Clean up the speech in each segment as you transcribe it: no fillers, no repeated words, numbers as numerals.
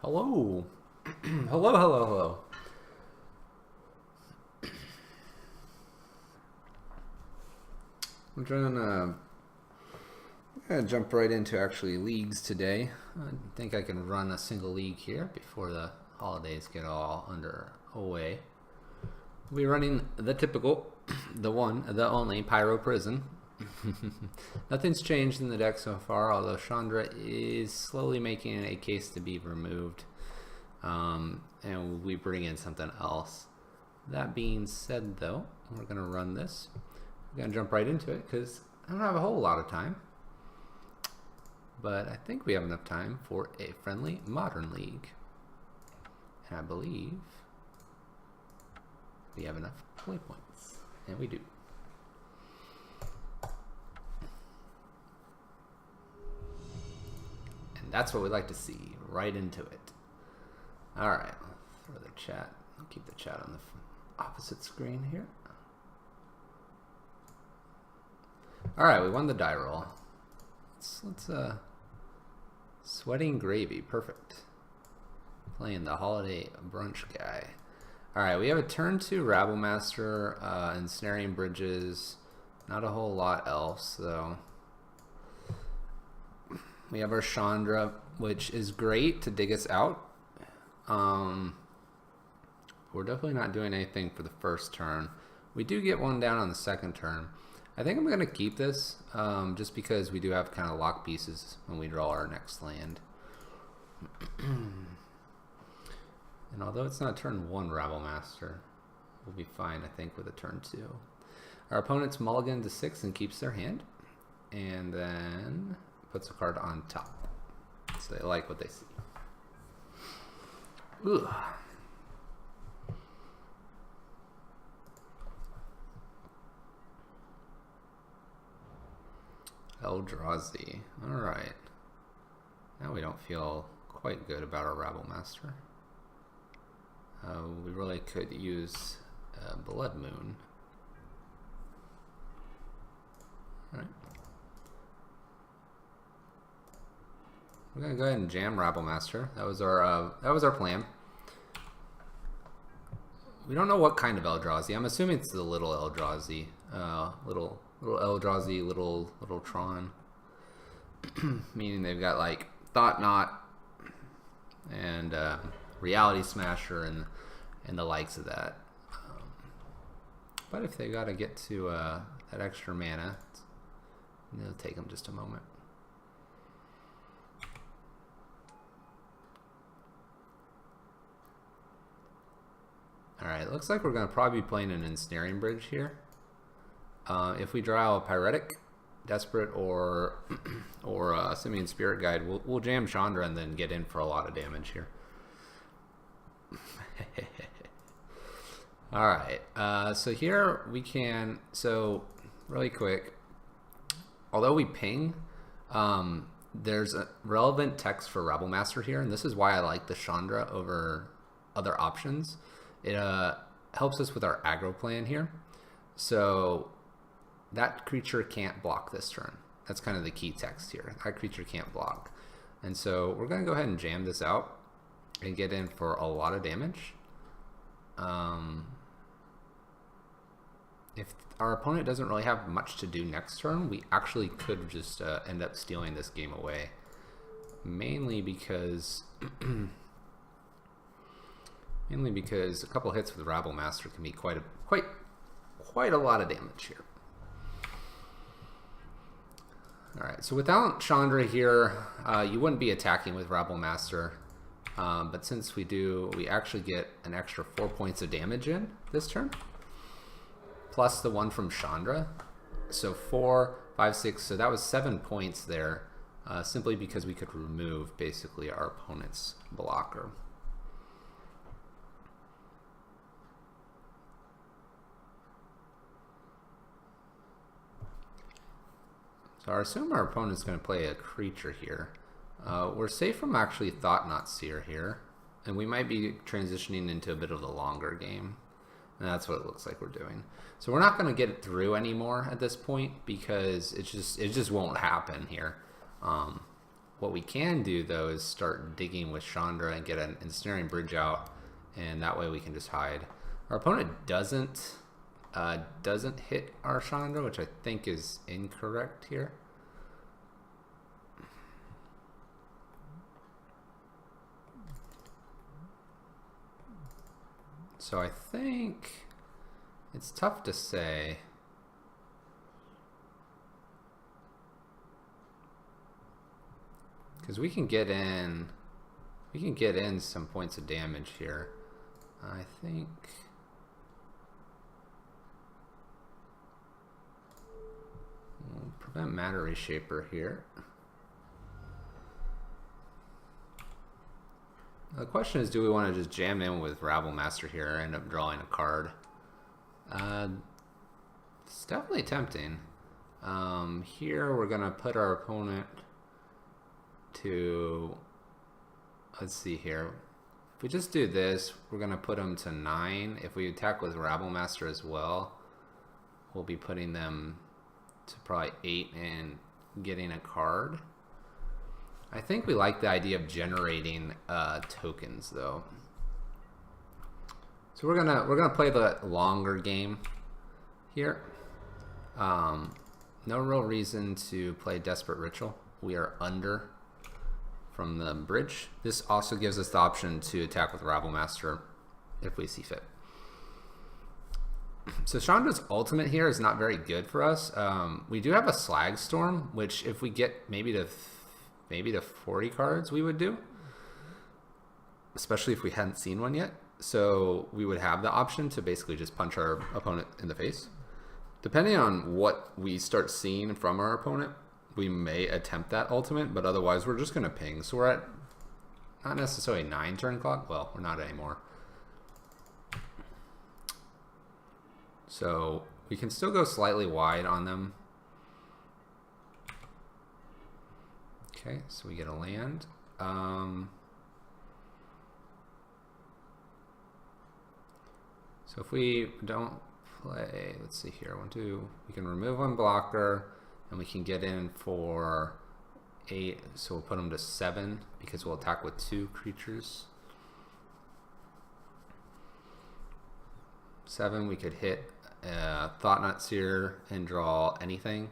Hello. Hello, hello, hello. I'm gonna jump right into actually leagues today. I think I can run a single league here before the holidays get all under away. We'll be running the typical, the one, the only Pyro prison. Nothing's changed in the deck so far, although Chandra is slowly making a case to be removed. And we bring in something else. That being said, though, we're going to run this. We're going to jump right into it because I don't have a whole lot of time. But I think we have enough time for a friendly modern league. And I believe we have enough play points. And we do. And that's what we like to see. Right into it. Alright, throw the chat. I'll keep the chat on the opposite screen here. Alright, we won the die roll. Let's sweating gravy, perfect. Playing the holiday brunch guy. Alright, we have a turn 2 Rabble Master, ensnaring bridges. Not a whole lot else, though. We have our Chandra, which is great to dig us out. We're definitely not doing anything for the first turn. We do get one down on the second turn. I think I'm going to keep this just because we do have kind of lock pieces when we draw our next land. And although it's not turn 1 Rabble Master, we'll be fine, I think, with a turn 2. Our opponent's mulligan to 6 and keeps their hand. And then puts a card on top. So they like what they see. Ugh. Eldrazi. Alright. Now we don't feel quite good about our Rabble Master. We really could use Blood Moon. Alright. We're gonna go ahead and jam Rabble Master. That was our plan. We don't know what kind of Eldrazi. I'm assuming it's the little Eldrazi, little Eldrazi, little Tron. Meaning they've got like Thought Knot and Reality Smasher and the likes of that. But if they got to get to that extra mana, it'll take them just a moment. Alright, looks like we're going to probably be playing an Ensnaring Bridge here. If we draw a Pyretic, Desperate, or Simian Spirit Guide, we'll jam Chandra and then get in for a lot of damage here. Alright, so here we can, so really quick, although we ping, there's a relevant text for Rabble Master here, and this is why I like the Chandra over other options. It helps us with our aggro plan here. So that creature can't block this turn. That's kind of the key text here. That creature can't block. And so we're going to go ahead and jam this out and get in for a lot of damage. If our opponent doesn't really have much to do next turn, we actually could just end up stealing this game away. Mainly because a couple hits with Rabble Master can be quite a lot of damage here. Alright, so without Chandra here, you wouldn't be attacking with Rabble Master. But since we do, we actually get an extra 4 points of damage in this turn. Plus the one from Chandra. So 4, 5, 6, so that was 7 points there. Simply because we could remove basically our opponent's blocker. So I assume our opponent's going to play a creature here. We're safe from actually Thought Knot Seer here. And we might be transitioning into a bit of the longer game. And that's what it looks like we're doing. So we're not going to get it through anymore at this point because it just won't happen here. What we can do though is start digging with Chandra and get an ensnaring bridge out, and that way we can just hide. Our opponent doesn't hit our Chandra, which I think is incorrect here. So I think it's tough to say. Because we can get in some points of damage here. I think we'll prevent Matter Reshaper here. The question is, do we want to just jam in with Rabble Master here and end up drawing a card? It's definitely tempting. Here we're gonna put our opponent to, let's see here. If we just do this, we're gonna put them to 9. If we attack with Rabble Master as well, we'll be putting them to probably 8 and getting a card. I think we like the idea of generating tokens though. So we're gonna play the longer game here. No real reason to play Desperate Ritual. We are under from the bridge. This also gives us the option to attack with Rabble Master if we see fit. So Chandra's ultimate here is not very good for us. We do have a Slag Storm, which if we get maybe to 40 cards we would do, especially if we hadn't seen one yet. So we would have the option to basically just punch our opponent in the face. Depending on what we start seeing from our opponent, we may attempt that ultimate, but otherwise we're just going to ping. So we're at not necessarily 9 turn clock. Well, we're not anymore. So we can still go slightly wide on them. Okay, so we get a land. So if we don't play, let's see here, 1, 2, we can remove one blocker and we can get in for 8. So we'll put them to 7 because we'll attack with 2 creatures. 7, we could hit Thought-Knot Seer and draw anything.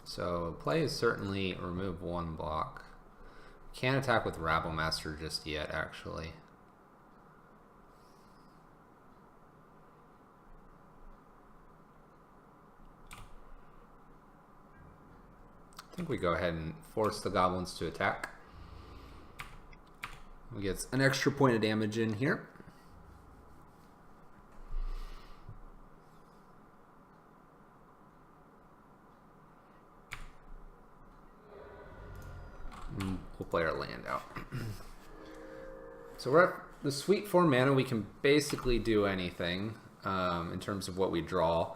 So play is certainly remove 1 block. Can't attack with Rabble Master just yet, actually. I think we go ahead and force the goblins to attack. We get an extra point of damage in here. We'll play our land out. So we're at the sweet 4 mana. We can basically do anything in terms of what we draw.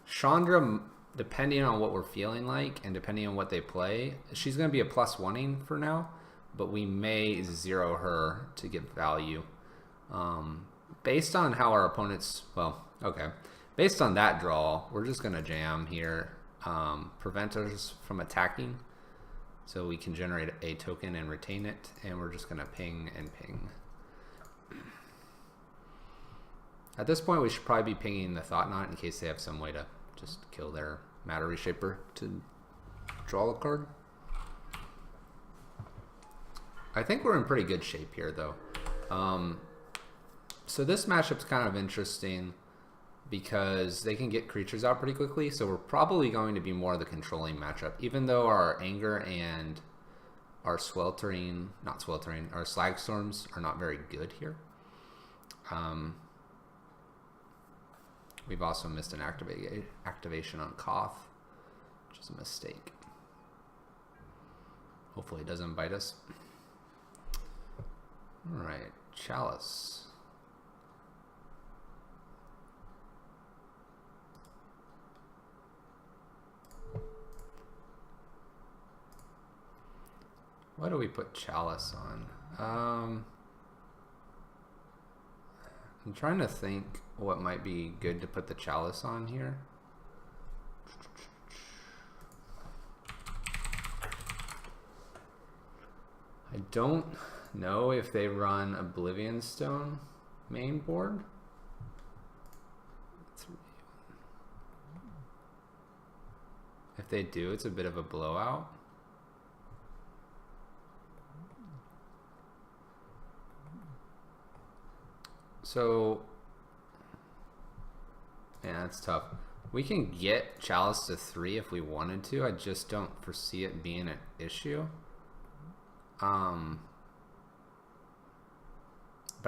Chandra, depending on what we're feeling like and depending on what they play, she's going to be a +1-ing for now, but we may 0 her to get value. Based on how our opponents, well, okay. Based on that draw, we're just going to jam here, prevent us from attacking. So we can generate a token and retain it, and we're just going to ping and ping. At this point, we should probably be pinging the Thought-Knot in case they have some way to just kill their Matter Reshaper to draw a card. I think we're in pretty good shape here, though. So this matchup's kind of interesting because they can get creatures out pretty quickly, so we're probably going to be more of the controlling matchup, even though our Anger and our Sweltering, not Sweltering, our Slag Storms are not very good here. We've also missed an activation on Koth, which is a mistake. Hopefully it doesn't bite us. Alright, Chalice. What do we put Chalice on? I'm trying to think what might be good to put the Chalice on here. I don't know if they run Oblivion Stone main board. If they do, it's a bit of a blowout. So, yeah, that's tough. We can get Chalice to 3 if we wanted to. I just don't foresee it being an issue. But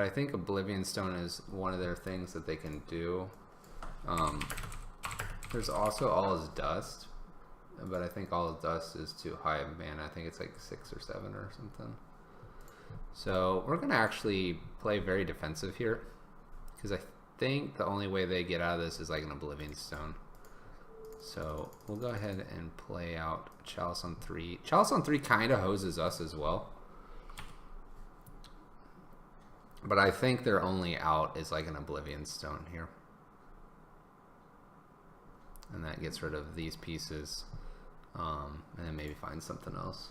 I think Oblivion Stone is one of their things that they can do. There's also All Is Dust, but I think All Is Dust is too high of mana. I think it's like 6 or 7 or something. So we're going to actually play very defensive here, because I think the only way they get out of this is like an Oblivion Stone. So we'll go ahead and play out Chalice on 3. Chalice on 3 kind of hoses us as well. But I think their only out is like an Oblivion Stone here. And that gets rid of these pieces. And then maybe find something else.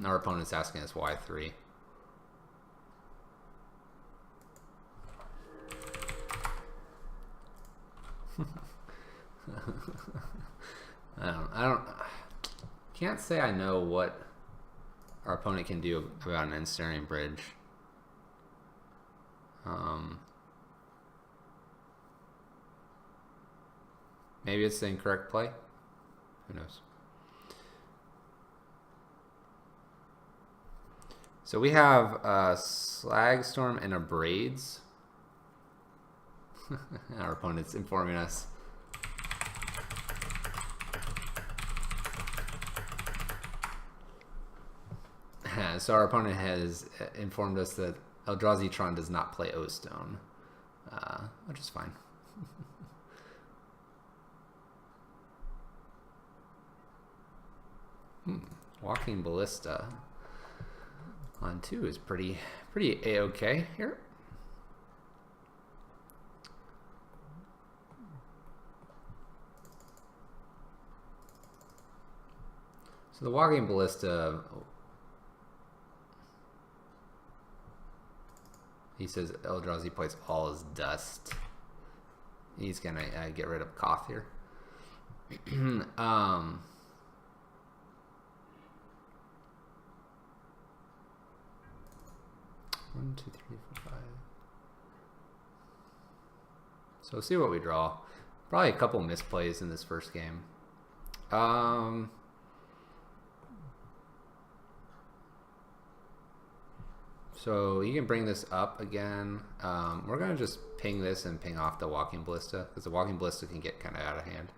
Our opponent's asking us why 3. Can't say I know what our opponent can do about an ensnaring bridge. Maybe it's the incorrect play. Who knows? So we have a Slagstorm and a Braids. Our opponent's informing us. So our opponent has informed us that Eldrazi Tron does not play O-Stone, which is fine. Walking Ballista on 2 is pretty A-okay here. So the Walking Ballista, he says Eldrazi plays All Is Dust. He's gonna get rid of Koth here. 1, 2, 3, 4, 5. So see what we draw. Probably a couple misplays in this first game. So you can bring this up again. We're gonna just ping this and ping off the Walking Ballista, because the Walking Ballista can get kind of out of hand.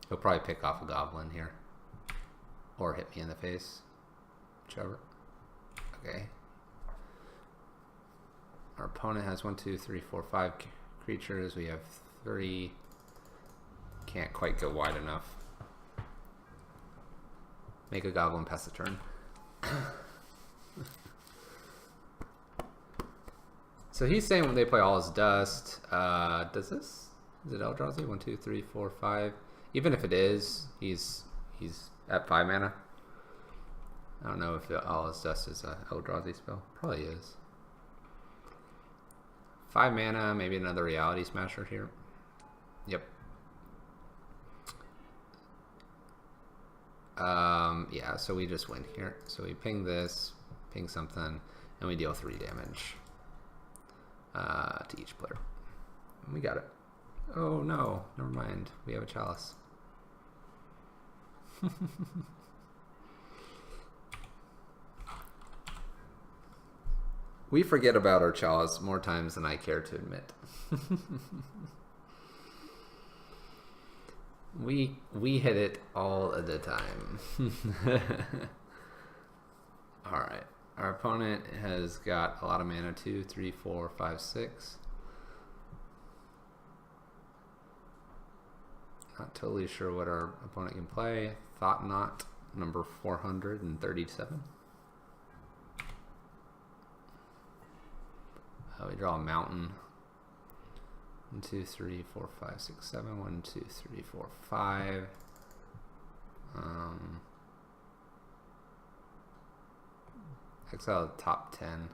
He'll probably pick off a Goblin here. Or hit me in the face. Whichever. Okay. Our opponent has 1, 2, 3, 4, 5 creatures. We have 3. Can't quite go wide enough. Make a Goblin pass the turn. So he's saying when they play All Is Dust, does this? Is it Eldrazi? 1, 2, 3, 4, 5. Even if it is, he's at 5 mana. I don't know if All Is Dust is a Eldrazi spell. Probably is. 5 mana, maybe another Reality Smasher here. Yep. Yeah, so we just win here. So we ping this, ping something, and we deal 3 damage to each player. And we got it. Oh no, never mind. We have a Chalice. We forget about our Chalice more times than I care to admit. We hit it all of the time. Alright. Our opponent has got a lot of mana. 2, 3, 4, 5, 6. Not totally sure what our opponent can play. Thought Knot, number 437. We draw a Mountain. 1, 2, 3, 4, 5, 6, 7. 1, 2, 3, 4, 5. Exile the top 10.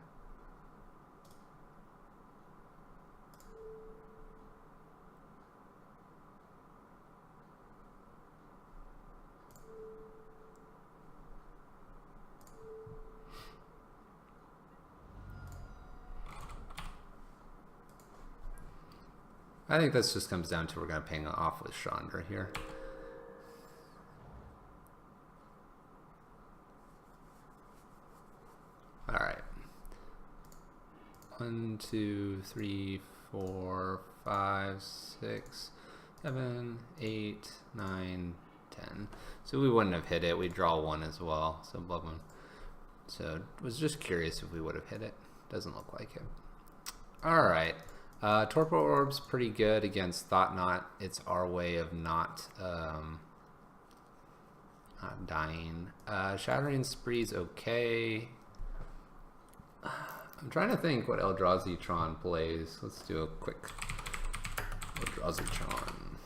I think this just comes down to we're going to ping off with Chandra here. All right. 1, 2, 3, 4, 5, 6, 7, 8, 9, 10. So we wouldn't have hit it. We draw 1 as well. So above 1. So was just curious if we would have hit it. Doesn't look like it. All right. Torpor Orb's pretty good against Thought Knot. It's our way of not dying. Shattering Spree's okay. I'm trying to think what Eldrazi-tron plays. Let's do a quick Eldrazi-tron.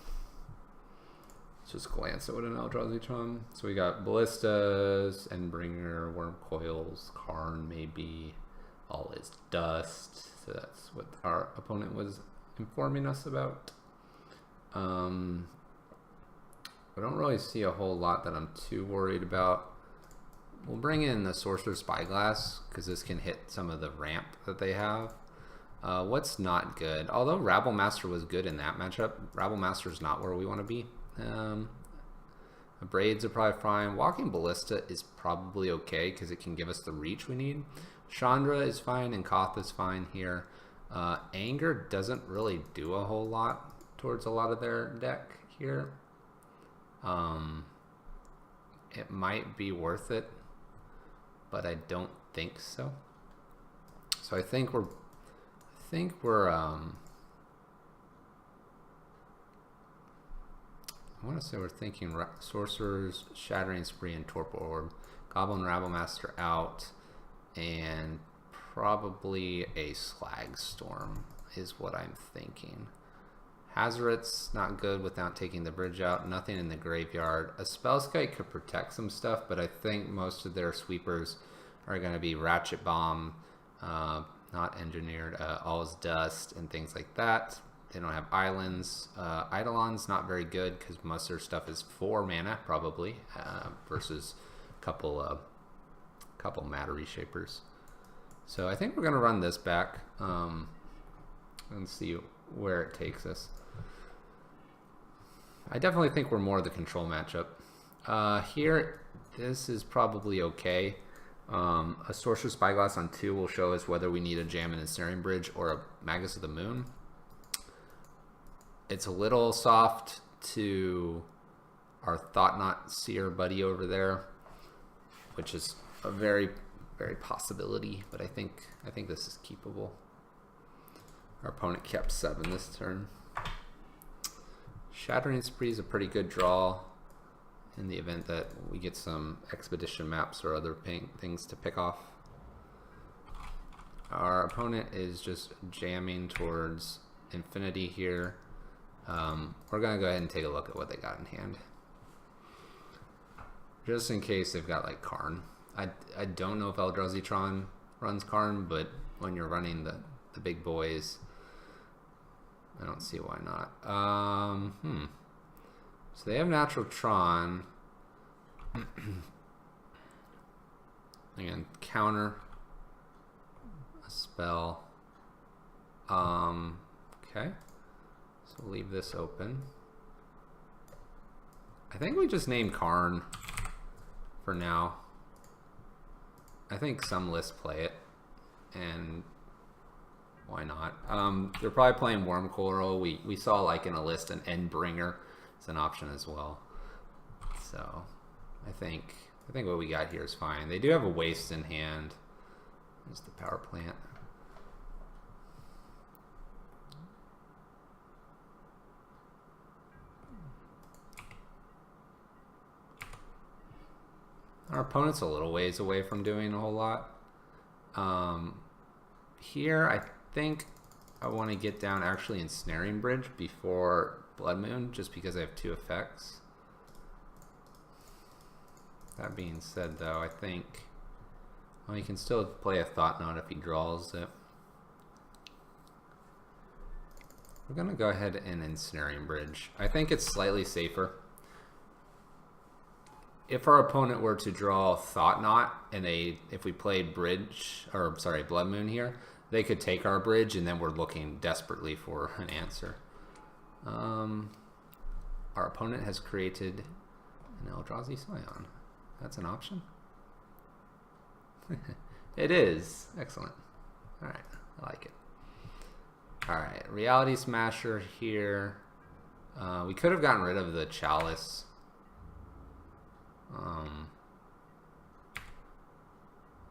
Let's just glance at what an Eldrazi-tron. So we got Ballistas, Endbringer, Worm Coils, Karn maybe. All is dust. So that's what our opponent was informing us about. I don't really see a whole lot that I'm too worried about. We'll bring in the Sorcerer Spyglass because this can hit some of the ramp that they have. What's not good? Although Rabble Master was good in that matchup, Rabble Master is not where we want to be. Braids are probably fine. Walking Ballista is probably okay because it can give us the reach we need. Chandra is fine and Koth is fine here. Anger doesn't really do a whole lot towards a lot of their deck here. It might be worth it, but I don't think so. So I think we're I want to say we're thinking Sorcerers, Shattering Spree, and Torpor Orb. Goblin Rabble Master out, and probably a Slag Storm is what I'm thinking. Hazoret's not good without taking the bridge out. Nothing in the graveyard. A Spellskite could protect some stuff, but I think most of their sweepers are going to be Ratchet Bomb, not engineered, All's Dust, and things like that. They don't have islands. Eidolon's not very good because most of their stuff is 4 mana probably, versus a couple Matter Reshapers. So I think we're going to run this back and see where it takes us. I definitely think we're more the control matchup. Here, this is probably okay. A Sorcerer Spyglass on 2 will show us whether we need a Jam and Ensnaring Bridge or a Magus of the Moon. It's a little soft to our Thought Knot Seer buddy over there, which is a very, very possibility, but I think this is keepable. Our opponent kept 7 this turn. Shattering Spree is a pretty good draw in the event that we get some expedition maps or other things to pick off. Our opponent is just jamming towards infinity here. We're going to go ahead and take a look at what they got in hand. Just in case they've got like Karn. I don't know if Eldrazi-tron runs Karn, but when you're running the big boys, I don't see why not. So they have Natural Tron. Again, counter a spell. Okay. So leave this open. I think we just name Karn for now. I think some lists play it, and why not? They're probably playing Worm Coral. We saw like in a list an Endbringer is an option as well. So I think what we got here is fine. They do have a Waste in hand. There's the power plant. Our opponent's a little ways away from doing a whole lot. Here, I think I want to get down actually Ensnaring Bridge before Blood Moon, just because I have 2 effects. That being said, though, I think he can still play a Thought Knot if he draws it. We're going to go ahead and Ensnaring Bridge. I think it's slightly safer. If our opponent were to draw Thought Knot and if we played Blood Moon here, they could take our bridge, and then we're looking desperately for an answer. Our opponent has created an Eldrazi Scion. That's an option. It is. Excellent. Alright, I like it. Alright, Reality Smasher here. We could have gotten rid of the Chalice.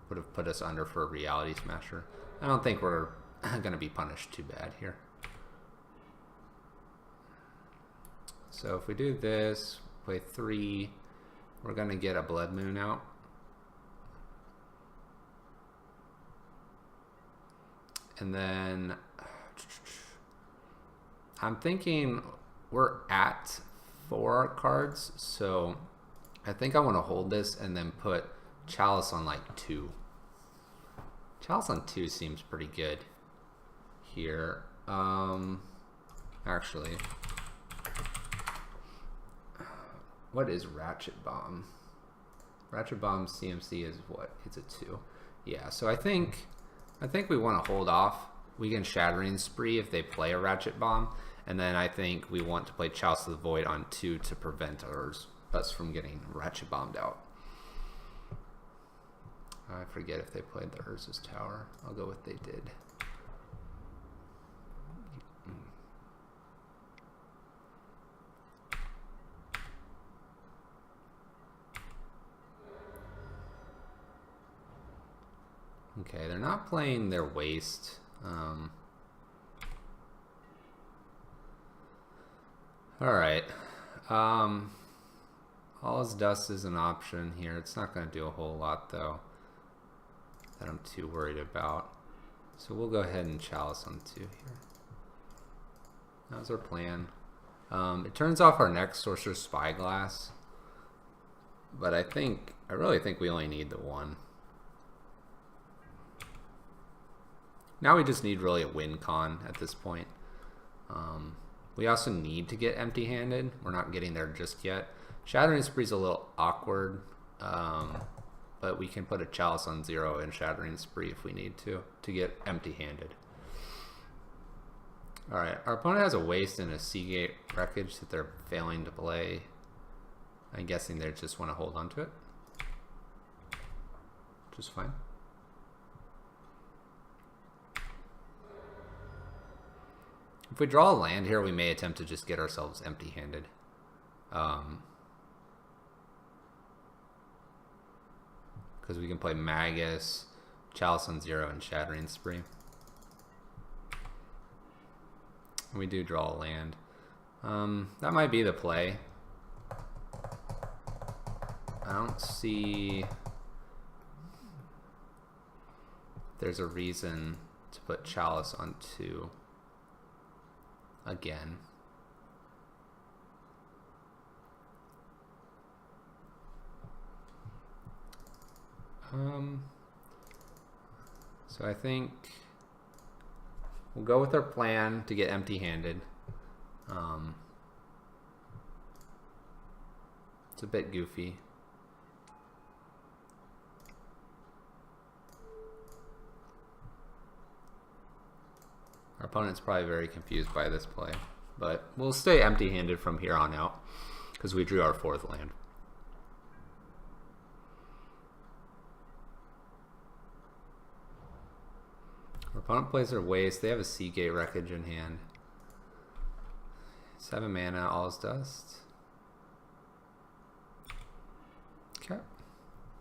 Would have put us under for a Reality Smasher. I don't think we're going to be punished too bad here. So if we do this, play 3, we're going to get a Blood Moon out. And then I'm thinking we're at 4 cards, so I think I want to hold this and then put Chalice on like 2. Chalice on 2 seems pretty good here. Actually, what is Ratchet Bomb? Ratchet Bomb's CMC is what? It's a 2. Yeah, so I think we want to hold off. We can Shattering Spree if they play a Ratchet Bomb, and then I think we want to play Chalice of the Void on 2 to prevent us from getting Ratchet Bombed out. I forget if they played the Urza's Tower. I'll go with they did. Okay, they're not playing their Waste. Alright. All's Dust is an option here. It's not going to do a whole lot, though, that I'm too worried about. So we'll go ahead and Chalice on 2 here. That was our plan. It turns off our next Sorcerer's Spyglass, but I really think we only need the 1. Now we just need really a win con at this point. We also need to get empty-handed. We're not getting there just yet. Shattering Spree's a little awkward, but we can put a Chalice on 0 and Shattering Spree if we need to get empty-handed. Alright, our opponent has a Waste and a Seagate Wreckage that they're failing to play. I'm guessing they just want to hold on to it, which is fine. If we draw a land here, we may attempt to just get ourselves empty-handed. Because we can play Magus, Chalice on 0, and Shattering Spree. And we do draw a land. That might be the play. I don't see there's a reason to put Chalice on 2 again. So I think we'll go with our plan to get empty-handed. It's a bit goofy. Our opponent's probably very confused by this play, but we'll stay empty-handed from here on out because we drew our 4th land. Our opponent plays their Waste. They have a Seagate Wreckage in hand. 7 mana, All's Dust. Okay.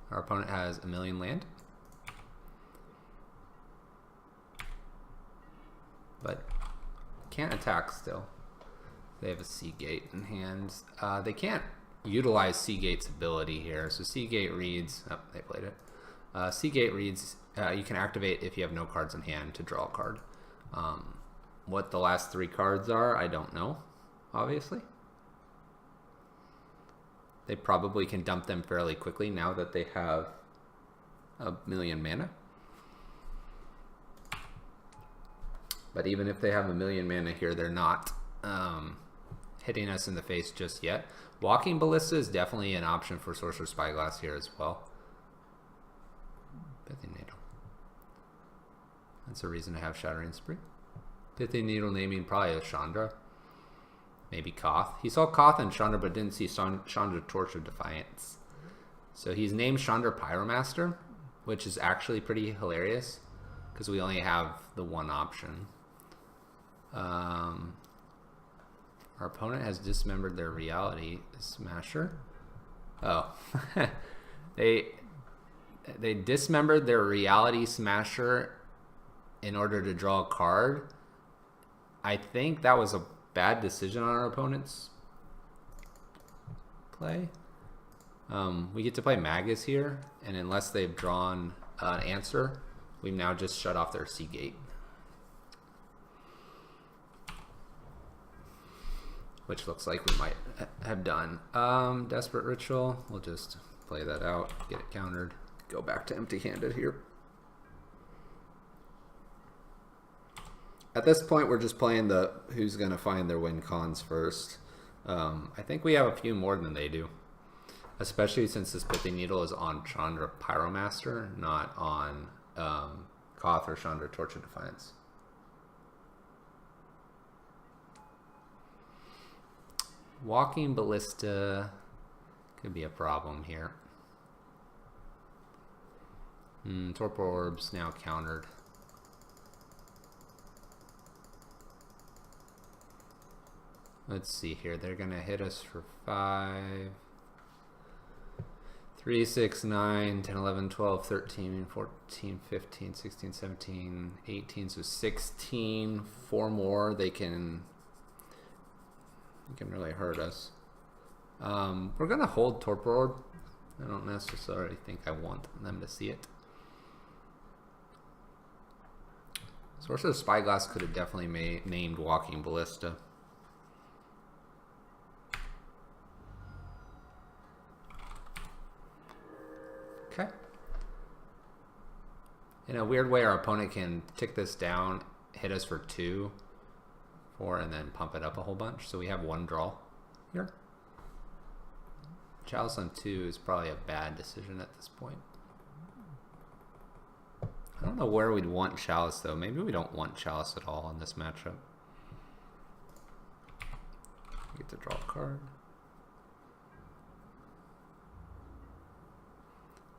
Our opponent has a 1,000,000 land. But can't attack still. They have a Seagate in hand. They can't utilize Seagate's ability here. So Seagate reads, oh, they played it. Seagate reads, you can activate if you have no cards in hand to draw a card. What the last 3 cards are, I don't know, obviously. They probably can dump them fairly quickly now that they have a million mana. But even if they have a million mana here, they're not hitting us in the face just yet. Walking Ballista is definitely an option for Sorcerer's Spyglass here as well. Pithy Needle. That's a reason to have Shattering Spree. Pithy Needle naming probably a Chandra. Maybe Koth. He saw Koth and Chandra, but didn't see Chandra Torch of Defiance. So he's named Chandra Pyromaster, which is actually pretty hilarious because we only have the one option. Our opponent has dismembered their Reality Smasher. Oh, they dismembered their Reality Smasher in order to draw a card. I think that was a bad decision on our opponent's play. We get to play Magus here, and unless they've drawn an answer, we've now just shut off their Seagate. Which looks like we might have done. Desperate Ritual, we'll just play that out, get it countered, go back to empty-handed here. At this point, we're just playing the who's going to find their win cons first. I think we have a few more than they do, especially since this Pithy Needle is on Chandra Pyromaster, not on Koth or Chandra Torch of Defiance. Walking Ballista could be a problem here. Torpor Orbs now countered. Let's see here. They're going to hit us for 5, 3, 6, 9, 10, 11, 12, 13, 14, 15, 16, 17, 18. So 16. 4 more. They can really hurt us. We're going to hold Torpor Orb. I don't necessarily think I want them to see it. Sorcerer's Spyglass could have definitely named Walking Ballista. Okay. In a weird way, our opponent can tick this down, hit us for 2, 4, and then pump it up a whole bunch. So we have 1 draw here. Chalice on 2 is probably a bad decision at this point. I don't know where we'd want Chalice though. Maybe we don't want Chalice at all in this matchup. We get to draw a card.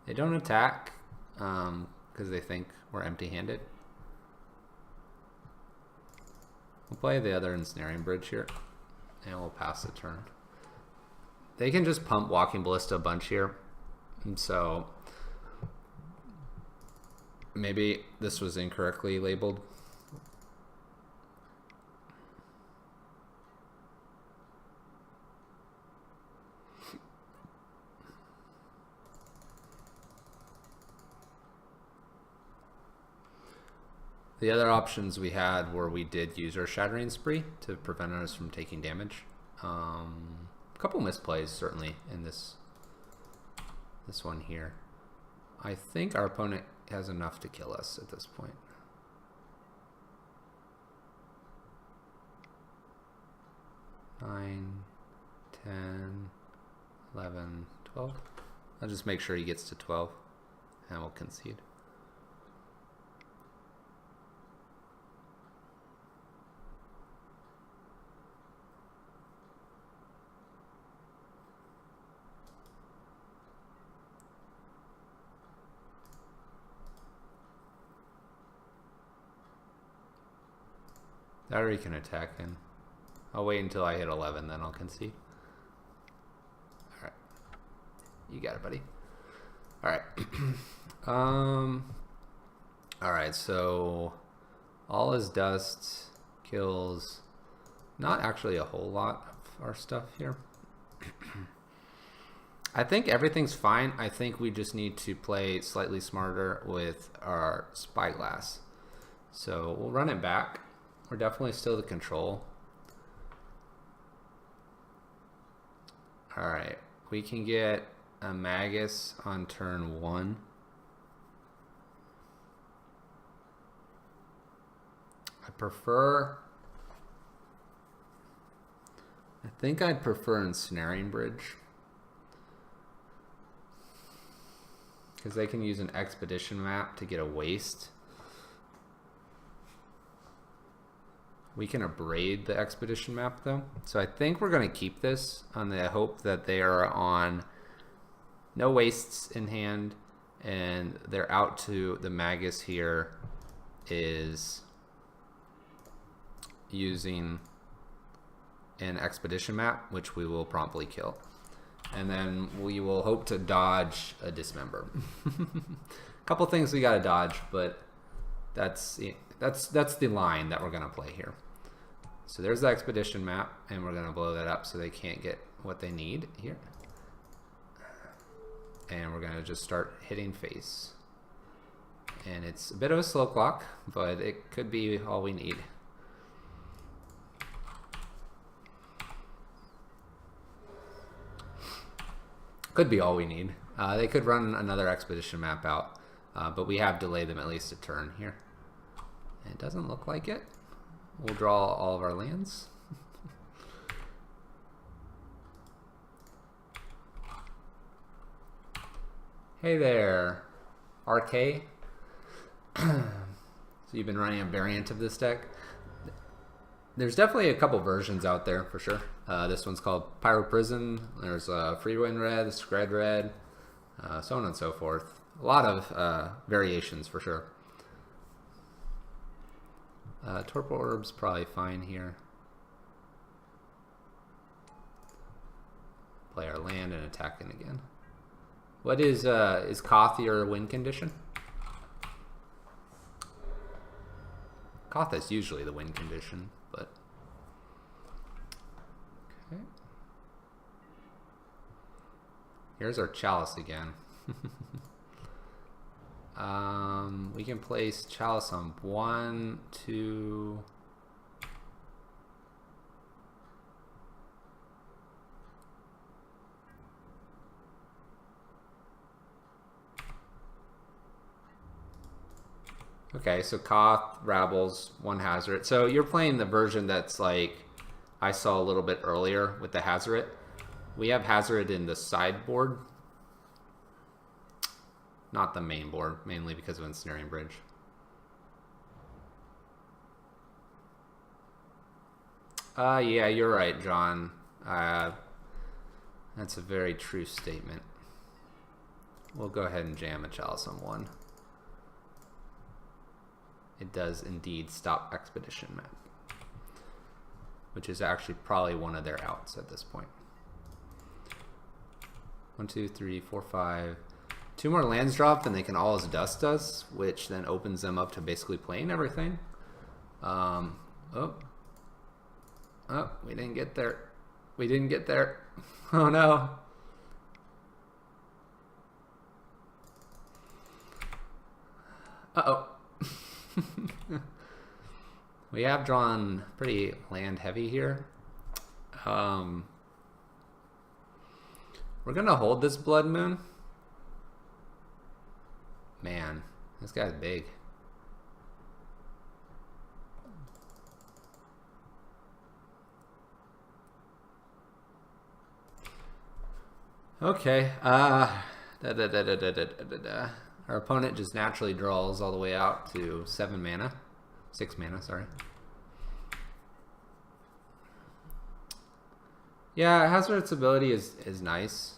They don't attack because they think we're empty-handed. We'll play the other Ensnaring Bridge here, and we'll pass the turn. They can just pump Walking Ballista a bunch here, and so maybe this was incorrectly labeled. The other options we had were we did use our Shattering Spree to prevent us from taking damage. A couple misplays certainly in this one here. I think our opponent has enough to kill us at this point. Nine, 10, 11, 12. I'll just make sure he gets to 12 and we'll concede. That or he can attack him. I'll wait until I hit 11, then I'll concede. Alright. You got it, buddy. Alright. Alright, so All Is Dust kills not actually a whole lot of our stuff here. I think everything's fine. I think we just need to play slightly smarter with our Spyglass. So we'll run it back. We're definitely still the control. Alright, we can get a Magus on turn 1. I think I'd prefer Ensnaring Bridge, because they can use an Expedition map to get a waste. We can abrade the Expedition map though. So I think we're going to keep this on the hope that they are on no wastes in hand, and they're out to the Magus here is using an Expedition map, which we will promptly kill. And then we will hope to dodge a Dismember. A couple things we got to dodge, but that's the line that we're going to play here. So there's the Expedition map, and we're going to blow that up so they can't get what they need here. And we're going to just start hitting face. And it's a bit of a slow clock, but it could be all we need. Could be all we need. They could run another Expedition map out, but we have delayed them at least a turn here. And it doesn't look like it. We'll draw all of our lands. Hey there, RK. So you've been running a variant of this deck. There's definitely a couple versions out there for sure. This one's called Pyro Prison. There's Free Win Red, Scred Red, so on and so forth. A lot of variations for sure. Torpor Orb's probably fine here. Play our land and attack in again. What is Koth your win condition? Koth is usually the win condition, but okay. Here's our Chalice again. We can place Chalice on 1, 2. Okay, so Koth, Rabbles, 1 Hazoret. So you're playing the version that's like I saw a little bit earlier with the Hazoret. We have Hazoret in the sideboard, not the main board, mainly because of Ensnaring Bridge. Yeah, you're right, John. That's a very true statement. We'll go ahead and jam a Chalice on 1. It does indeed stop Expedition map, which is actually probably one of their outs at this point. 1, 2, 3, 4, 5. 2 more lands dropped and they can all as dust us, which then opens them up to basically playing everything. Oh, we didn't get there. We didn't get there. Oh no. Uh-oh. We have drawn pretty land heavy here. We're gonna hold this Blood Moon. Man, this guy's big. Okay. Our opponent just naturally draws all the way out to 7 mana. 6 mana, sorry. Yeah, Hazoret's ability is nice.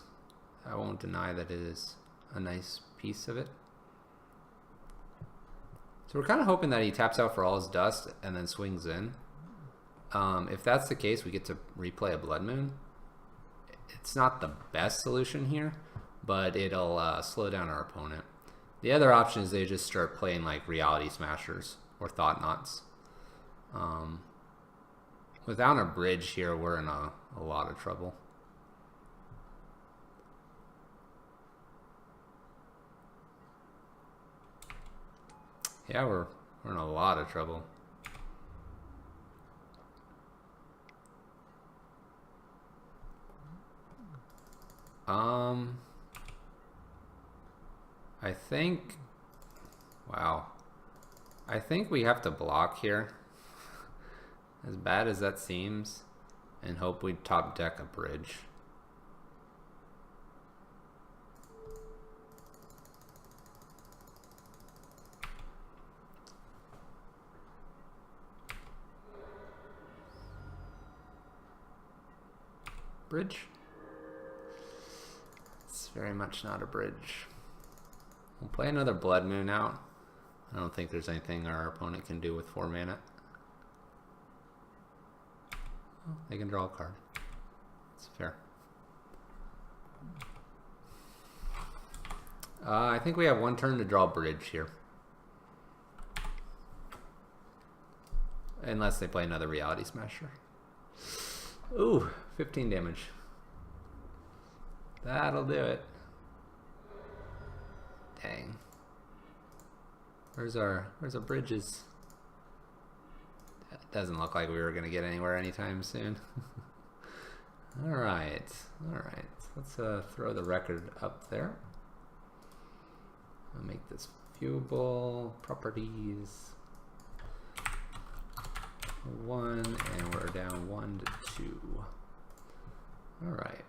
I won't deny that it is a nice piece of it. So we're kind of hoping that he taps out for all his dust and then swings in. If that's the case, we get to replay a Blood Moon. It's not the best solution here, but it'll slow down our opponent. The other option is they just start playing like Reality Smashers or Thought Knots. Without a bridge here, we're in a lot of trouble. Yeah, we're in a lot of trouble. I think, wow. I think we have to block here, as bad as that seems, and hope we top deck a bridge. Bridge? It's very much not a bridge. We'll play another Blood Moon out. I don't think there's anything our opponent can do with 4 mana. Oh, they can draw a card. It's fair. I think we have 1 turn to draw bridge here. Unless they play another Reality Smasher. Ooh, 15 damage. That'll do it. Dang. Where's our bridges? That doesn't look like we were gonna get anywhere anytime soon. Alright. Let's throw the record up there. I'll make this viewable. Properties. 1, and we're down 1 to 2. Alright.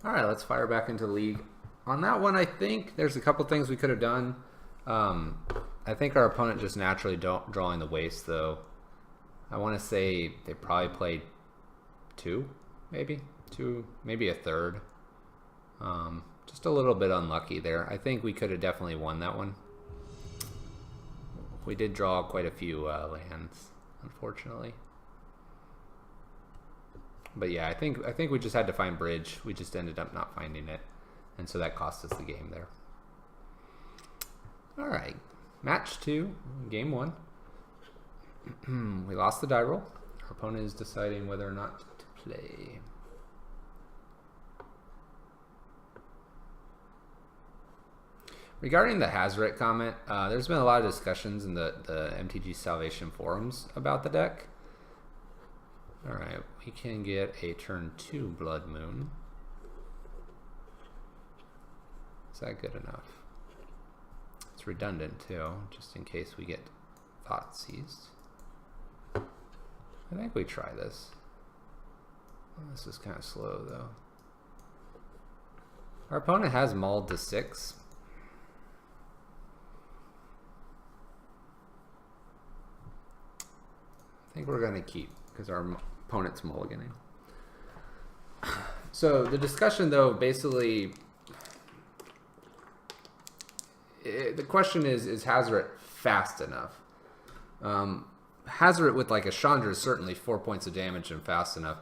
Alright, let's fire back into League. On that one, I think there's a couple things we could have done. I think our opponent just naturally drawing the waste, though. I want to say they probably played 2, maybe? 2, maybe a third. Just a little bit unlucky there. I think we could have definitely won that one. We did draw quite a few lands, unfortunately. But yeah, I think we just had to find bridge. We just ended up not finding it, and so that cost us the game there. All right, match 2, game 1. We lost the die roll. Our opponent is deciding whether or not to play. Regarding the Hazoret comment, there's been a lot of discussions in the MTG Salvation forums about the deck. Alright, we can get a turn 2 Blood Moon. Is that good enough? It's redundant too, just in case we get Thought Seized. I think we try this. This is kind of slow though. Our opponent has mulled to 6. I think we're going to keep because our opponent's mulliganing. So the discussion though, basically, the question is Hazoret fast enough? Hazoret with like a Chandra is certainly 4 points of damage and fast enough.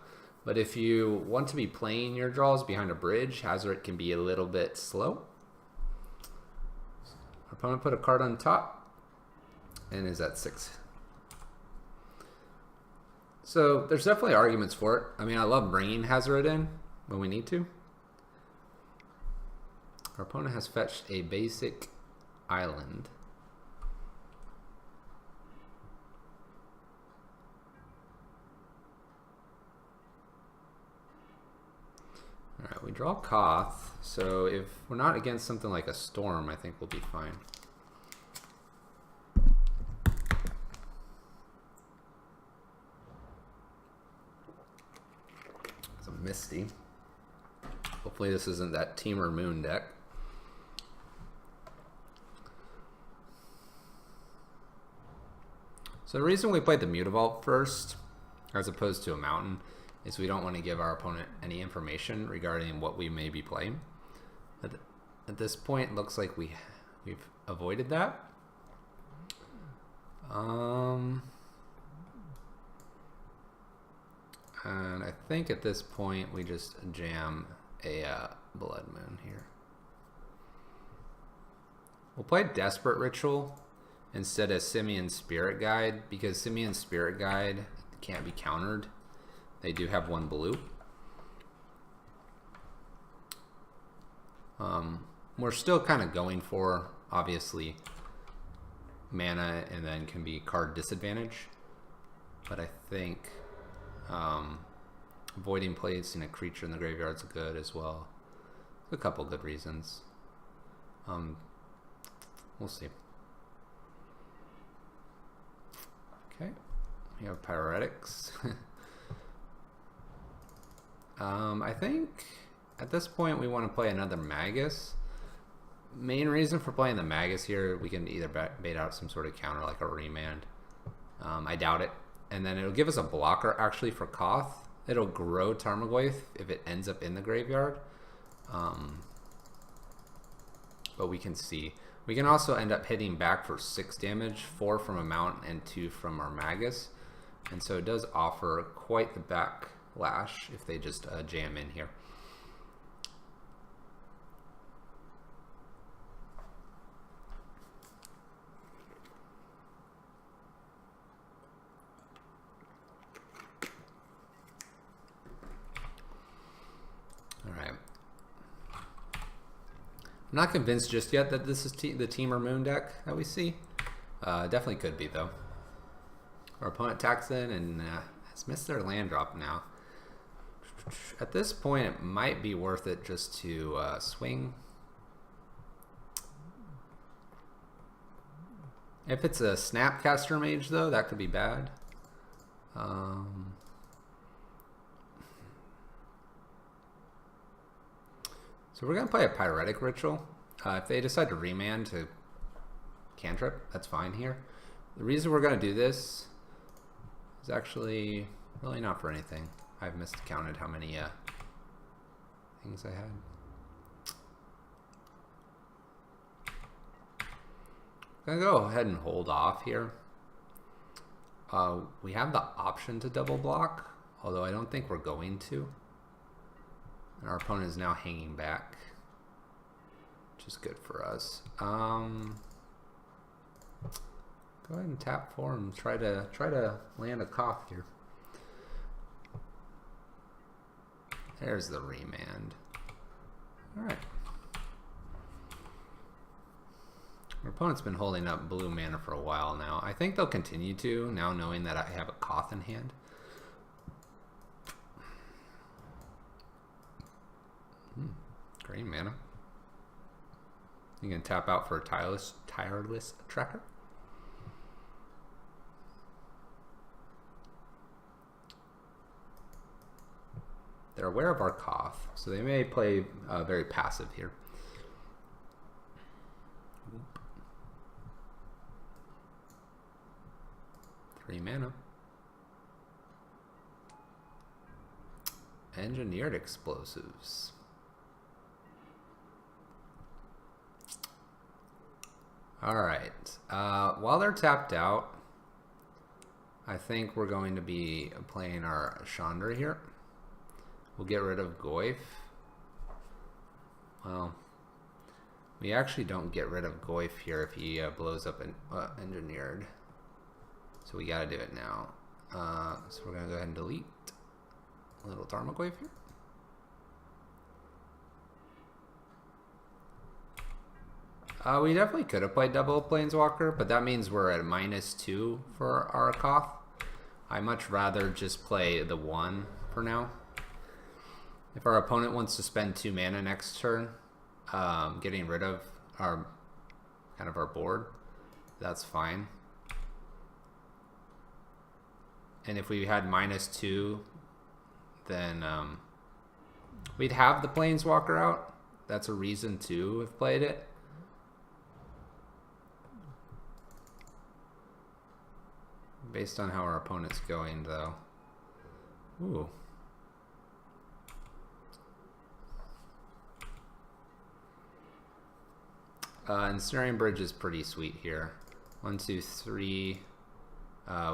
But if you want to be playing your draws behind a bridge, Hazoret can be a little bit slow. Our opponent put a card on top and is at 6. So there's definitely arguments for it. I mean, I love bringing Hazoret in when we need to. Our opponent has fetched a basic island. Alright, we draw Koth, so if we're not against something like a storm, I think we'll be fine. It's a Misty. Hopefully this isn't that Teamer Moon deck. So the reason we played the Mutavault first, as opposed to a Mountain, is we don't want to give our opponent any information regarding what we may be playing. At this point, it looks like we've avoided that. And I think at this point we just jam a Blood Moon here. We'll play Desperate Ritual instead of Simian Spirit Guide, because Simian Spirit Guide can't be countered. They do have 1 blue. We're still kind of going for, obviously, mana and then can be card disadvantage. But I think Avoiding placing a creature in the graveyard is good as well. A couple good reasons. We'll see. Okay, we have Pyretics. I think at this point we want to play another Magus. Main reason for playing the Magus here, we can either bait out some sort of counter like a Remand. I doubt it. And then it'll give us a blocker actually for Koth. It'll grow Tarmogoyf if it ends up in the graveyard. But we can see. We can also end up hitting back for 6 damage, 4 from a Mount and 2 from our Magus. And so it does offer quite the backlash if they just jam in here. I'm not convinced just yet that this is the Temur Moon deck that we see. Definitely could be though. Our opponent attacks in and has missed their land drop now. At this point, it might be worth it just to swing. If it's a Snapcaster Mage though, that could be bad. So we're going to play a Pyretic Ritual. If they decide to remand to cantrip, that's fine here. The reason we're going to do this is actually really not for anything. I've miscounted how many things I had. I'm going to go ahead and hold off here. We have the option to double block, although I don't think we're going to. And our opponent is now hanging back, which is good for us. Go ahead and tap for him. Try to land a Koth here. There's the remand. All right. Our opponent's been holding up blue mana for a while now. I think they'll continue to, now knowing that I have a Koth in hand. Green mana. You can tap out for a tireless tracker. They're aware of our Koth, so they may play very passive here. 3 mana. Engineered explosives. Alright, while they're tapped out, I think we're going to be playing our Chandra here. We'll get rid of Goyf. Well, we actually don't get rid of Goyf here if he blows up an Engineered. So we gotta do it now. So we're gonna go ahead and delete a little Tarmogoyf here. We definitely could have played double Planeswalker, but that means we're at -2 for our Koth. I much rather just play the 1 for now. If our opponent wants to spend 2 mana next turn, getting rid of our our board, that's fine. And if we had -2, then we'd have the Planeswalker out. That's a reason to have played it. Based on how our opponent's going, though. Ooh. Ensnaring Bridge is pretty sweet here. 1, 2, 3.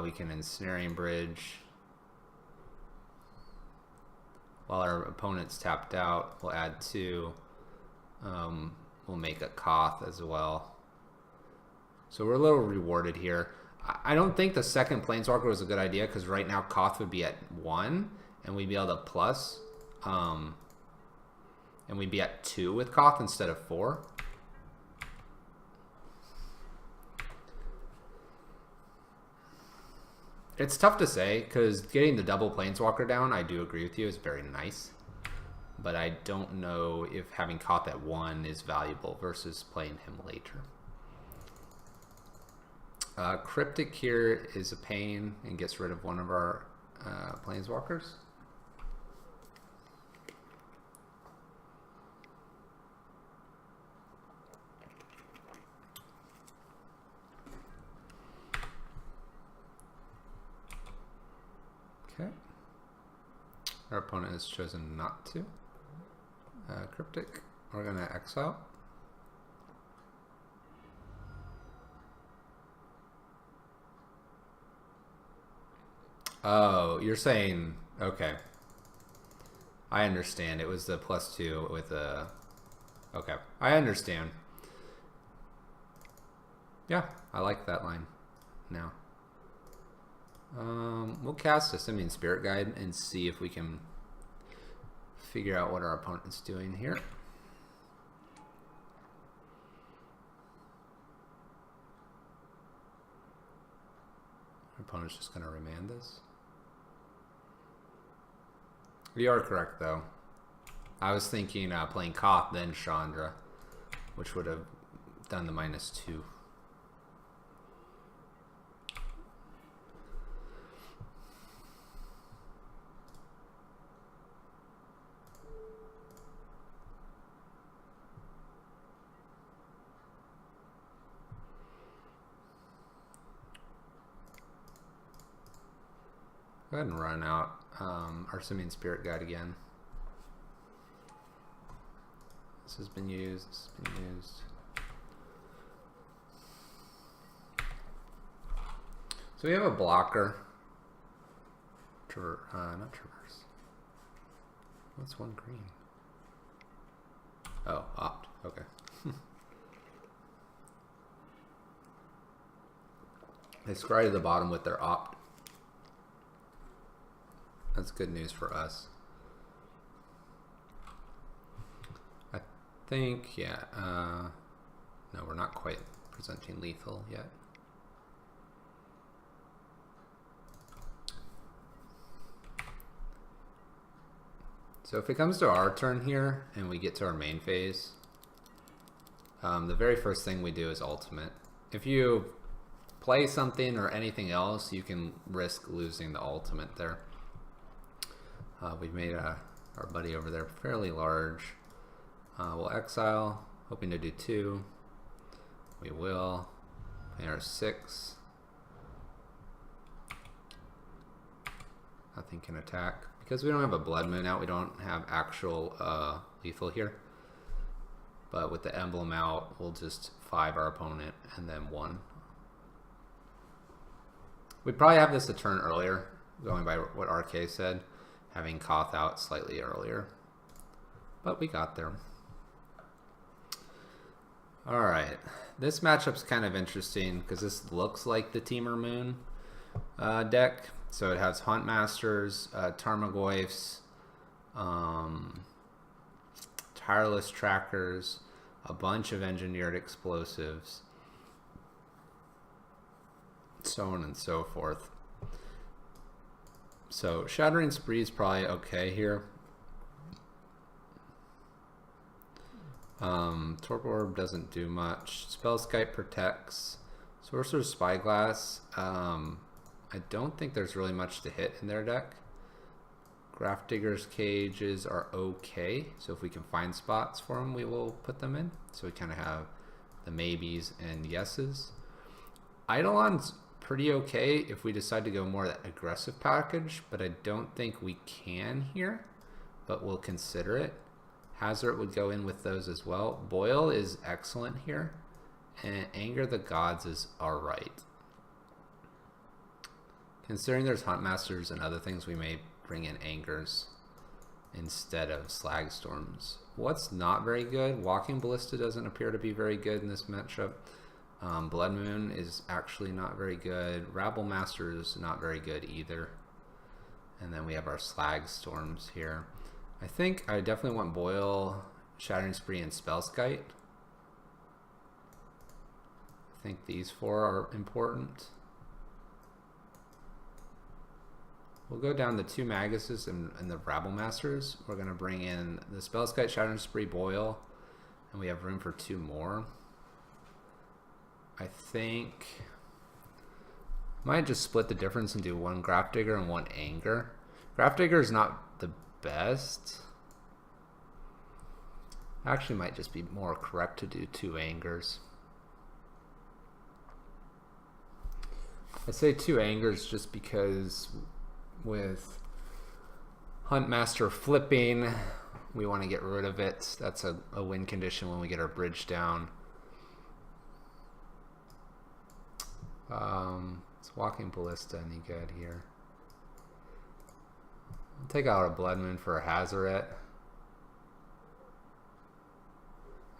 We can Ensnaring Bridge. While our opponent's tapped out, we'll add 2. We'll make a Koth as well. So we're a little rewarded here. I don't think the second Planeswalker was a good idea because right now Koth would be at 1 and we'd be able to plus. And we'd be at 2 with Koth instead of 4. It's tough to say, because getting the double Planeswalker down, I do agree with you, is very nice. But I don't know if having Koth at 1 is valuable versus playing him later. Cryptic here is a pain and gets rid of one of our Planeswalkers. Okay. Our opponent has chosen not to. Cryptic, we're going to exile. Oh, you're saying, okay. I understand. It was the +2 with a... Okay, I understand. Yeah, I like that line now. We'll cast a Simian Spirit Guide and see if we can figure out what our opponent's doing here. Our opponent's just going to remand this. You are correct, though. I was thinking playing Koth, then Chandra, which would have done the -2. Go ahead and run out our Simian Spirit Guide again. This has been used. This has been used. So we have a blocker. Not traverse. What's one green? Oh, opt. Okay. They scry to the bottom with their opt. That's good news for us. I think, yeah. No, we're not quite presenting lethal yet. So if it comes to our turn here and we get to our main phase, the very first thing we do is ultimate. If you play something or anything else, you can risk losing the ultimate there. We've made our buddy over there fairly large. We'll exile, hoping to do 2. We will. Play our 6. Nothing can attack. Because we don't have a Blood Moon out, we don't have actual lethal here. But with the emblem out, we'll just 5 our opponent and then 1. We'd probably have this a turn earlier, going by what RK said, having Koth out slightly earlier. But we got there. Alright, this matchup's kind of interesting because this looks like the Temur Moon deck. So it has Huntmasters, Tarmogoyfs, Tireless Trackers, a bunch of Engineered Explosives, so on and so forth. So Shattering Spree is probably okay here. Torpor Orb doesn't do much. Spellskite protects. Sorcerer's Spyglass. I don't think there's really much to hit in their deck. Grafdigger's Cages are okay. So if we can find spots for them, we will put them in. So we kind of have the maybes and yeses. Eidolon's pretty okay if we decide to go more that aggressive package, but I don't think we can here, but we'll consider it. Hazard would go in with those as well. Boil is excellent here, and Anger the Gods is alright. Considering there's Huntmasters and other things, we may bring in Angers instead of Slag Storms. What's not very good? Walking Ballista doesn't appear to be very good in this matchup. Blood Moon is actually not very good. Rabble Master is not very good either. And then we have our Slag Storms here. I think I definitely want Boil, Shattering Spree, and Spellskite. I think these 4 are important. we'll go down the 2 Maguses and the Rabble Masters. We're going to bring in the Spellskite, Shattering Spree, Boil, and we have room for 2 more. I think might just split the difference and do 1 Grafdigger and 1 Anger. Grafdigger is not the best. Actually might just be more correct to do 2 Angers. I say 2 Angers just because with Huntmaster flipping, we want to get rid of it. That's a win condition when we get our bridge down. Is Walking Ballista any good here? I'll take out a Blood Moon for a Hazoret.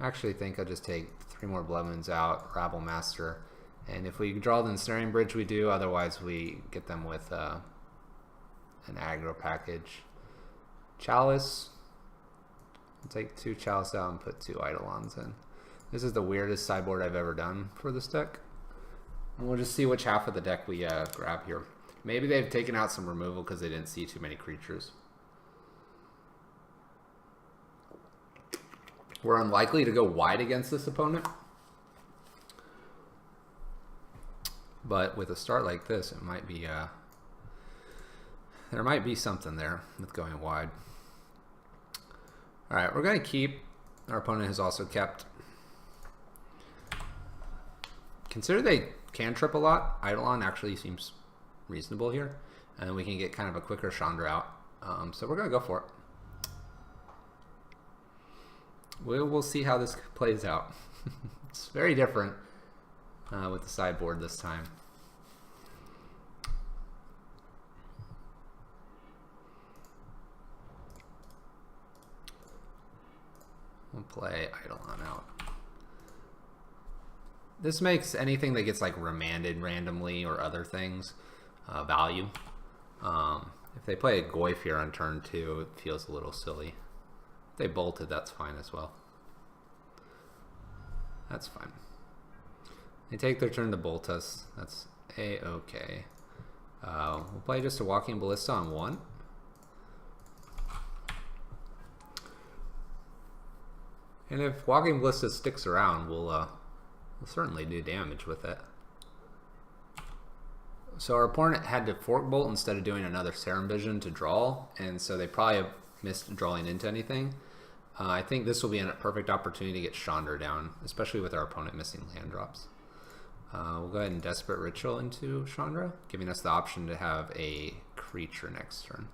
I actually think I'll just take 3 more Blood Moons out, Rabble Master. And if we draw the Ensnaring Bridge, we do. Otherwise, we get them with an aggro package. Chalice. I'll take 2 Chalice out and put 2 Eidolons in. This is the weirdest sideboard I've ever done for this deck. And we'll just see which half of the deck we grab here. Maybe they've taken out some removal because they didn't see too many creatures. We're unlikely to go wide against this opponent. But with a start like this, it might be there might be something there with going wide. All right, we're going to keep. Our opponent has also kept. Consider they cantrip a lot. Eidolon actually seems reasonable here, and we can get kind of a quicker Chandra out. So we're going to go for it. We'll see how this plays out. It's very different with the sideboard this time. We'll play Eidolon out. This makes anything that gets like remanded randomly or other things value. If they play a Goyf here on turn 2, it feels a little silly. If they bolted, that's fine as well. That's fine. They take their turn to bolt us. That's a-okay. We'll play just a Walking Ballista on 1. And if Walking Ballista sticks around, we'll certainly do damage with it. So our opponent had to Fork Bolt instead of doing another Serum Vision to draw, and so they probably have missed drawing into anything. I think this will be a perfect opportunity to get Chandra down, especially with our opponent missing land drops. We'll go ahead and Desperate Ritual into Chandra, giving us the option to have a creature next turn.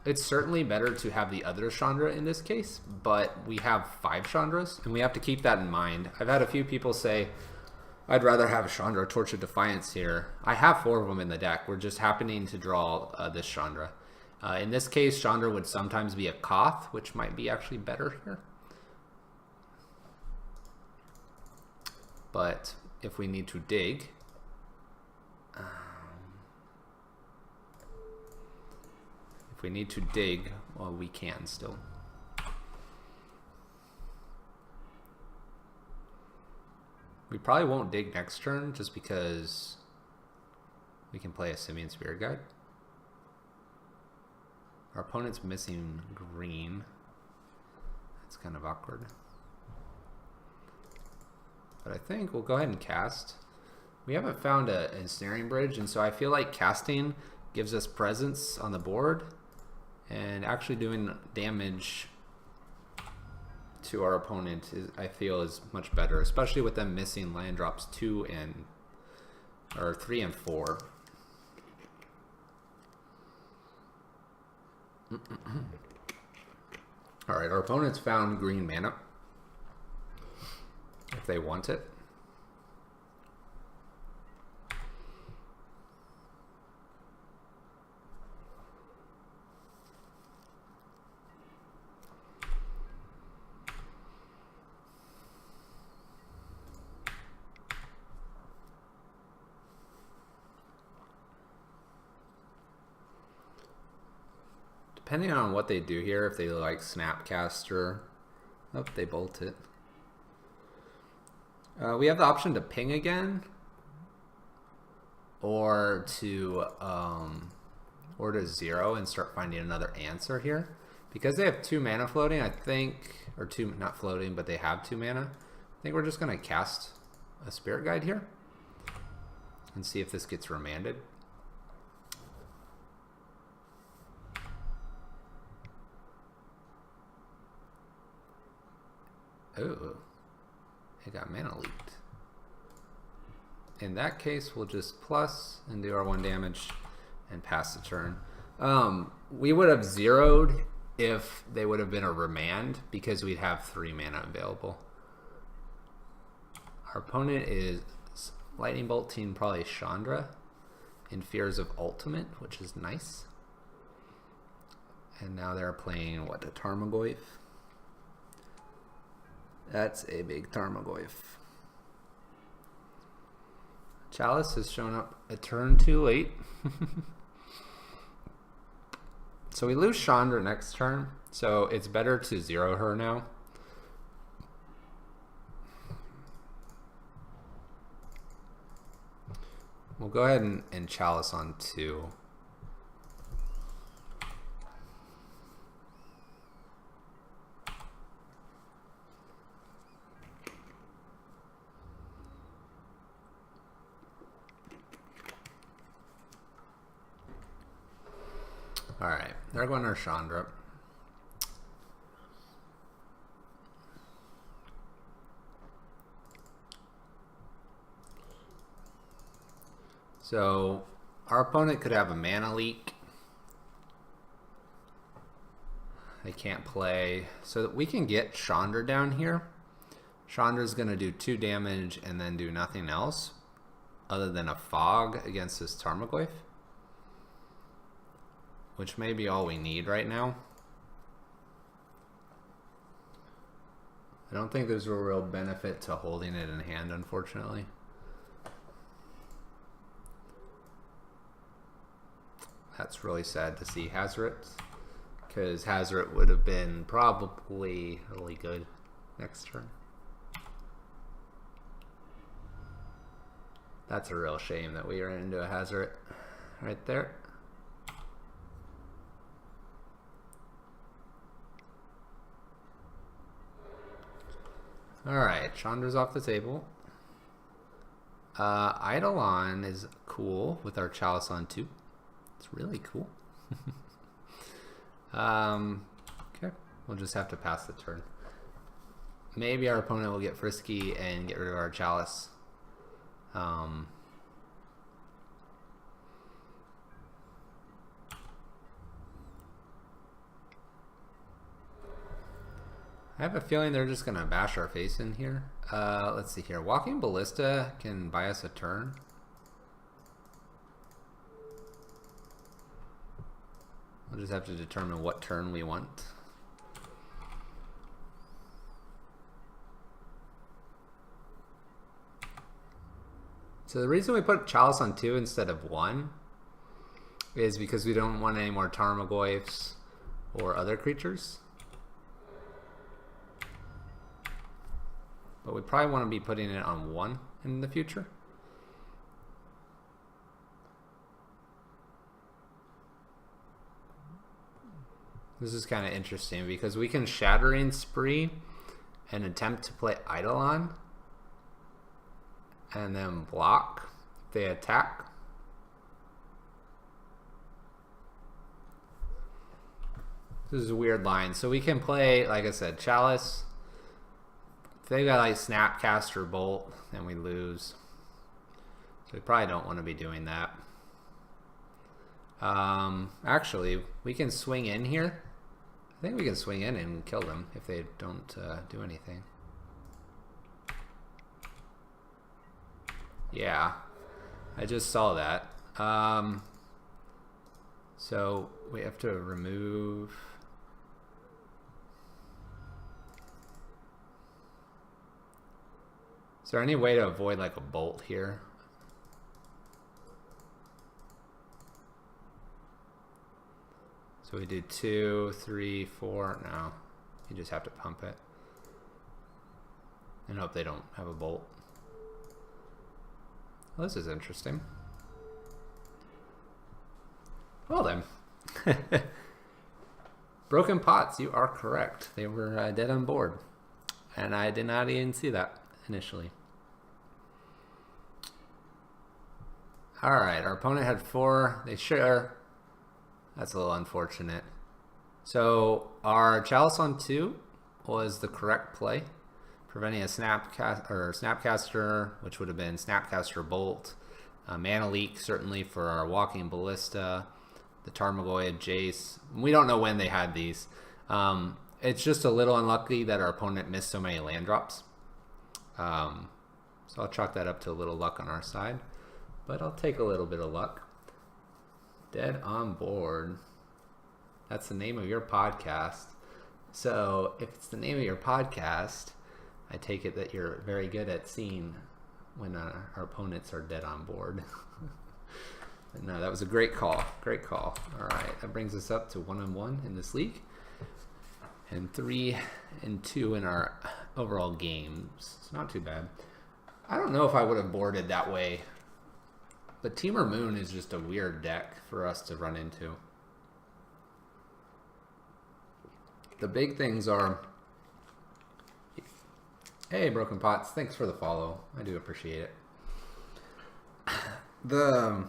It's certainly better to have the other Chandra in this case, but we have 5 Chandras, and we have to keep that in mind. I've had a few people say, I'd rather have a Chandra Torch of Defiance here. I have 4 of them in the deck. We're just happening to draw this Chandra. In this case, Chandra would sometimes be a Koth, which might be actually better here. But if we need to dig... if we need to dig, well, we can still. We probably won't dig next turn just because we can play a Simian Spirit Guide. Our opponent's missing green. It's kind of awkward. But I think we'll go ahead and cast. We haven't found a Ensnaring Bridge, and so I feel like casting gives us presence on the board, and actually doing damage to our opponent I feel is much better, especially with them missing land drops 3 and 4. Alright, our opponent's found green mana if they want it. Depending on what they do here, if they like Snapcaster Oh, they bolt it. We have the option to ping again, or to zero and start finding another answer here. Because they have 2 mana floating, I think, or 2, not floating, but they have 2 mana. I think we're just gonna cast a Spirit Guide here and see if this gets remanded. Oh, it got mana leaked. In that case, we'll just plus and do our 1 damage and pass the turn. We would have zeroed if they would have been a remand because we'd have 3 mana available. Our opponent is Lightning Bolting probably Chandra in Fears of Ultimate, which is nice. And now they're playing, what, a Tarmogoyf? That's a big Tarmogoyf. Chalice has shown up a turn too late. So we lose Chandra next turn, so it's better to zero her now. We'll go ahead and Chalice on 2. Alright, they're going to Chandra. So our opponent could have a mana leak. They can't play. So that we can get Chandra down here. Chandra's going to do 2 damage and then do nothing else other than a fog against this Tarmogoyf, which may be all we need right now. I don't think there's a real benefit to holding it in hand, unfortunately. That's really sad to see Hazoret, because Hazoret would have been probably really good next turn. That's a real shame that we ran into a Hazoret right there. Alright, Chandra's off the table. Eidolon is cool with our Chalice on 2. It's really cool. Okay, we'll just have to pass the turn. Maybe our opponent will get frisky and get rid of our Chalice. I have a feeling they're just gonna bash our face in here. Let's see here. Walking Ballista can buy us a turn. We'll just have to determine what turn we want. So the reason we put Chalice on 2 instead of 1 is because we don't want any more Tarmogoyfs or other creatures. But we probably want to be putting it on 1 in the future. This is kind of interesting because we can Shattering Spree and attempt to play Eidolon and then block if they attack. This is a weird line. So we can play, like I said, Chalice. If they got like Snapcast or Bolt, then we lose. So we probably don't want to be doing that. Actually, we can swing in here. I think we can swing in and kill them if they don't do anything. Yeah, I just saw that. So we have to remove. Is there any way to avoid like a bolt here? So we do 2, 3, 4. No, you just have to pump it. and hope they don't have a bolt. Well, this is interesting. Well then. Broken pots, you are correct. They were dead on board. And I did not even see that initially. Alright, our opponent had 4. They share. That's a little unfortunate. So our Chalice on 2 was the correct play, preventing a Snapcaster, which would have been Snapcaster Bolt, Mana Leak certainly for our Walking Ballista, the Tarmogoyf, Jace. We don't know when they had these. It's just a little unlucky that our opponent missed so many land drops. So I'll chalk that up to a little luck on our side, but I'll take a little bit of luck. Dead on board. That's the name of your podcast. So if it's the name of your podcast, I take it that you're very good at seeing when our opponents are dead on board. No, that was a great call. Great call. All right, that brings us up to 1-1 in this league, and 3-2 in our overall games. It's not too bad. I don't know if I would have boarded that way, but Temur Moon is just a weird deck for us to run into. The big things are, hey, Broken Pots, thanks for the follow. I do appreciate it. I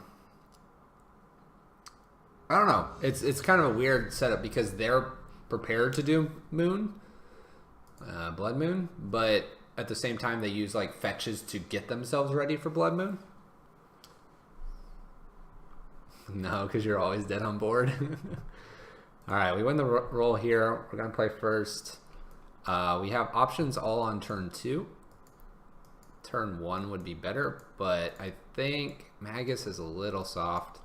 don't know. It's kind of a weird setup because they're prepared to do Moon, Blood Moon, but at the same time they use like fetches to get themselves ready for Blood Moon. No, because you're always dead on board. All right, we win the roll here. We're gonna play first. We have options all on turn 2. Turn 1 would be better, but I think Magus is a little soft.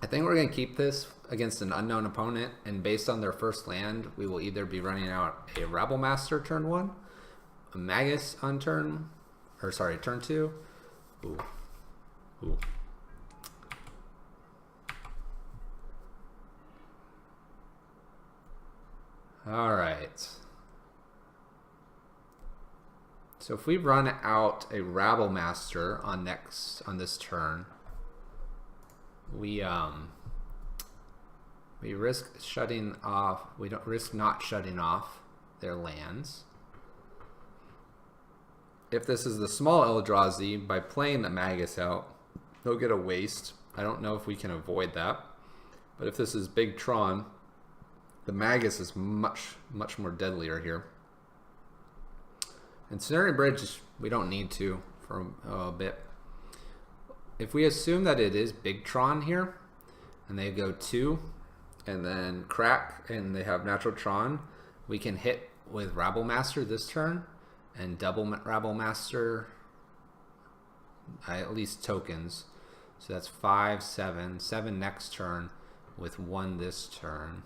I think we're going to keep this against an unknown opponent, and based on their first land, we will either be running out a Rabble Master turn 1, a Magus on turn 2. Ooh. Ooh. All right. So if we run out a Rabble Master on this turn, we risk shutting off. We don't risk not shutting off their lands. If this is the small Eldrazi, by playing the Magus out, they'll get a waste. I don't know if we can avoid that. But if this is Big Tron, the Magus is much more deadlier here. And Ensnaring Bridge, we don't need to for a bit. If we assume that it is Big Tron here, and they go 2, and then crack, and they have Natural Tron, we can hit with Rabble Master this turn, and double Rabble Master, at least tokens. So that's 5, 7 next turn, with 1 this turn.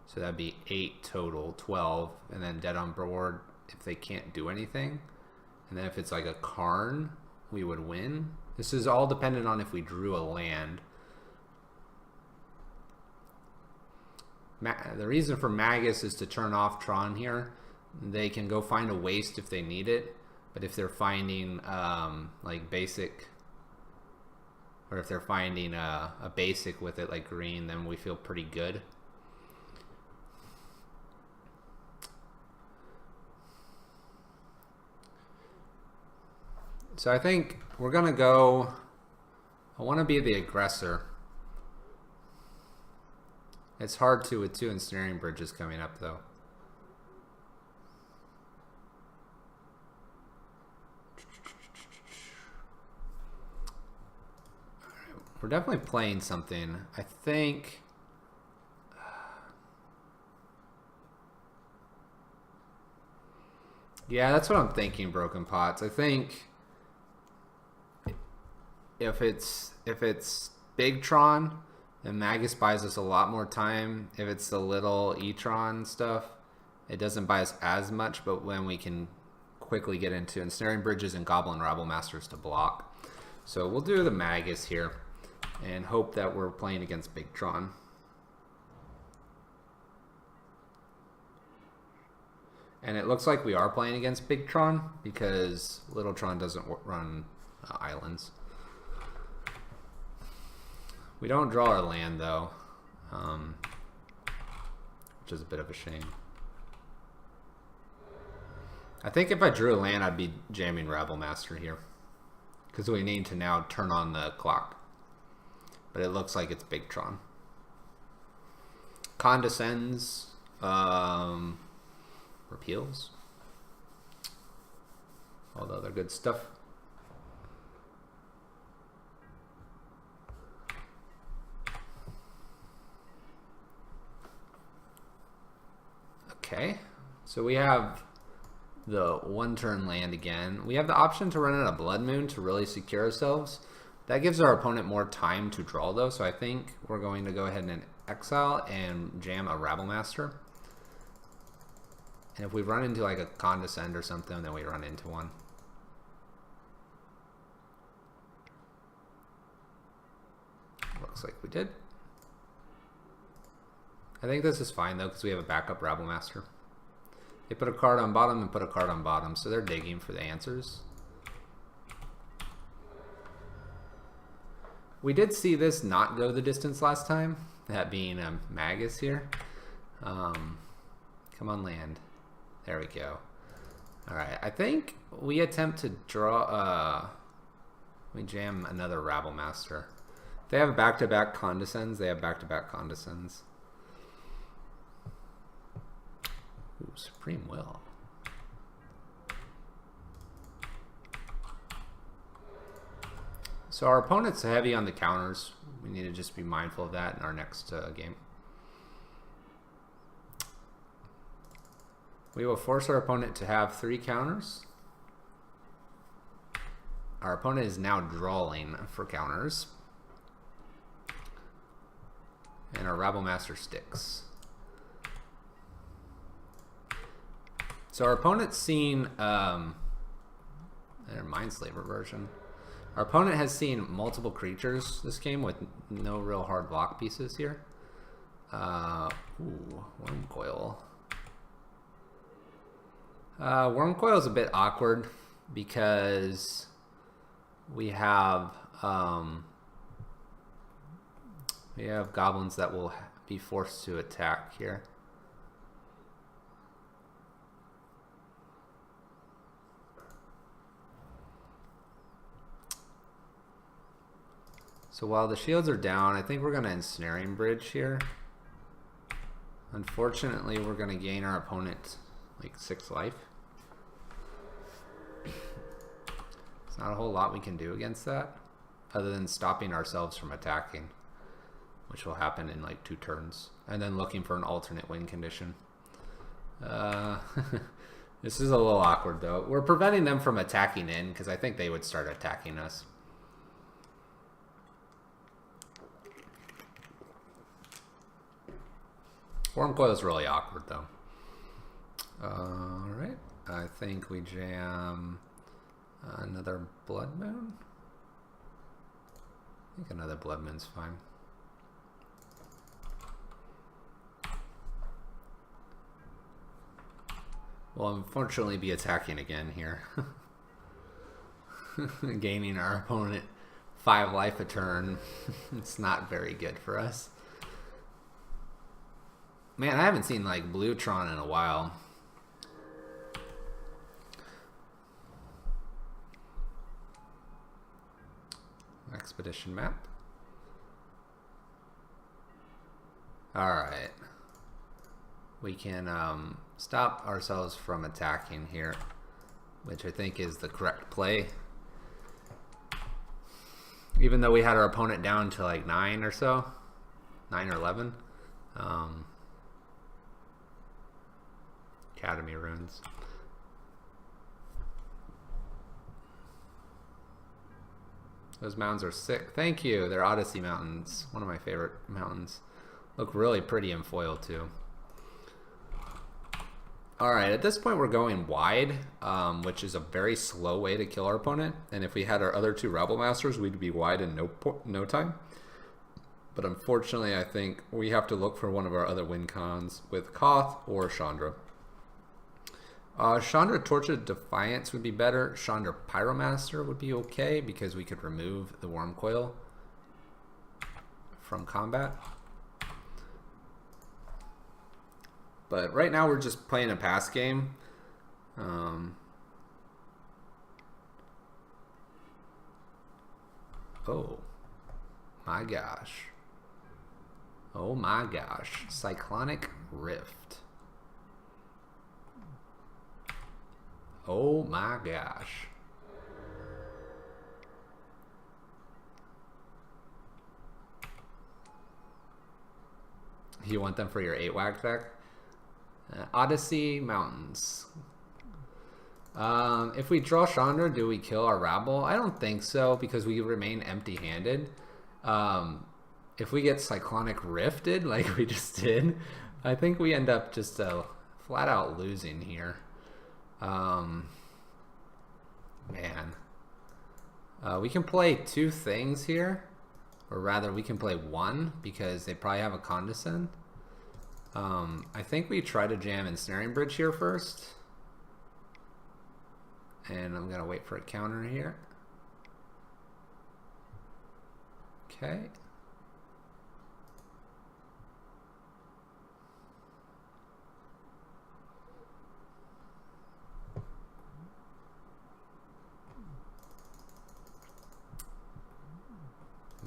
So that'd be 8 total, 12, and then dead on board if they can't do anything. And then if it's like a Karn, we would win. This is all dependent on if we drew a land. The reason for Magus is to turn off Tron here. They can go find a waste if they need it, but if they're finding like basic, or if they're finding a basic with it like green, then we feel pretty good. So I think we're gonna go, I want to be the aggressor. It's hard to with 2 Ensnaring Bridges coming up though. Alright, we're definitely playing something. I think yeah, that's what I'm thinking, Broken Pots. I think if it's Big Tron, then Magus buys us a lot more time. If it's the little E-Tron stuff, it doesn't buy us as much, but when we can quickly get into Ensnaring Bridges and Goblin Rabble Masters to block. So we'll do the Magus here and hope that we're playing against Big Tron. And it looks like we are playing against Big Tron because Little Tron doesn't run islands. We don't draw our land though, which is a bit of a shame. I think if I drew a land, I'd be jamming Rabble Master here because we need to now turn on the clock. But it looks like it's Big Tron. Condescends, repeals, all the other good stuff. Okay, so we have the one turn land again. We have the option to run in a Blood Moon to really secure ourselves. That gives our opponent more time to draw though, so I think we're going to go ahead and exile and jam a Rabble Master. And if we run into like a Condescend or something, then we run into one. Looks like we did. I think this is fine though because we have a backup Rabble Master. They put a card on bottom and put a card on bottom, so they're digging for the answers. We did see this not go the distance last time, that being a Magus here. Come on, land. There we go. Alright, I think we attempt to draw, we jam another Rabble Master. They have back-to-back Condescends, they have back-to-back Condescends. Ooh, Supreme Will. So our opponent's heavy on the counters. We need to just be mindful of that in our next game. We will force our opponent to have 3 counters. Our opponent is now drawing for counters. And our Rabble Master sticks. So our opponent's seen their Mindslaver version. Our opponent has seen multiple creatures this game with no real hard block pieces here. Worm Coil. Worm Coil is a bit awkward because we have goblins that will be forced to attack here. So while the shields are down, I think we're going to Ensnaring Bridge here. Unfortunately, we're going to gain our opponent like 6 life. There's not a whole lot we can do against that, other than stopping ourselves from attacking, which will happen in like 2 turns, and then looking for an alternate win condition. This is a little awkward though. We're preventing them from attacking in because I think they would start attacking us. Worm Coil is really awkward though. Alright, I think we jam another Blood Moon. I think another Blood Moon's fine. We'll unfortunately be attacking again here. Gaining our opponent 5 life a turn. It's not very good for us. Man, I haven't seen like Blue Tron in a while. Expedition map. Alright. We can stop ourselves from attacking here, which I think is the correct play. Even though we had our opponent down to like 9 or so. 9 or 11. Academy runes. Those mountains are sick. Thank you. They're Odyssey Mountains. One of my favorite mountains. Look really pretty in foil too. Alright, at this point we're going wide, which is a very slow way to kill our opponent. And if we had our other 2 Rabble Masters, we'd be wide in no time. But unfortunately, I think we have to look for one of our other win cons with Koth or Chandra. Chandra Tortured Defiance would be better. Chandra Pyromaster would be okay because we could remove the Worm Coil from combat. But right now we're just playing a pass game. Oh my gosh. Oh my gosh. Cyclonic Rift. Oh my gosh. You want them for your 8-whack deck? Odyssey Mountains. If we draw Chandra, do we kill our Rabble? I don't think so because we remain empty-handed. If we get Cyclonic Rifted like we just did, I think we end up just flat out losing here. Man. We can play 2 things here. Or rather, we can play 1 because they probably have a Condescend. I think we try to jam Ensnaring Bridge here first. And I'm going to wait for a counter here. Okay.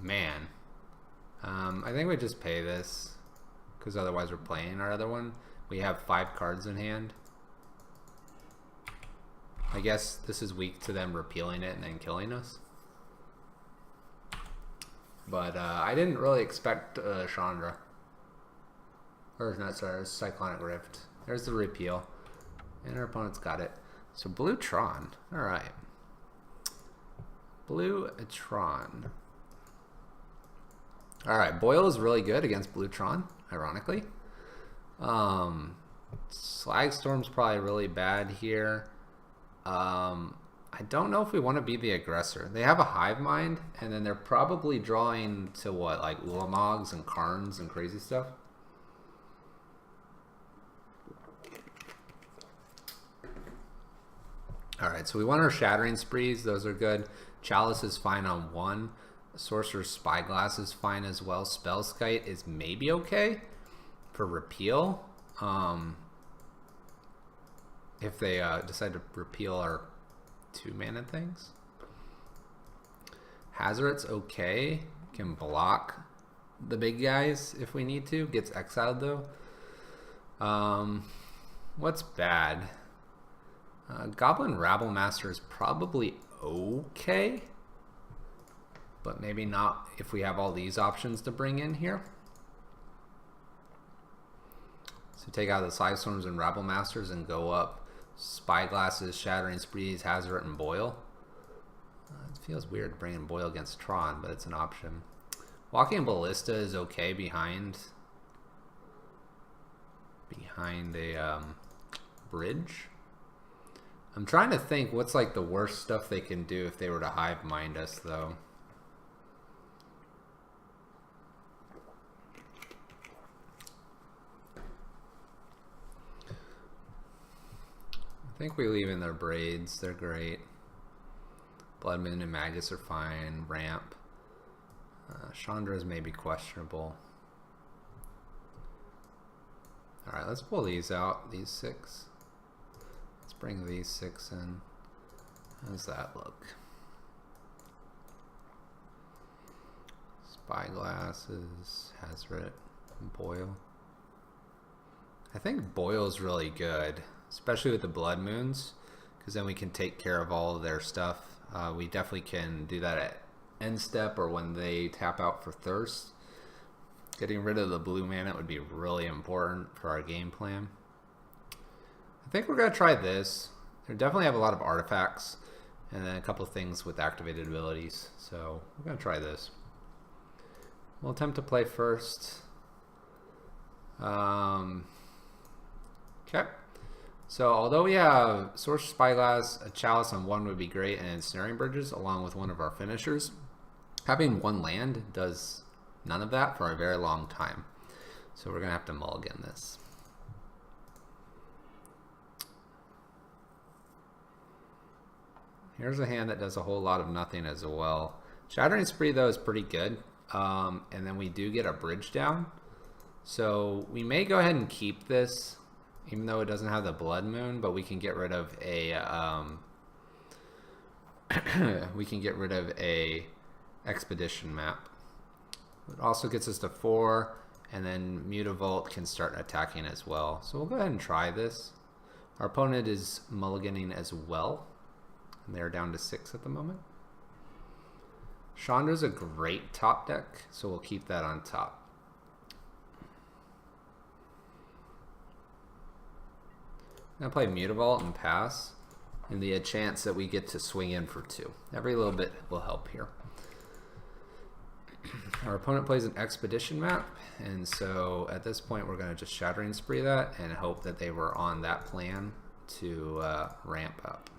Man. I think we just pay this. Because otherwise we're playing our other one. We have 5 cards in hand. I guess this is weak to them repealing it and then killing us. But I didn't really expect Chandra. Or not, sorry, Cyclonic Rift. There's the repeal. And our opponent's got it. So Blue Tron. Alright. Blue Tron. Alright, Boyle is really good against Blue Tron, ironically. Slagstorm's probably really bad here. I don't know if we want to be the aggressor. They have a Hive Mind, and then they're probably drawing to what, like Ulamogs and Karns and crazy stuff. Alright, so we want our Shattering Sprees. Those are good. Chalice is fine on 1. Sorcerer's Spyglass is fine as well. Spellskite is maybe okay for repeal. If they decide to repeal our 2-mana things. Hazoret's okay. Can block the big guys if we need to. Gets exiled though. What's bad? Goblin Rabble Master is probably okay. But maybe not if we have all these options to bring in here. So take out the Slagstorms and Rabble Masters and go up Spyglasses, Shattering Sprees, Hazoret, and Boyle. It feels weird bringing Boyle against Tron, but it's an option. Walking Ballista is okay behind a bridge. I'm trying to think what's like the worst stuff they can do if they were to Hive Mind us, though. I think we leave in their Braids. They're great. Blood Moon and Magus are fine. Ramp. Chandra's maybe questionable. Alright, let's pull these out. These 6. Let's bring these 6 in. How does that look? Spyglasses, Hazoret, and Boyle. I think Boyle's really good, especially with the Blood Moons, because then we can take care of all of their stuff. We definitely can do that at end step or when they tap out for Thirst. Getting rid of the blue mana would be really important for our game plan. I think we're going to try this. They definitely have a lot of artifacts and then a couple of things with activated abilities. So we're going to try this. We'll attempt to play first. Okay. So although we have Sorcerer's Spyglass, a Chalice on 1 would be great, and Ensnaring Bridges along with one of our finishers, having 1 land does none of that for a very long time. So we're going to have to mulligan this. Here's a hand that does a whole lot of nothing as well. Shattering Spree, though, is pretty good. And then we do get a bridge down. So we may go ahead and keep this, even though it doesn't have the Blood Moon, but we can get rid of a expedition map. It also gets us to 4, and then Mutavault can start attacking as well. So we'll go ahead and try this. Our opponent is mulliganing as well, and they're down to 6 at the moment. Chandra's a great top deck, so we'll keep that on top. I'm going to play Mutavault and pass, and the chance that we get to swing in for 2. Every little bit will help here. Our opponent plays an expedition map, and so at this point we're going to just Shattering Spree that and hope that they were on that plan to ramp up.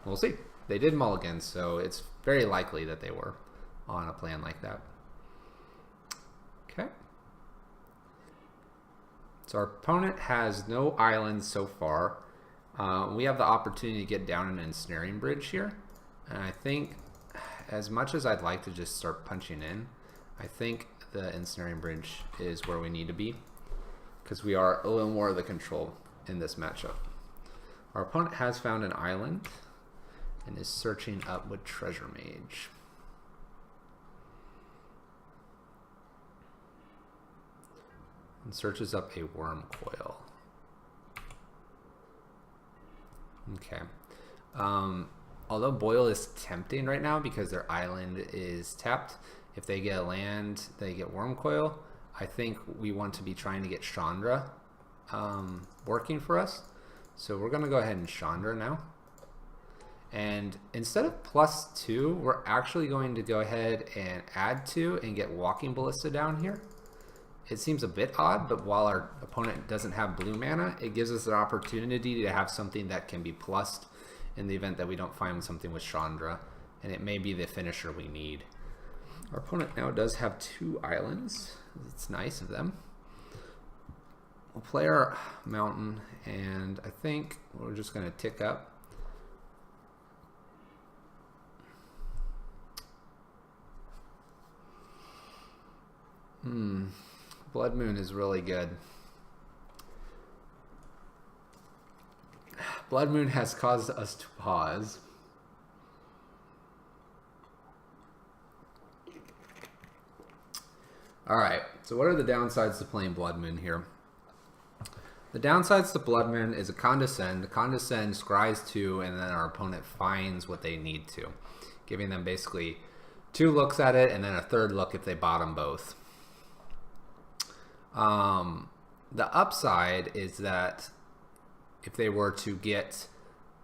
We'll see. They did mulligan, so it's very likely that they were on a plan like that. Okay. So our opponent has no islands so far. We have the opportunity to get down an ensnaring bridge here, and I think as much as I'd like to just start punching in, I think the ensnaring bridge is where we need to be, because we are a little more of the control in this matchup. Our opponent has found an island and is searching up with Treasure Mage. And searches up a Worm Coil. Okay. Although Boil is tempting right now because their island is tapped, if they get a land, they get Worm Coil. I think we want to be trying to get Chandra working for us. So we're going to go ahead and Chandra now. And instead of +2, we're actually going to go ahead and add 2 and get Walking Ballista down here. It seems a bit odd, but while our opponent doesn't have blue mana, it gives us an opportunity to have something that can be plussed in the event that we don't find something with Chandra, and it may be the finisher we need. Our opponent now does have 2 islands. It's nice of them. We'll play our mountain, and I think we're just going to tick up. Blood Moon is really good. Blood Moon has caused us to pause. Alright, so what are the downsides to playing Blood Moon here? The downsides to Blood Moon is a Condescend. Condescend scries 2, and then our opponent finds what they need to, giving them basically 2 looks at it and then a 3rd look if they bottom both. The upside is that if they were to get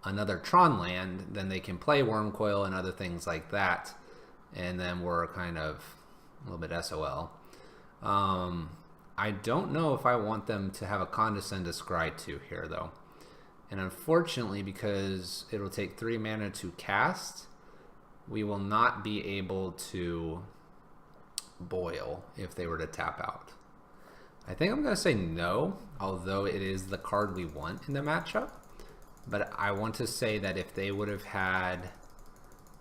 another Tron land, then they can play Worm Coil and other things like that, and then we're kind of a little bit SOL. I don't know if I want them to have a Condescend to scry 2 here, though. And unfortunately, because it'll take 3 mana to cast, we will not be able to Boil if they were to tap out. I think I'm going to say no, although it is the card we want in the matchup. But I want to say that if they would have had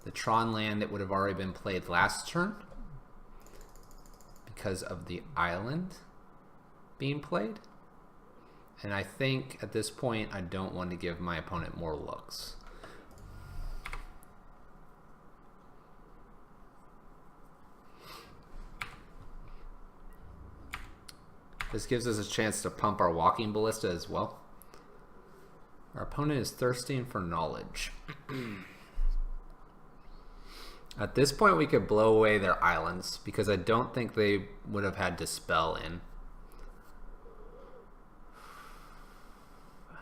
the Tron land, it would have already been played last turn because of the island being played. And I think at this point, I don't want to give my opponent more looks. This gives us a chance to pump our Walking Ballista as well. Our opponent is thirsting for knowledge. At this point, we could blow away their islands because I don't think they would have had Dispel in.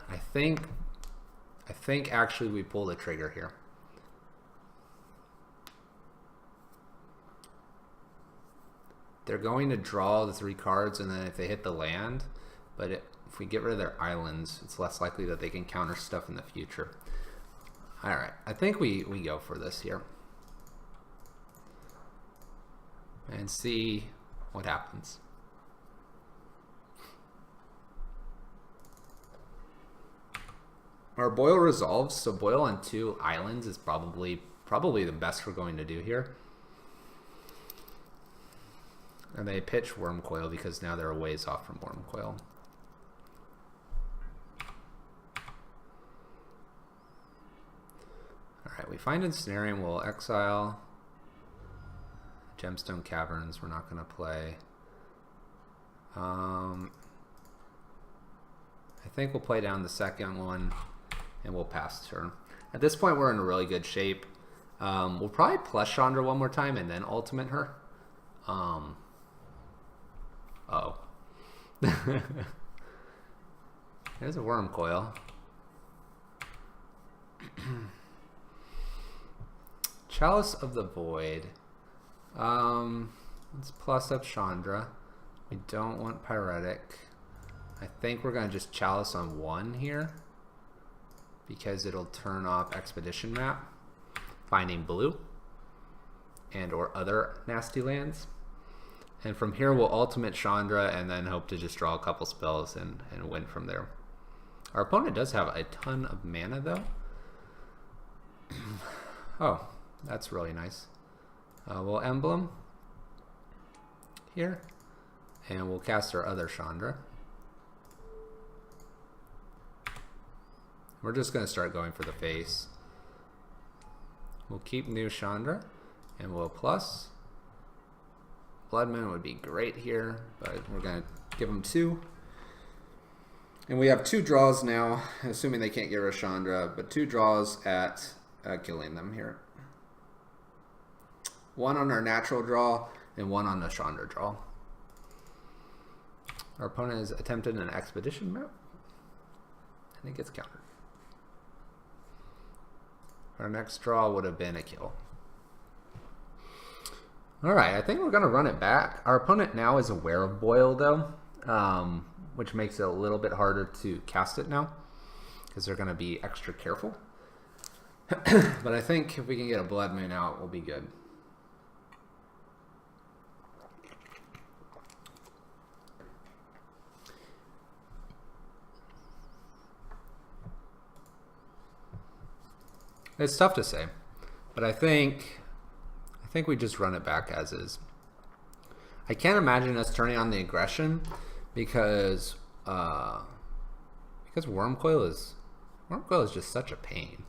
I think actually we pull the trigger here. They're going to draw the 3 cards, and then if they hit the land, but if we get rid of their islands, it's less likely that they can counter stuff in the future. Alright, I think we go for this here. And see what happens. Our Boil resolves, so Boil on 2 islands is probably the best we're going to do here. And they pitch Worm Coil because now they're a ways off from Worm Coil. Alright, we find Ensnaring, we'll exile. Gemstone Caverns, we're not going to play. I think we'll play down the second one and we'll pass turn. At this point, we're in really good shape. We'll probably plus Chandra one more time and then ultimate her. Oh. There's a Worm Coil. Chalice of the Void. Let's plus up Chandra. We don't want Pyretic. I think we're going to just Chalice on 1 here because it'll turn off Expedition Map, finding blue and or other nasty lands. And from here we'll ultimate Chandra and then hope to just draw a couple spells and win from there. Our opponent does have a ton of mana though. Oh, that's really nice. We'll Emblem here and we'll cast our other Chandra. We're just going to start going for the face. We'll keep new Chandra and we'll plus. Blood Moon would be great here, but we're going to give them 2. And we have 2 draws now, assuming they can't get rid of Chandra, but 2 draws at killing them here. 1 on our natural draw and 1 on the Chandra draw. Our opponent has attempted an Expedition Map and it gets countered. Our next draw would have been a kill. Alright, I think we're going to run it back. Our opponent now is aware of Boil though, which makes it a little bit harder to cast it now because they're going to be extra careful. But I think if we can get a Blood Moon out, we'll be good. It's tough to say, but I think we just run it back as is. I can't imagine us turning on the aggression because Worm Coil is just such a pain.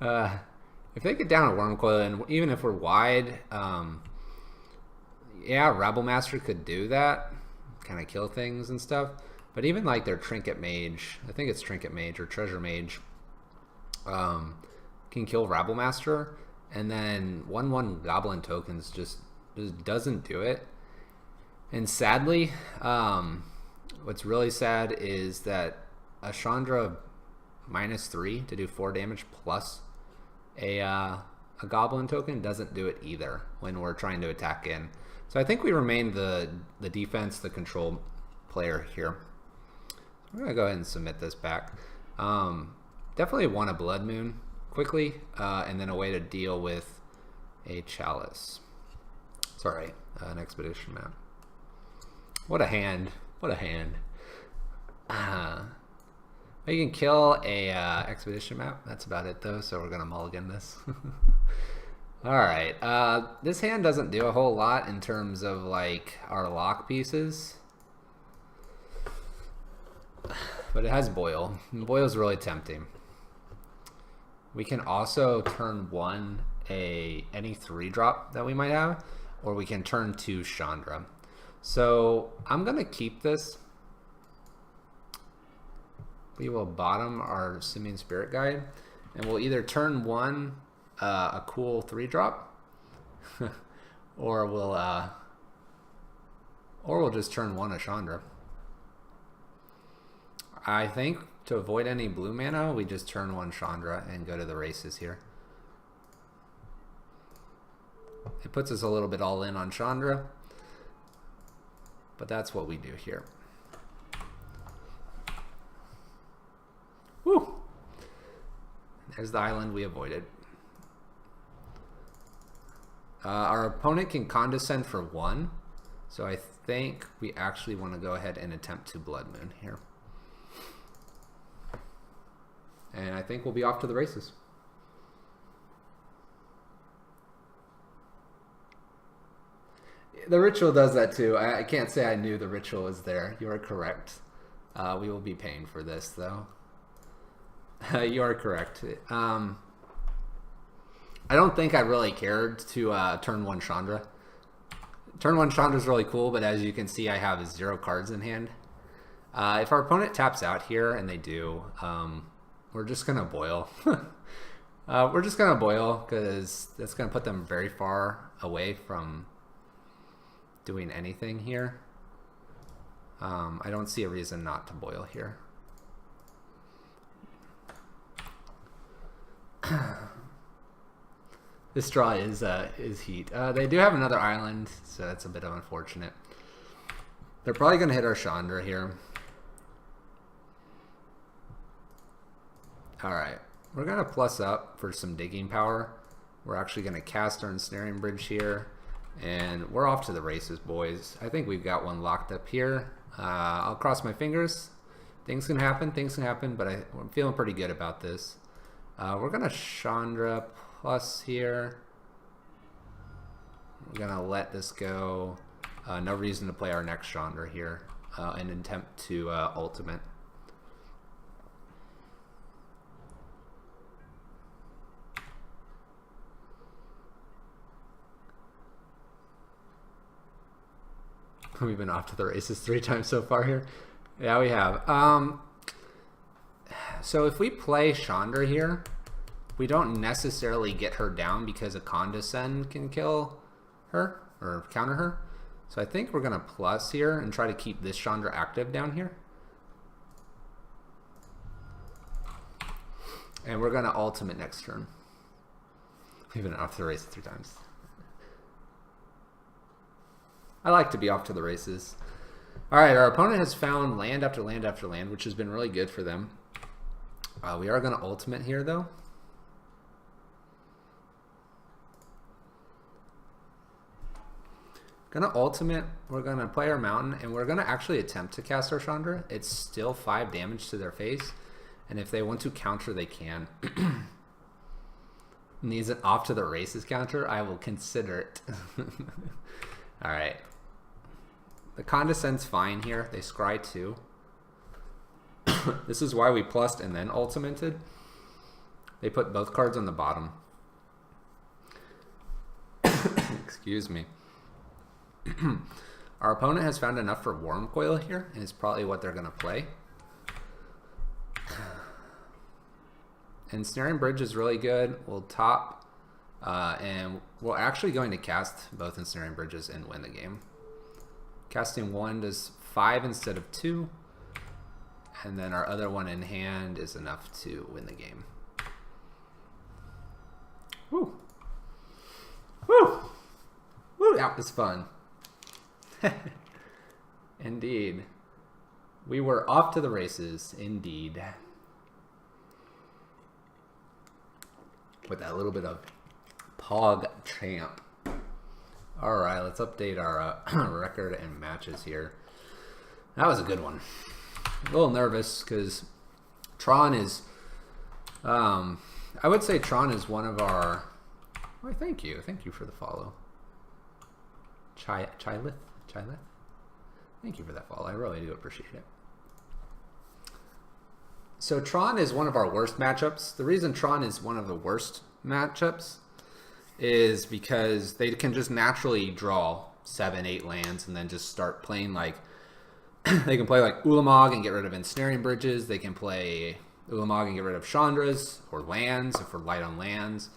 If they get down a Worm Coil, and even if we're wide, yeah, Rabble Master could do that, kind of kill things and stuff. But even like their Trinket Mage, I think it's Trinket Mage or Treasure Mage, can kill Rabble Master, and then 1/1 Goblin tokens just doesn't do it. And sadly, what's really sad is that a Chandra -3 to do 4 damage plus a Goblin token doesn't do it either when we're trying to attack in. So I think we remain the defense, the control player here. I'm gonna go ahead and submit this back. Definitely want a Blood Moon quickly, and then a way to deal with a Chalice. Sorry, an Expedition Map. What a hand! What a hand! You can kill a Expedition Map. That's about it though. So we're gonna mulligan this. All right. This hand doesn't do a whole lot in terms of like our lock pieces. But it has Boil. Boil's really tempting. We can also turn 1 any 3-drop that we might have, or we can turn 2 Chandra. So I'm gonna keep this. We will bottom our Simian Spirit Guide, and we'll either turn 1 a cool 3-drop, or we'll just turn 1 a Chandra. I think to avoid any blue mana, we just turn 1 Chandra and go to the races here. It puts us a little bit all in on Chandra, but that's what we do here. Woo! There's the island we avoided. Our opponent can condescend for 1, so I think we actually want to go ahead and attempt to Blood Moon here. And I think we'll be off to the races. The ritual does that too. I can't say I knew the ritual was there. You are correct. We will be paying for this though. You are correct. I don't think I really cared to turn 1 Chandra. Turn 1 Chandra is really cool, but as you can see, I have 0 cards in hand. If our opponent taps out here, and they do, we're just going to boil. We're just going to boil because that's going to put them very far away from doing anything here. I don't see a reason not to boil here. This draw is heat. They do have another island, so that's a bit of unfortunate. They're probably going to hit our Chandra here. Alright, we're going to plus up for some digging power. We're actually going to cast our ensnaring bridge here. And we're off to the races, boys. I think we've got one locked up here. I'll cross my fingers. Things can happen, but I'm feeling pretty good about this. We're going to Chandra plus here. We're going to let this go. No reason to play our next Chandra here and attempt to ultimate. We've been off to the races 3 times so far here. Yeah, we have. So if we play Chandra here, we don't necessarily get her down because a Condescend can kill her or counter her. So I think we're going to plus here and try to keep this Chandra active down here. And we're going to ultimate next turn. We've been off to the races 3 times. I like to be off to the races. Alright, our opponent has found land after land after land, which has been really good for them. We are going to ultimate here, though. Going to ultimate, we're going to play our mountain, and we're going to actually attempt to cast our Chandra. It's still 5 damage to their face, and if they want to counter, they can. Needs an off to the races counter? I will consider it. Alright. The Condescend's fine here. They scry 2. This is why we plussed and then ultimated. They put both cards on the bottom. Excuse me. Our opponent has found enough for Worm Coil here, and it's probably what they're going to play. Ensnaring Bridge is really good. We'll top, and we're actually going to cast both Ensnaring Bridges and win the game. Casting 1 does 5 instead of 2, and then our other one in hand is enough to win the game. Woo! Woo! Woo! That was fun. Indeed. We were off to the races, indeed. With that little bit of Pog Champ. Alright, let's update our record and matches here. That was a good one. A little nervous because Tron is, I would say Tron is one of our, well, thank you for the follow. Chylith? Thank you for that follow, I really do appreciate it. So Tron is one of our worst matchups. The reason Tron is one of the worst matchups is because they can just naturally draw 7, 8 lands and then just start playing like, they can play like Ulamog and get rid of Ensnaring Bridges. They can play Ulamog and get rid of Chandras or lands if we're light on lands.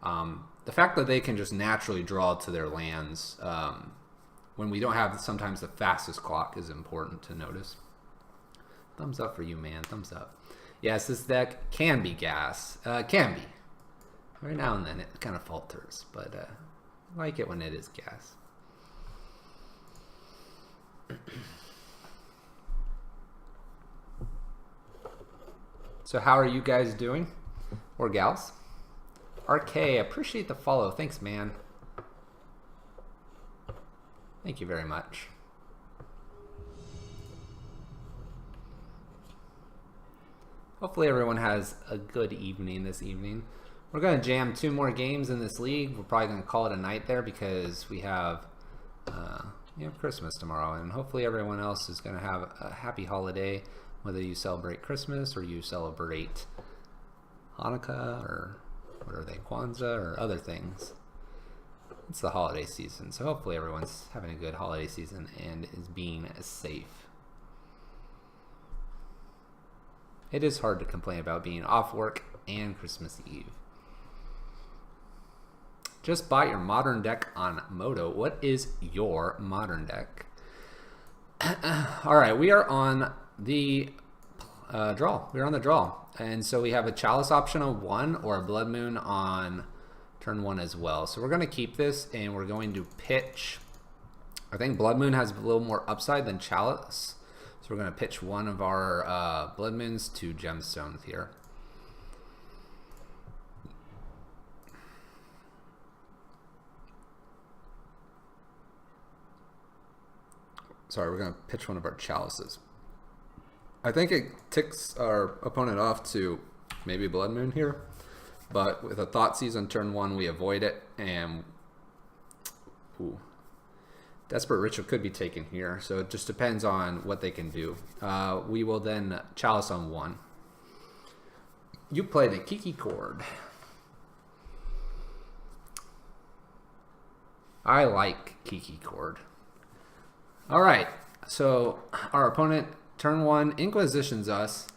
The fact that they can just naturally draw to their lands when we don't have sometimes the fastest clock is important to notice. Thumbs up for you, man. Thumbs up. Yes, this deck can be gas. Can be. Every now and then it kind of falters, but I like it when it is gas. So how are you guys doing? Or gals? RK, appreciate the follow. Thanks, man. Thank you very much. Hopefully everyone has a good evening this evening. We're going to jam 2 more games in this league. We're probably going to call it a night there because we have Christmas tomorrow, and hopefully everyone else is going to have a happy holiday, whether you celebrate Christmas or you celebrate Hanukkah or what are they, Kwanzaa or other things. It's the holiday season, so hopefully everyone's having a good holiday season and is being safe. It is hard to complain about being off work and Christmas Eve. Just buy your modern deck on Moto. What is your modern deck? All right, we are on the draw. We're on the draw. And so we have a Chalice option on 1 or a Blood Moon on turn 1 as well. So we're going to keep this and we're going to pitch. I think Blood Moon has a little more upside than Chalice. So we're going to pitch one of our Blood Moons to Gemstones here. Sorry, we're going to pitch one of our Chalices. I think it ticks our opponent off to maybe Blood Moon here, but with a Thoughtseize on turn 1, we avoid it, and Desperate Ritual could be taken here, so it just depends on what they can do. We will then Chalice on 1. You play the Kiki Chord. I like Kiki Chord. All right, so our opponent, turn 1, Inquisitions us,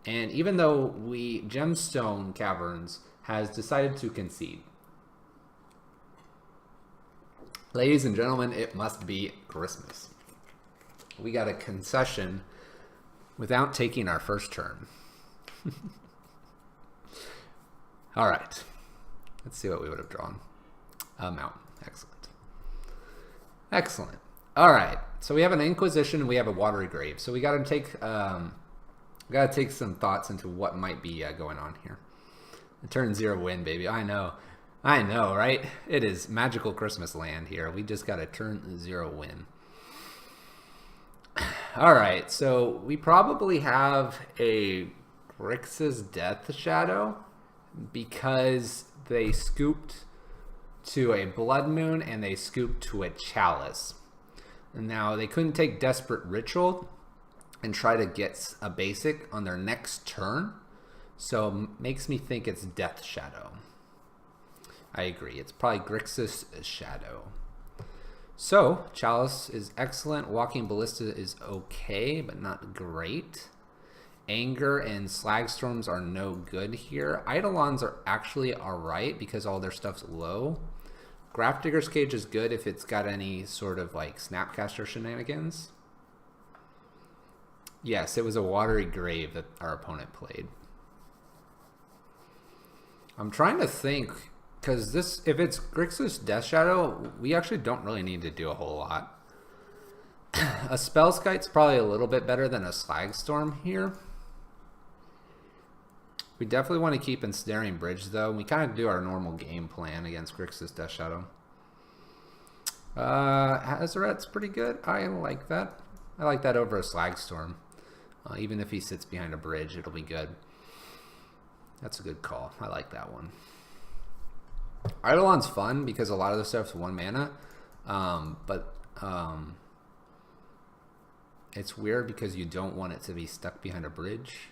and even though we Gemstone Caverns, has decided to concede. Ladies and gentlemen, it must be Christmas. We got a concession without taking our first turn. All right, let's see what we would have drawn. A mountain, excellent. Excellent. All right, so we have an Inquisition and we have a Watery Grave. So we got to take some thoughts into what might be going on here. The turn 0 win, baby. I know, right? It is magical Christmas land here. We just got a turn 0 win. All right, so we probably have a Grixis Death Shadow because they scooped to a Blood Moon and they scooped to a Chalice. Now, they couldn't take Desperate Ritual and try to get a basic on their next turn, so makes me think it's Death Shadow. I agree. It's probably Grixis Shadow. So, Chalice is excellent. Walking Ballista is okay, but not great. Anger and Slagstorms are no good here. Eidolons are actually alright because all their stuff's low. Grafdigger's Cage is good if it's got any sort of like Snapcaster shenanigans. Yes, it was a Watery Grave that our opponent played. I'm trying to think, because this, if it's Grixis Death Shadow, we actually don't really need to do a whole lot. A Spellskite's probably a little bit better than a Slagstorm here. We definitely want to keep Ensnaring Bridge, though. We kind of do our normal game plan against Grixis Death Shadow. Hazoret's pretty good. I like that. I like that over a Slagstorm. Even if he sits behind a bridge, it'll be good. That's a good call. I like that one. Eidolon's fun because a lot of the stuff's 1 mana. It's weird because you don't want it to be stuck behind a bridge.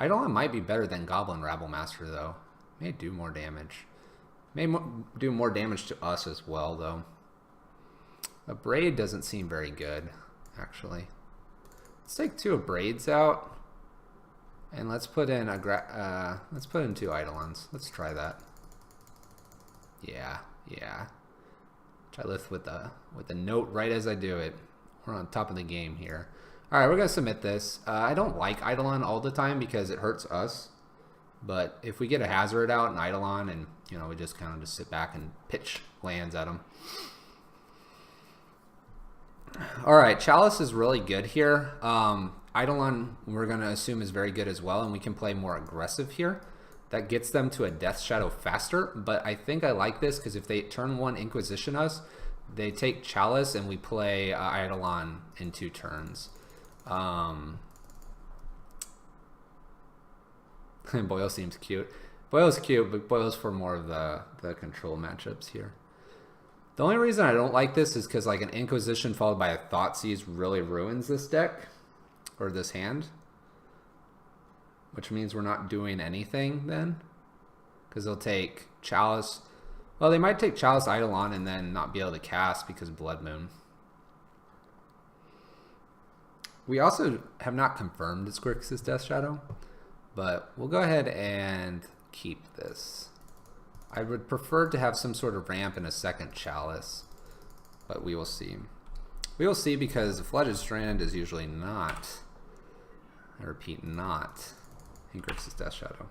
Eidolon might be better than Goblin Rabblemaster, though. May do more damage. May do more damage to us as well, though. A Braid doesn't seem very good, actually. Let's take 2 of Braids out, and let's put in let's put in 2 Eidolons. Let's try that. Yeah. Try lift with the note right as I do it. We're on top of the game here. All right, we're going to submit this. I don't like Eidolon all the time because it hurts us. But if we get a Hazoret out and Eidolon and, we just kind of just sit back and pitch lands at them. All right, Chalice is really good here. Eidolon, we're going to assume, is very good as well, and we can play more aggressive here. That gets them to a Death Shadow faster, but I think I like this because if they turn 1 Inquisition us, they take Chalice and we play Eidolon in 2 turns. Boyle seems cute. Boyle's cute, but Boyle's for more of the control matchups here. The only reason I don't like this is because like an Inquisition followed by a Thoughtseize really ruins this deck, or this hand. Which means we're not doing anything then. Because they'll take Chalice. Well, they might take Chalice Eidolon and then not be able to cast because Blood Moon. We also have not confirmed it's Grixis Death Shadow. But we'll go ahead and keep this. I would prefer to have some sort of ramp and a second Chalice. But we will see. We will see because Flooded Strand is usually not, I repeat, not in Grixis Death Shadow.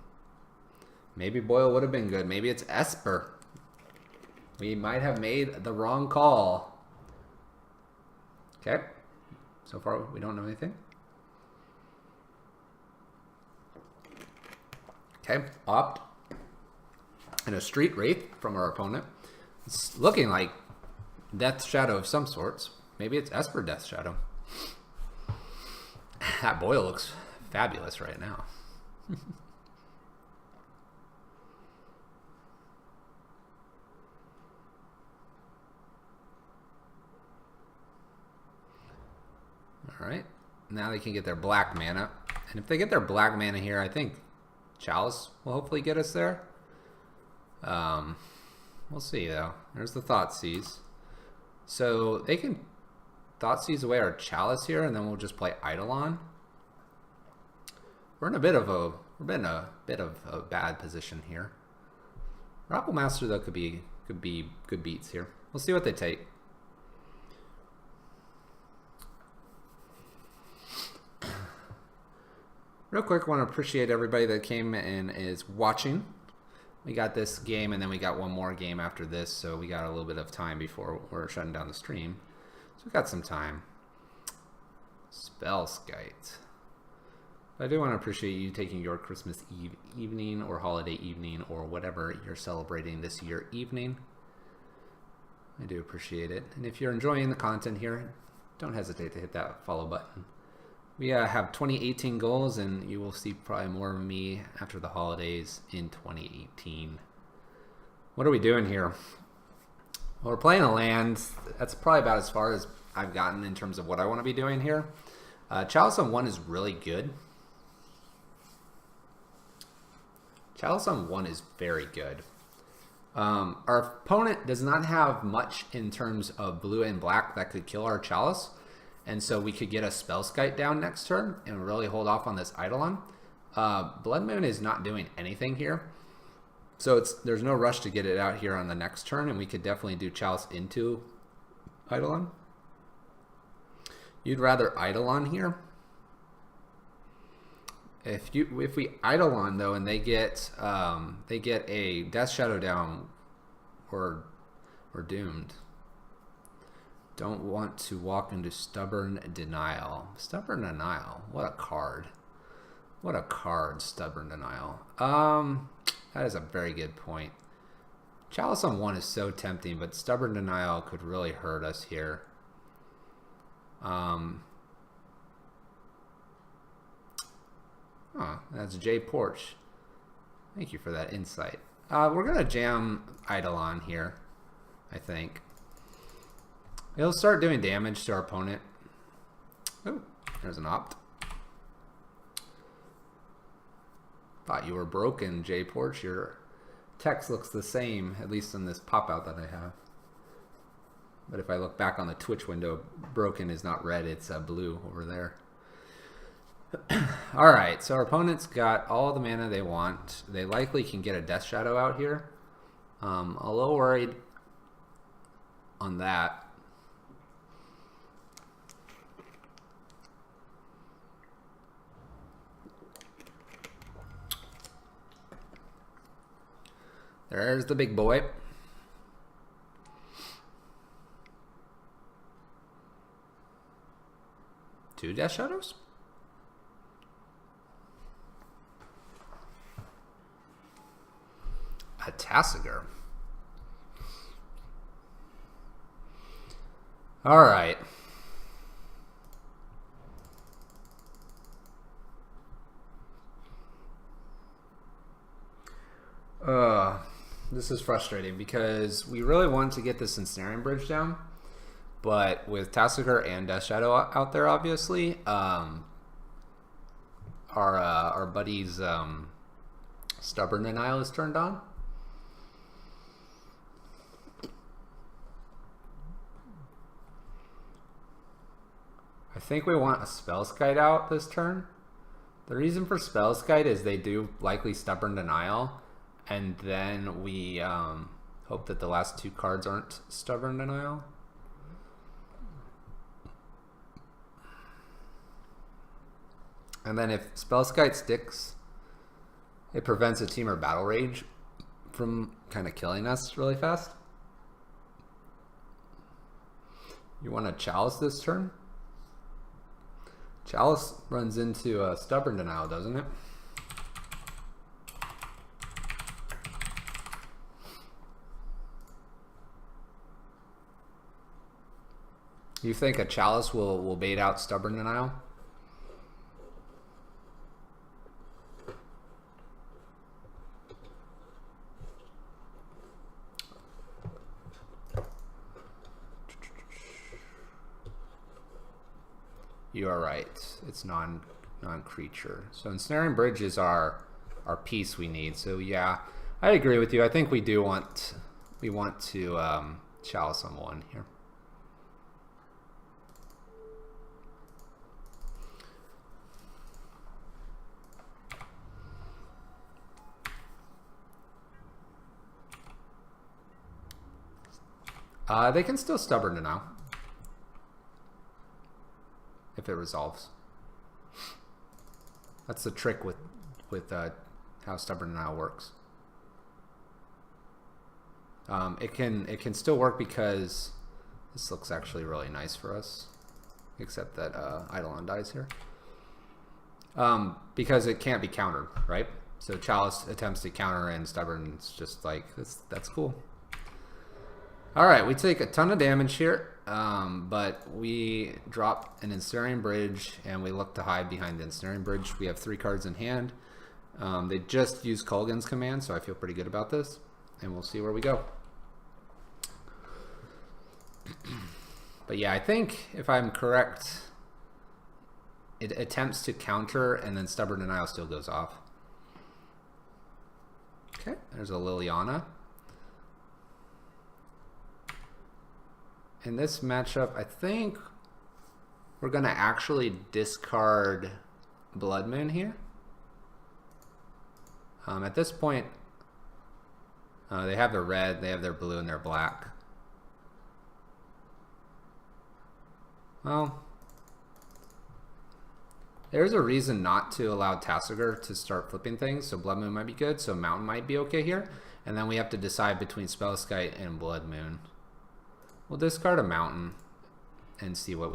Maybe Boyle would have been good. Maybe it's Esper. We might have made the wrong call. Okay. So far, we don't know anything. Okay. Opt. And a Street Wraith from our opponent. It's looking like Death Shadow of some sorts. Maybe it's Esper Death Shadow. That Boyle looks fabulous right now. Alright, now they can get their black mana. And if they get their black mana here, I think Chalice will hopefully get us there. We'll see though. There's the Thoughtseize. So they can Thoughtseize away our Chalice here, and then we'll just play Eidolon. We're in a bit of a bad position here. Grapple Master though could be good beats here. We'll see what they take. Real quick, want to appreciate everybody that came and is watching. We got this game and then we got one more game after this, so we got a little bit of time before we're shutting down the stream. So we got some time. Spellskite. I do want to appreciate you taking your Christmas Eve evening or holiday evening or whatever you're celebrating this year evening. I do appreciate it. And if you're enjoying the content here, don't hesitate to hit that follow button. We have 2018 goals, and you will see probably more of me after the holidays in 2018. What are we doing here? Well, we're playing a land. That's probably about as far as I've gotten in terms of what I want to be doing here. Chalice on 1 is really good. Chalice on 1 is very good. Our opponent does not have much in terms of blue and black that could kill our Chalice. And so we could get a Spellskite down next turn and really hold off on this Eidolon. Blood Moon is not doing anything here. So there's no rush to get it out here on the next turn, and we could definitely do Chalice into Eidolon. You'd rather Eidolon here. If we Eidolon though, and they get a Death Shadow down, we're doomed. Don't want to walk into Stubborn Denial. Stubborn Denial. What a card. What a card, Stubborn Denial. That is a very good point. Chalice on 1 is so tempting, but Stubborn Denial could really hurt us here. That's Jay Porch. Thank you for that insight. We're going to jam Eidolon here, I think. It'll start doing damage to our opponent. Oh, there's an opt. Thought you were broken, Jay Porch. Your text looks the same, at least in this pop-out that I have. But if I look back on the Twitch window, broken is not red, it's blue over there. Alright, so our opponent's got all the mana they want. They likely can get a Death Shadow out here. A little worried on that. There's the big boy. Two Death Shadows? A Tassiger. All right. This is frustrating because we really want to get this Ensnaring Bridge down, but with Tassiger and Death Shadow out there, obviously, our buddy's Stubborn Denial is turned on. I think we want a Spellskite out this turn. The reason for Spellskite is they do likely Stubborn Denial, and then we hope that the last two cards aren't Stubborn Denial. And then if Spellskite sticks, it prevents a Temur Battle Rage from kind of killing us really fast. You want to Chalice this turn? Chalice runs into a Stubborn Denial, doesn't it? You think a Chalice will bait out Stubborn Denial? You are right. It's non-creature. So Ensnaring Bridge is our piece we need. So yeah, I agree with you. I think we want to Chalice on one here. They can still Stubborn Denial if it resolves. That's the trick with how Stubborn Denial works. It can still work because this looks actually really nice for us, except that Eidolon dies here. Because it can't be countered, right? So Chalice attempts to counter and Stubborn's just like, that's cool. Alright, we take a ton of damage here, but we drop an Ensnaring Bridge and we look to hide behind the Ensnaring Bridge. We have 3 cards in hand. They just used Kulgan's command, so I feel pretty good about this, and we'll see where we go. But yeah, I think if I'm correct, it attempts to counter and then Stubborn Denial still goes off. Okay, there's a Liliana. In this matchup, I think we're going to actually discard Blood Moon here. At this point, they have their red, they have their blue, and their black. Well, there's a reason not to allow Tassiger to start flipping things, so Blood Moon might be good, so Mountain might be okay here. And then we have to decide between Spellskite and Blood Moon. We'll discard a Mountain and see what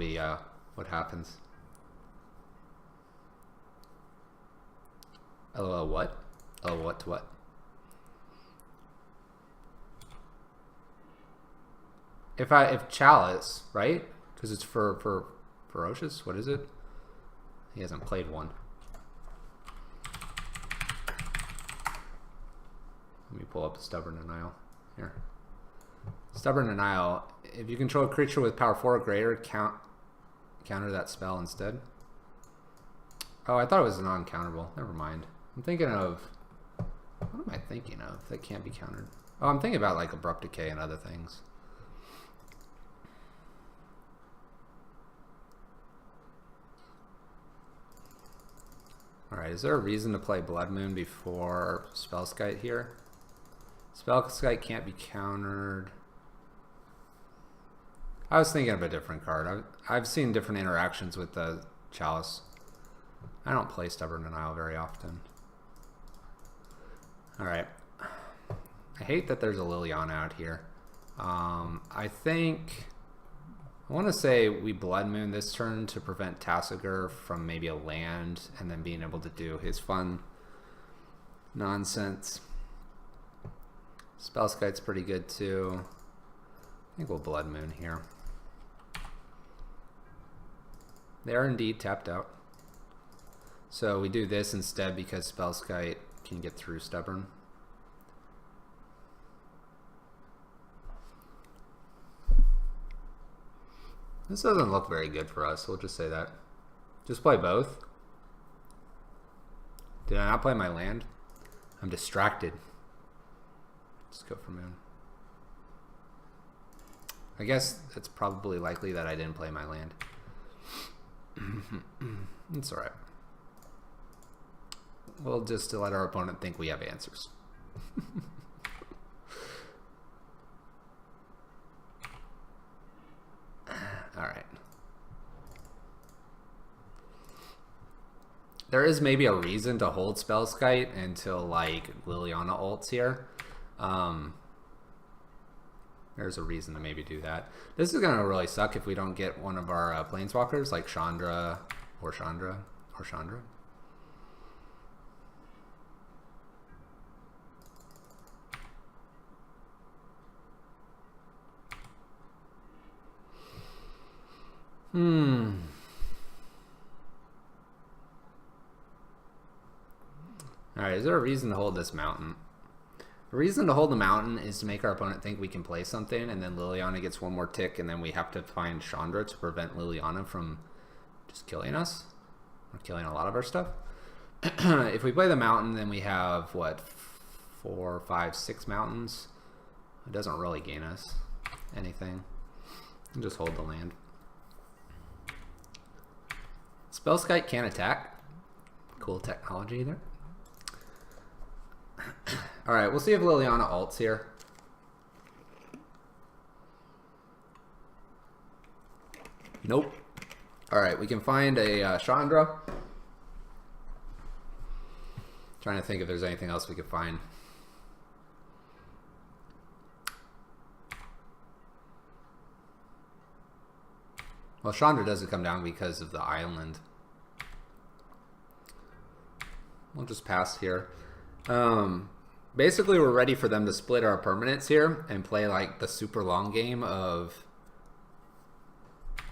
what happens. LOL, what? Oh, what to what? If Chalice, right? Because it's for Ferocious. What is it? He hasn't played one. Let me pull up the Stubborn Denial here. Stubborn Denial. If you control a creature with power 4 or greater, counter that spell instead. Oh, I thought it was non-counterable. Never mind. I'm thinking of... What am I thinking of that can't be countered? Oh, I'm thinking about like Abrupt Decay and other things. Alright, is there a reason to play Blood Moon before Spellskite here? Spellskite can't be countered. I was thinking of a different card. I've seen different interactions with the Chalice. I don't play Stubborn Denial very often. Alright. I hate that there's a Liliana out here. I think... I want to say we Blood Moon this turn to prevent Tassiger from maybe a land and then being able to do his fun nonsense. Spellskite's pretty good too. I think we'll Blood Moon here. They are indeed tapped out. So we do this instead because Spellskite can get through Stubborn. This doesn't look very good for us. We'll just say that. Just play both. Did I not play my land? I'm distracted. Let's go for moon. I guess it's probably likely that I didn't play my land. It's alright. We'll just let our opponent think we have answers. Alright. There is maybe a reason to hold Spellskite until like Liliana ults here. There's a reason to maybe do that. This is going to really suck if we don't get one of our planeswalkers like Chandra or Chandra or Chandra. Alright, is there a reason to hold this mountain? The reason to hold the mountain is to make our opponent think we can play something, and then Liliana gets one more tick, and then we have to find Chandra to prevent Liliana from just killing us. Or killing a lot of our stuff. If we play the mountain, then we have, what, 4, 5, 6 mountains? It doesn't really gain us anything. We'll just hold the land. Spellskite can't attack. Cool technology there. Alright, we'll see if Liliana ults here. Nope. Alright, we can find a Chandra. Trying to think if there's anything else we could find. Well, Chandra doesn't come down because of the island. We'll just pass here. Basically, we're ready for them to split our permanents here and play like the super long game of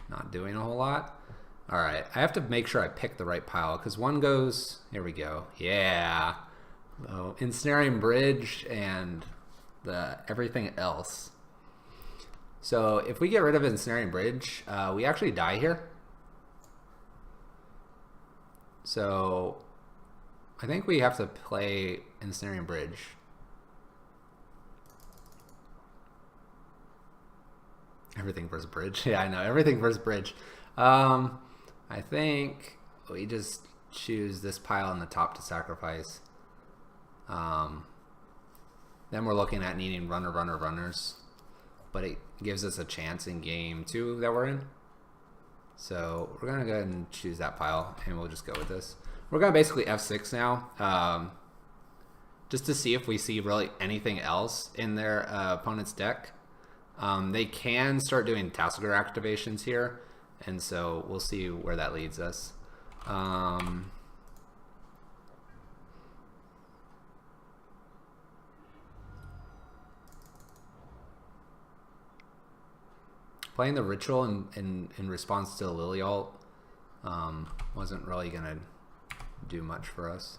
not doing a whole lot. Alright, I have to make sure I pick the right pile because one goes, here we go, yeah. So, Ensnaring Bridge and the everything else. So if we get rid of Ensnaring Bridge, we actually die here. So I think we have to play Ensnaring Bridge. Everything versus Bridge. Yeah, I know. Everything versus Bridge. I think we just choose this pile in the top to sacrifice. Then we're looking at needing runners. But it gives us a chance in game 2 that we're in. So we're going to go ahead and choose that pile, and we'll just go with this. We're going to basically F6 now, just to see if we see really anything else in their opponent's deck. They can start doing Tassiger activations here, and so we'll see where that leads us. Playing the Ritual in response to the Lily ult wasn't really going to do much for us.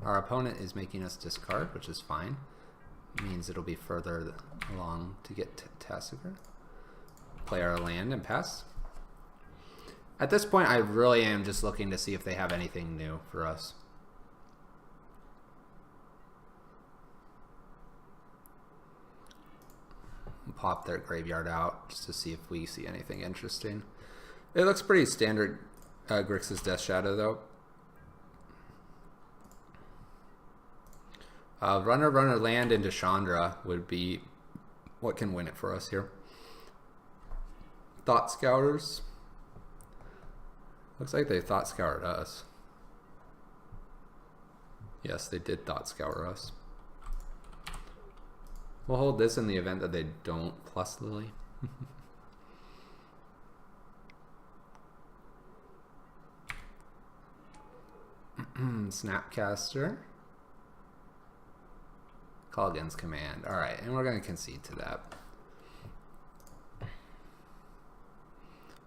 Our opponent is making us discard, which is fine. It means it'll be further along to get to Tassiger. Play our land and pass. At this point, I really am just looking to see if they have anything new for us. Pop their graveyard out just to see if we see anything interesting. It looks pretty standard Grixis Death Shadow though. Runner land into Chandra would be what can win it for us here. Thought Scouters. Looks like they Thought Scoured us. Yes, they did Thought Scour us. We'll hold this in the event that they don't plus Lily. Snapcaster. Call against command. Alright, and we're going to concede to that.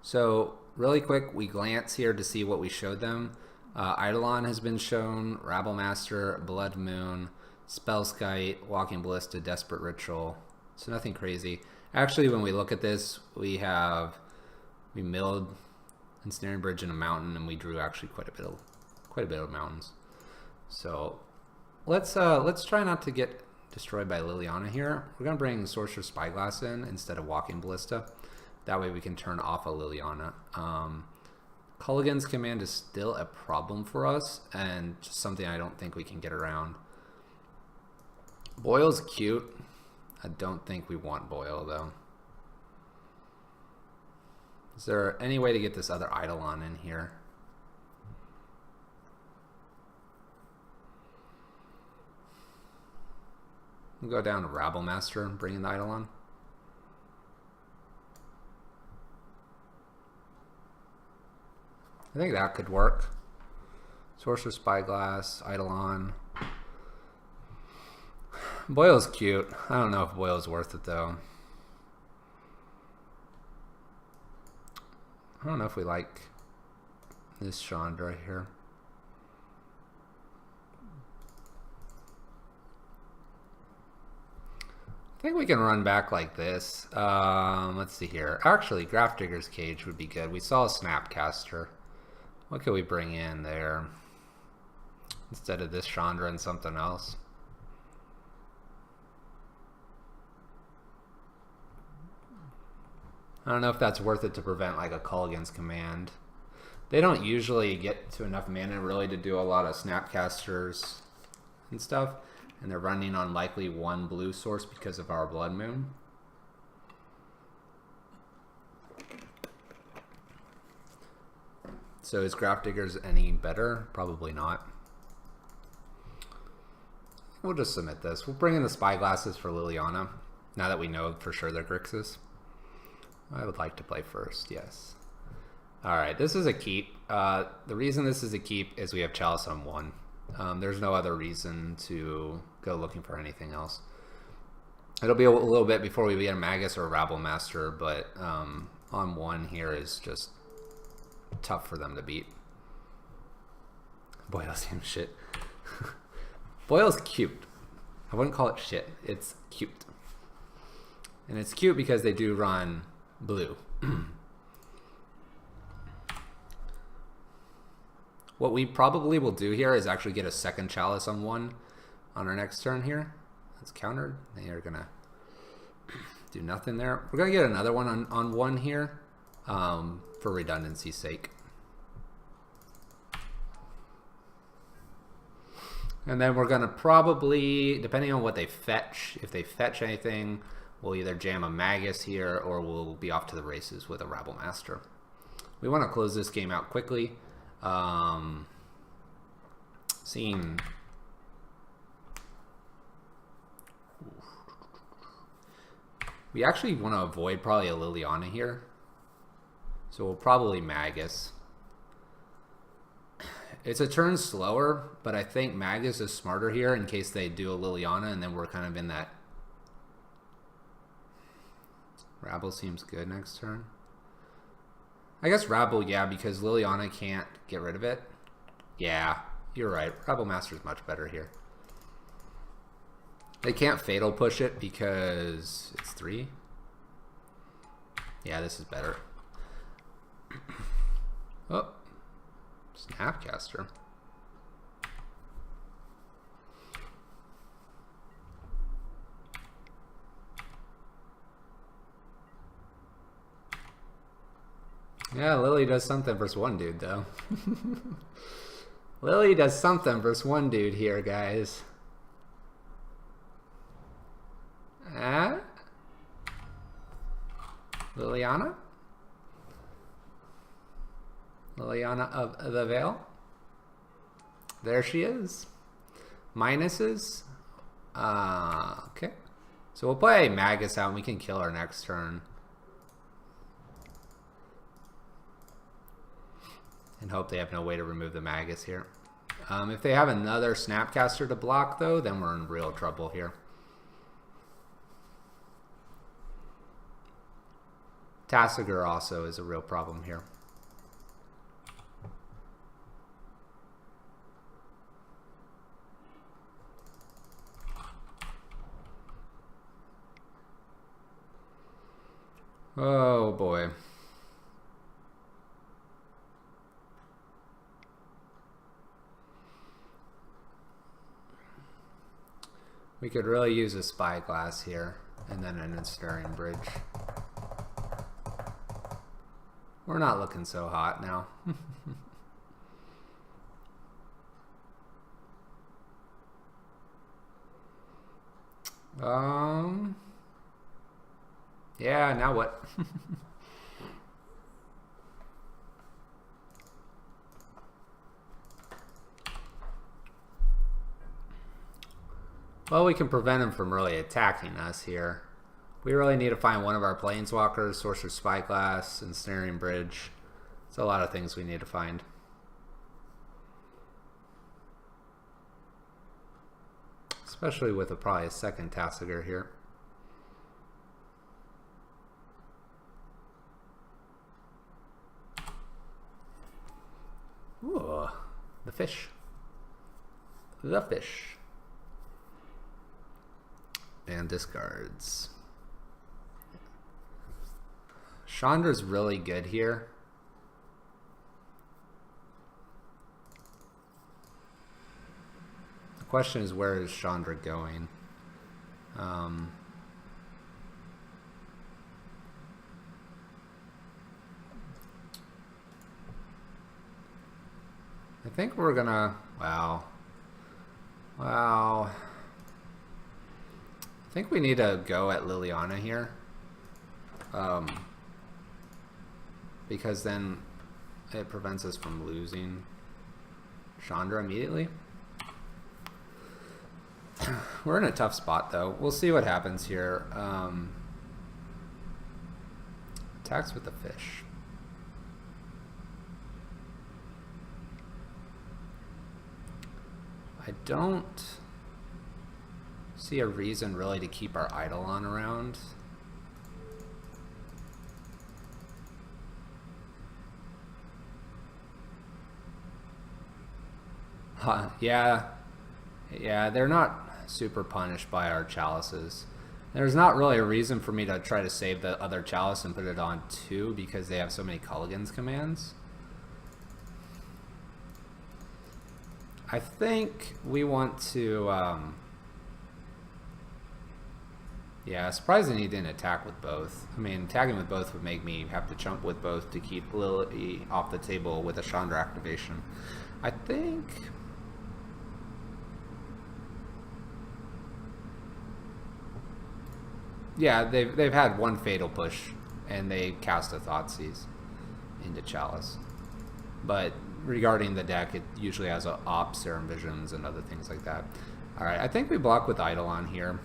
So, really quick, we glance here to see what we showed them. Eidolon has been shown, Rabblemaster, Blood Moon, Spellskite, Walking Ballista, Desperate Ritual. So nothing crazy. Actually, when we look at this, we milled Ensnaring Bridge in a mountain, and we drew actually quite a bit of mountains. So let's try not to get destroyed by Liliana here. We're gonna bring Sorcerer's Spyglass in instead of Walking Ballista. That way we can turn off a Liliana. Culligan's command is still a problem for us, and just something I don't think we can get around. Boyle's cute. I don't think we want Boyle though. Is there any way to get this other Eidolon in here? We'll go down to Rabble Master and bring in the Eidolon. I think that could work. Sorcerer's Spyglass, Eidolon. Boyle's cute. I don't know if Boyle's worth it though. I don't know if we like this Chandra here. I think we can run back like this. Let's see here. Actually, Grafdigger's Cage would be good. We saw a Snapcaster. What could we bring in there instead of this Chandra and something else? I don't know if that's worth it to prevent like a Culligan's command. They don't usually get to enough mana really to do a lot of Snapcasters and stuff. And they're running on likely one blue source because of our Blood Moon. So is Grafdigger's any better? Probably not. We'll just submit this. We'll bring in the Spyglasses for Liliana, now that we know for sure they're Grixis. I would like to play first, yes. Alright, this is a keep. The reason this is a keep is we have Chalice on 1. There's no other reason to go looking for anything else. It'll be a little bit before we get a Magus or a Rabble Master, but on 1 here is just tough for them to beat. Boyle's same shit. Boyle's cute. I wouldn't call it shit. It's cute. And it's cute because they do run blue. What we probably will do here is actually get a second Chalice on 1 on our next turn here. That's countered. They are gonna do nothing there. We're gonna get another one on 1 here for redundancy's sake. And then we're gonna probably, depending on what they fetch, if they fetch anything, we'll either jam a Magus here or we'll be off to the races with a Rabble Master. We want to close this game out quickly. Seeing we actually want to avoid probably a Liliana here, so we'll probably Magus. It's a turn slower, but I think Magus is smarter here in case they do a Liliana, and then we're kind of in that. Rabble seems good next turn. I guess Rabble, yeah, because Liliana can't get rid of it. Yeah, you're right. Rabble Master is much better here. They can't Fatal Push it because it's 3. Yeah, this is better. Oh, Snapcaster. Yeah, Lily does something versus 1 dude, though. Lily does something versus 1 dude here, guys. Liliana? Liliana of the Veil? There she is. Minuses? Okay. So we'll play Magus out and we can kill her next turn. And hope they have no way to remove the Magus here. If they have another Snapcaster to block, though, then we're in real trouble here. Tassiger also is a real problem here. Oh boy. We could really use a spyglass here, and then an ensnaring bridge. We're not looking so hot now. Yeah, now what? Well, we can prevent him from really attacking us here. We really need to find one of our planeswalkers, Sorcerer's Spyglass, Ensnaring Bridge. It's a lot of things we need to find. Especially with probably a second Tasigur here. Ooh, the fish. The fish. And discards. Chandra's really good here. The question is, where is Chandra going? I think we're gonna, wow. I think we need to go at Liliana here. Because then it prevents us from losing Chandra immediately. We're in a tough spot though. We'll see what happens here. Attacks with the fish. I don't see a reason really to keep our Eidolon around. Yeah, they're not super punished by our chalices. There's not really a reason for me to try to save the other chalice and put it on 2 because they have so many Culligan's commands. I think we want to, yeah, surprising he didn't attack with both. I mean, attacking with both would make me have to chump with both to keep Lily off the table with a Chandra activation. I think... yeah, they've had one fatal push, and they cast a Thoughtseize into Chalice. But regarding the deck, it usually has a Op, Serum Visions, and other things like that. Alright, I think we block with Eidolon here.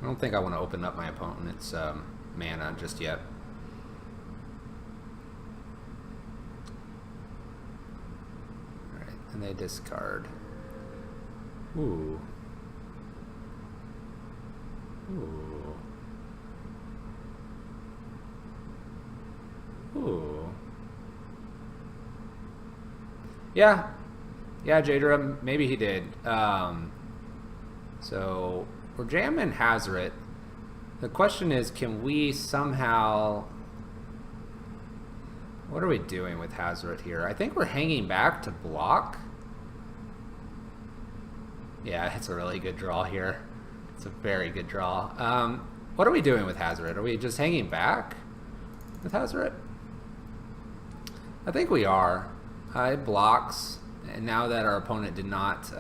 I don't think I want to open up my opponent's mana just yet. Alright, and they discard. Ooh. Ooh. Ooh. Yeah. Yeah, Jadra, maybe he did. So we're jamming Hazoret. The question is, can we somehow... what are we doing with Hazoret here? I think we're hanging back to block. Yeah, it's a really good draw here. It's a very good draw. What are we doing with Hazoret? Are we just hanging back with Hazoret? I think we are. It blocks, and now that our opponent did not,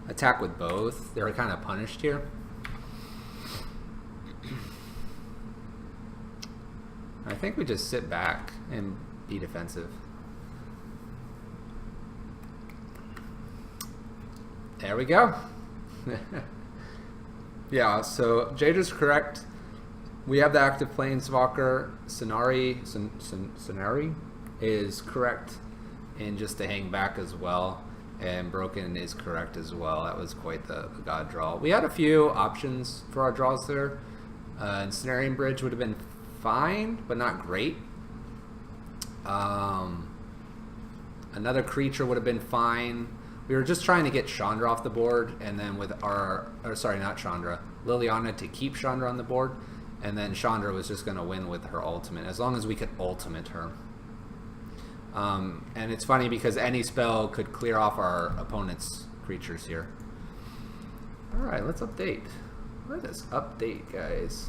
attack with both, they were kind of punished here. I think we just sit back and be defensive. There we go. Yeah, so Jadra's correct. We have the active Planeswalker. Scenari is correct, and just to hang back as well. And Broken is correct as well. That was quite the god draw. We had a few options for our draws there. Ensnaring Bridge would have been fine, but not great. Another creature would have been fine. We were just trying to get Chandra off the board, and then with our, or sorry, not Chandra, Liliana to keep Chandra on the board, and then Chandra was just going to win with her ultimate, as long as we could ultimate her. And it's funny because any spell could clear off our opponent's creatures here. Alright, let's update. Let us update, guys.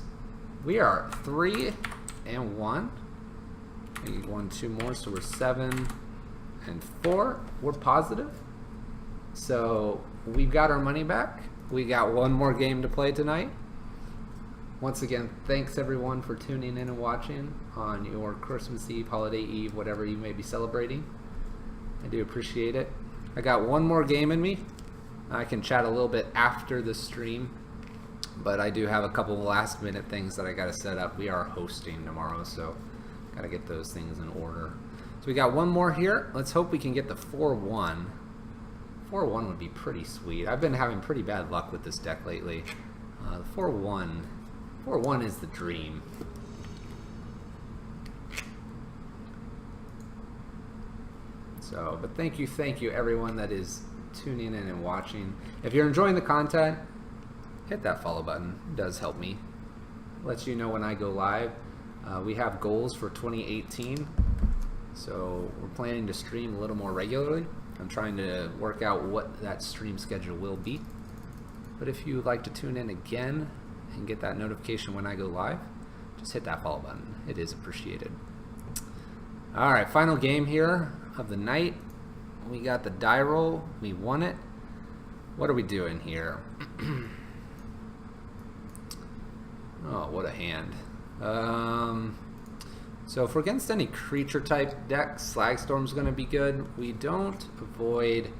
We are 3-1. We need 1, 2 more, so we're 7 and 4. We're positive. So we've got our money back. We got one more game to play tonight. Once again, thanks everyone for tuning in and watching on your Christmas Eve, Holiday Eve, whatever you may be celebrating. I do appreciate it. I got one more game in me. I can chat a little bit after the stream, but I do have a couple last minute things that I got to set up. We are hosting tomorrow, so got to get those things in order. So we got one more here. Let's hope we can get the 4-1. 4-1 would be pretty sweet. I've been having pretty bad luck with this deck lately. 4-1 is the dream. So, but thank you everyone that is tuning in and watching. If you're enjoying the content, hit that follow button. It does help me. Lets you know when I go live. We have goals for 2018, so we're planning to stream a little more regularly. I'm trying to work out what that stream schedule will be. But if you would like to tune in again and get that notification when I go live, just hit that follow button. It is appreciated. Alright, final game here of the night. We got the die roll. We won it. What are we doing here? Oh, what a hand. So if we're against any creature type deck, Slagstorm's going to be good. We don't avoid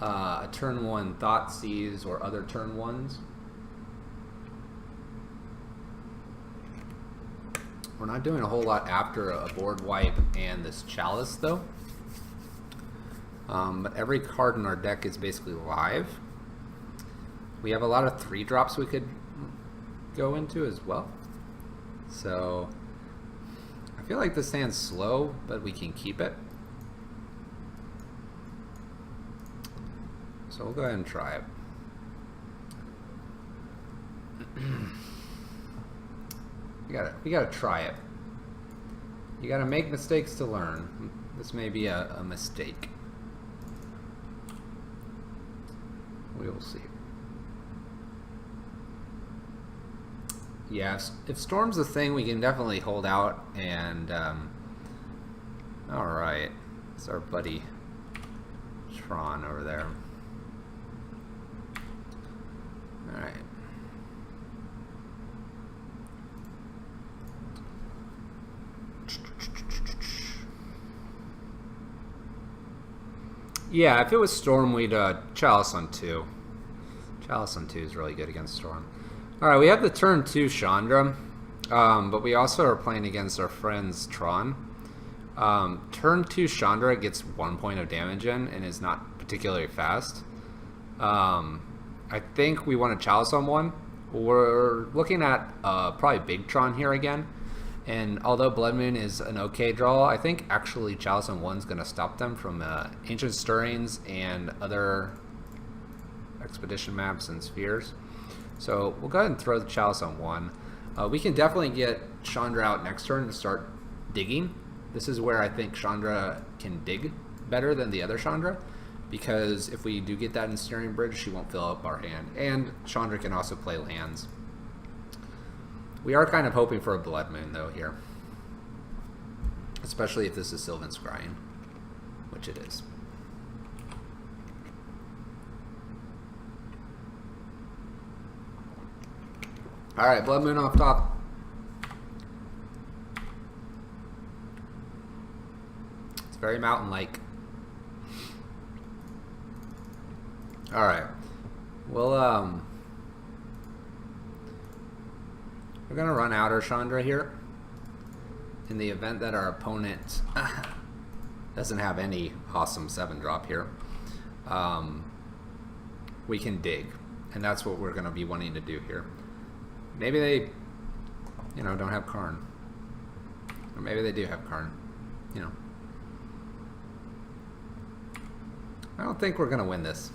a turn 1 Thoughtseize or other turn 1s. We're not doing a whole lot after a board wipe and this Chalice though. But every card in our deck is basically live. We have a lot of 3-drops we could go into as well. So I feel like this hand's slow, but we can keep it. So we'll go ahead and try it. We gotta try it. You gotta make mistakes to learn. This may be a mistake. We will see. Yeah, if Storm's a thing, we can definitely hold out and alright. It's our buddy Tron over there. Alright. Yeah, if it was Storm, we'd Chalice on 2. Chalice on 2 is really good against Storm. Alright, we have the turn 2 Chandra, but we also are playing against our friends Tron. Turn 2 Chandra gets 1 point of damage in and is not particularly fast. I think we want a Chalice on 1. We're looking at probably Big Tron here again. And although Blood Moon is an okay draw, I think actually Chalice on 1 is going to stop them from Ancient Stirrings and other Expedition maps and Spheres. So we'll go ahead and throw the Chalice on 1. We can definitely get Chandra out next turn to start digging. This is where I think Chandra can dig better than the other Chandra, because if we do get that Ensnaring Bridge, she won't fill up our hand. And Chandra can also play lands. We are kind of hoping for a Blood Moon, though, here. Especially if this is Sylvan Scrying, which it is. Alright, Blood Moon off top. It's very mountain-like. Alright. Well, we're going to run Outer Chandra here. In the event that our opponent doesn't have any awesome 7-drop here, we can dig. And that's what we're going to be wanting to do here. Maybe they, you know, don't have Karn. Or maybe they do have Karn, you know. I don't think we're going to win this.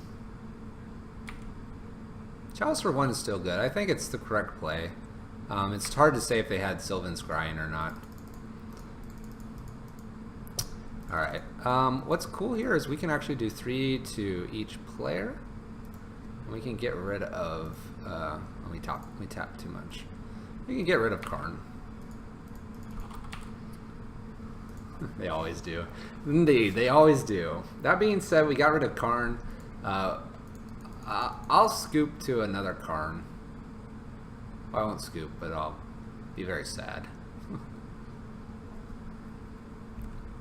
Chalice for 1 is still good. I think it's the correct play. It's hard to say if they had Sylvan Scrying or not. Alright. What's cool here is we can actually do 3 to each player. We can get rid of... we tap too much. We can get rid of Karn. They always do. Indeed, they always do. That being said, we got rid of Karn. I'll scoop to another Karn. Well, I won't scoop, but I'll be very sad.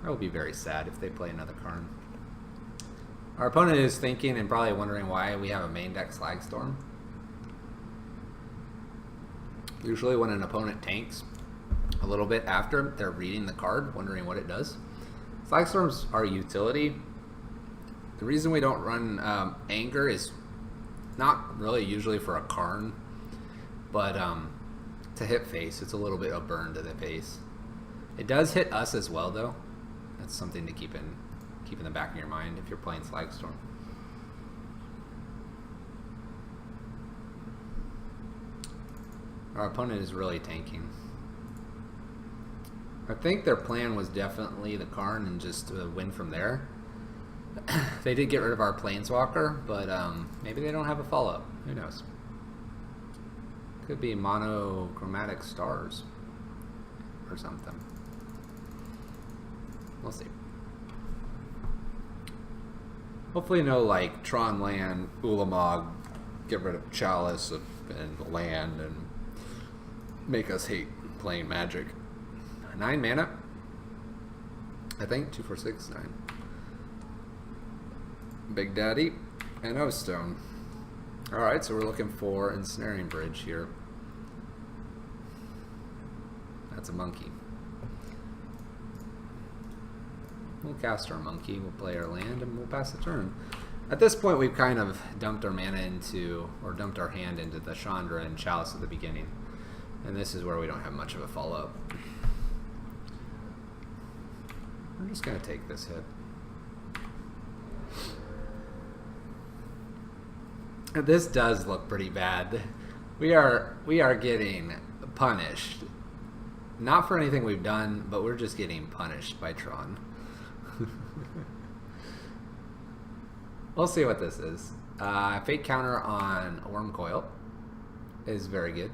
I will be very sad if they play another Karn. Our opponent is thinking and probably wondering why we have a main deck Slagstorm. Usually when an opponent tanks a little bit after, they're reading the card, wondering what it does. Slagstorms are a utility. The reason we don't run Anger is not really usually for a Karn, but to hit face, it's a little bit of burn to the face. It does hit us as well, though. That's something to keep in the back of your mind if you're playing Slagstorm. Our opponent is really tanking. I think their plan was definitely the Karn and just to win from there. They did get rid of our Planeswalker, but maybe they don't have a follow-up. Who knows? Could be monochromatic stars or something. We'll see. Hopefully no, like, Tron land, Ulamog, get rid of Chalice and land and make us hate playing Magic. 9 mana. I think 2, 4, 6, 9. Big Daddy and O-Stone. Alright, so we're looking for Ensnaring Bridge here. That's a monkey. We'll cast our monkey, we'll play our land, and we'll pass the turn. At this point, we've kind of dumped our mana into, or dumped our hand into the Chandra and Chalice at the beginning. And this is where we don't have much of a follow-up. I'm just going to take this hit. This does look pretty bad. We are getting punished. Not for anything we've done, but we're just getting punished by Tron. We'll see what this is. Fate counter on Wormcoil is very good.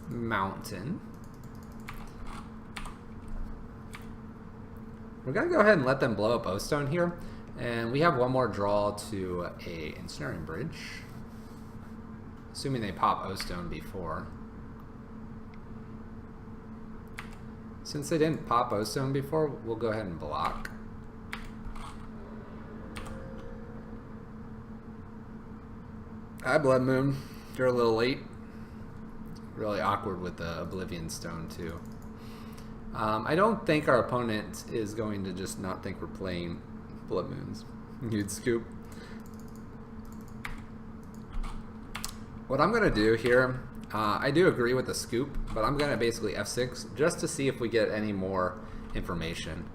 Mountain. We're going to go ahead and let them blow up O-Stone here. And we have one more draw to a Ensnaring Bridge. Assuming they pop O-Stone before. Since they didn't pop O-Stone before, we'll go ahead and block. Hi, Blood Moon. You're a little late. Really awkward with the Oblivion Stone, too. I don't think our opponent is going to just not think we're playing Blood Moons. You'd scoop. What I'm going to do here, I do agree with the scoop, but I'm going to basically F6 just to see if we get any more information.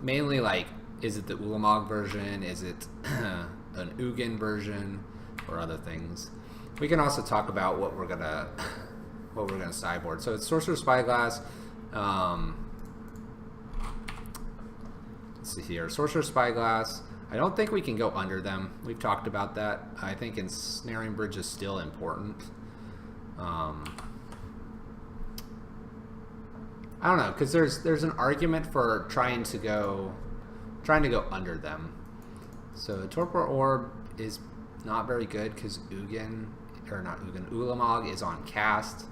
Mainly, like, is it the Ulamog version? Is it an Ugin version? Or other things. We can also talk about what we're gonna sideboard. So it's Sorcerer's Spyglass. Let's see here. Sorcerer's Spyglass. I don't think we can go under them. We've talked about that. I think Ensnaring Bridge is still important. I don't know, because there's an argument for trying to go under them. So Torpor Orb is not very good because Ulamog is on cast.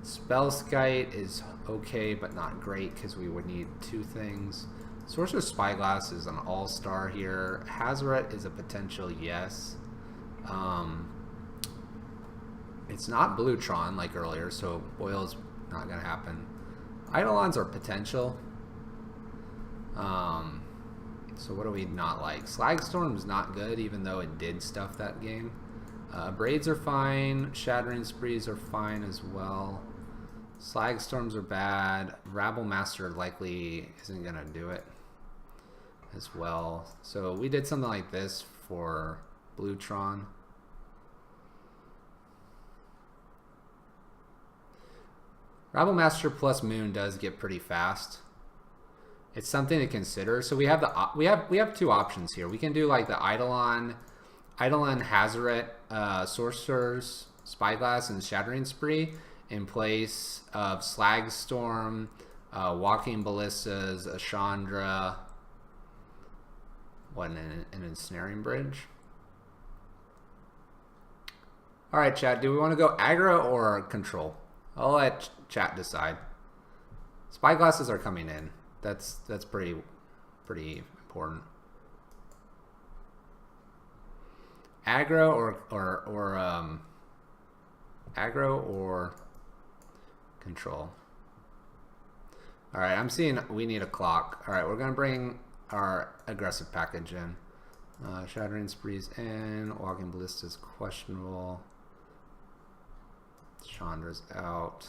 Spellskite is okay, but not great because we would need 2 things. Sorcerer's Spyglass is an all-star here. Hazoret is a potential yes. It's not Bluetron like earlier, so Boil's not going to happen. Eidolons are potential. So what do we not like? Slagstorm's not good, even though it did stuff that game. Braids are fine. Shattering Sprees are fine as well. Slagstorms are bad. Rabble Master likely isn't going to do it. as well. So we did something like this for Blue Tron. Rabble Master plus Moon does get pretty fast. It's something to consider. So we have we have two options here. We can do like the Eidolon Hazaret, Sorcerer's Spyglass, and Shattering Spree in place of Slag Storm, Walking Ballistas, a Chandra, an Ensnaring Bridge. All right, chat. Do we want to go aggro or control? I'll let chat decide. Spyglasses are coming in. That's pretty important. Aggro or aggro or control. All right, I'm seeing we need a clock. All right, we're gonna bring our aggressive package in. Shattering Spree's in. Walking Ballista's questionable. Chandra's out.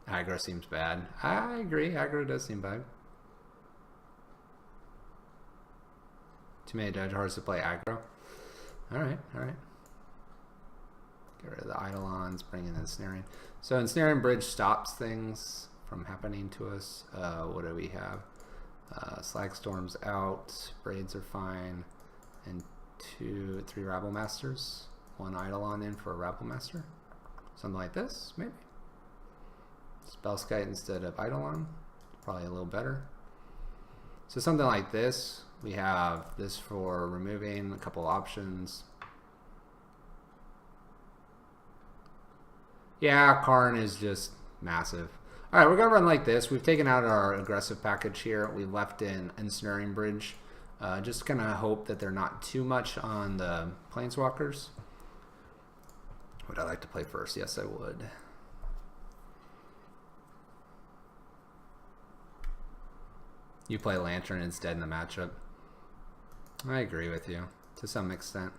Aggro seems bad. I agree. Aggro does seem bad. Too many Judge Hearts to play aggro. Alright, alright. Get rid of the Eidolons, bring in Ensnaring. So Ensnaring Bridge stops things from happening to us. What do we have? Slag Storm's out. Braids are fine. And 2, 3 Rabble Masters. 1 Eidolon in for a Rabble Master. Something like this, maybe. Spellskite instead of Eidolon. Probably a little better. So something like this. We have this for removing a couple options. Yeah, Karn is just massive. All right, we're gonna run like this. We've taken out our aggressive package here. We left in Ensnaring Bridge. Just gonna hope that they're not too much on the Planeswalkers. Would I like to play first? Yes, I would. You play Lantern instead in the matchup. I agree with you to some extent.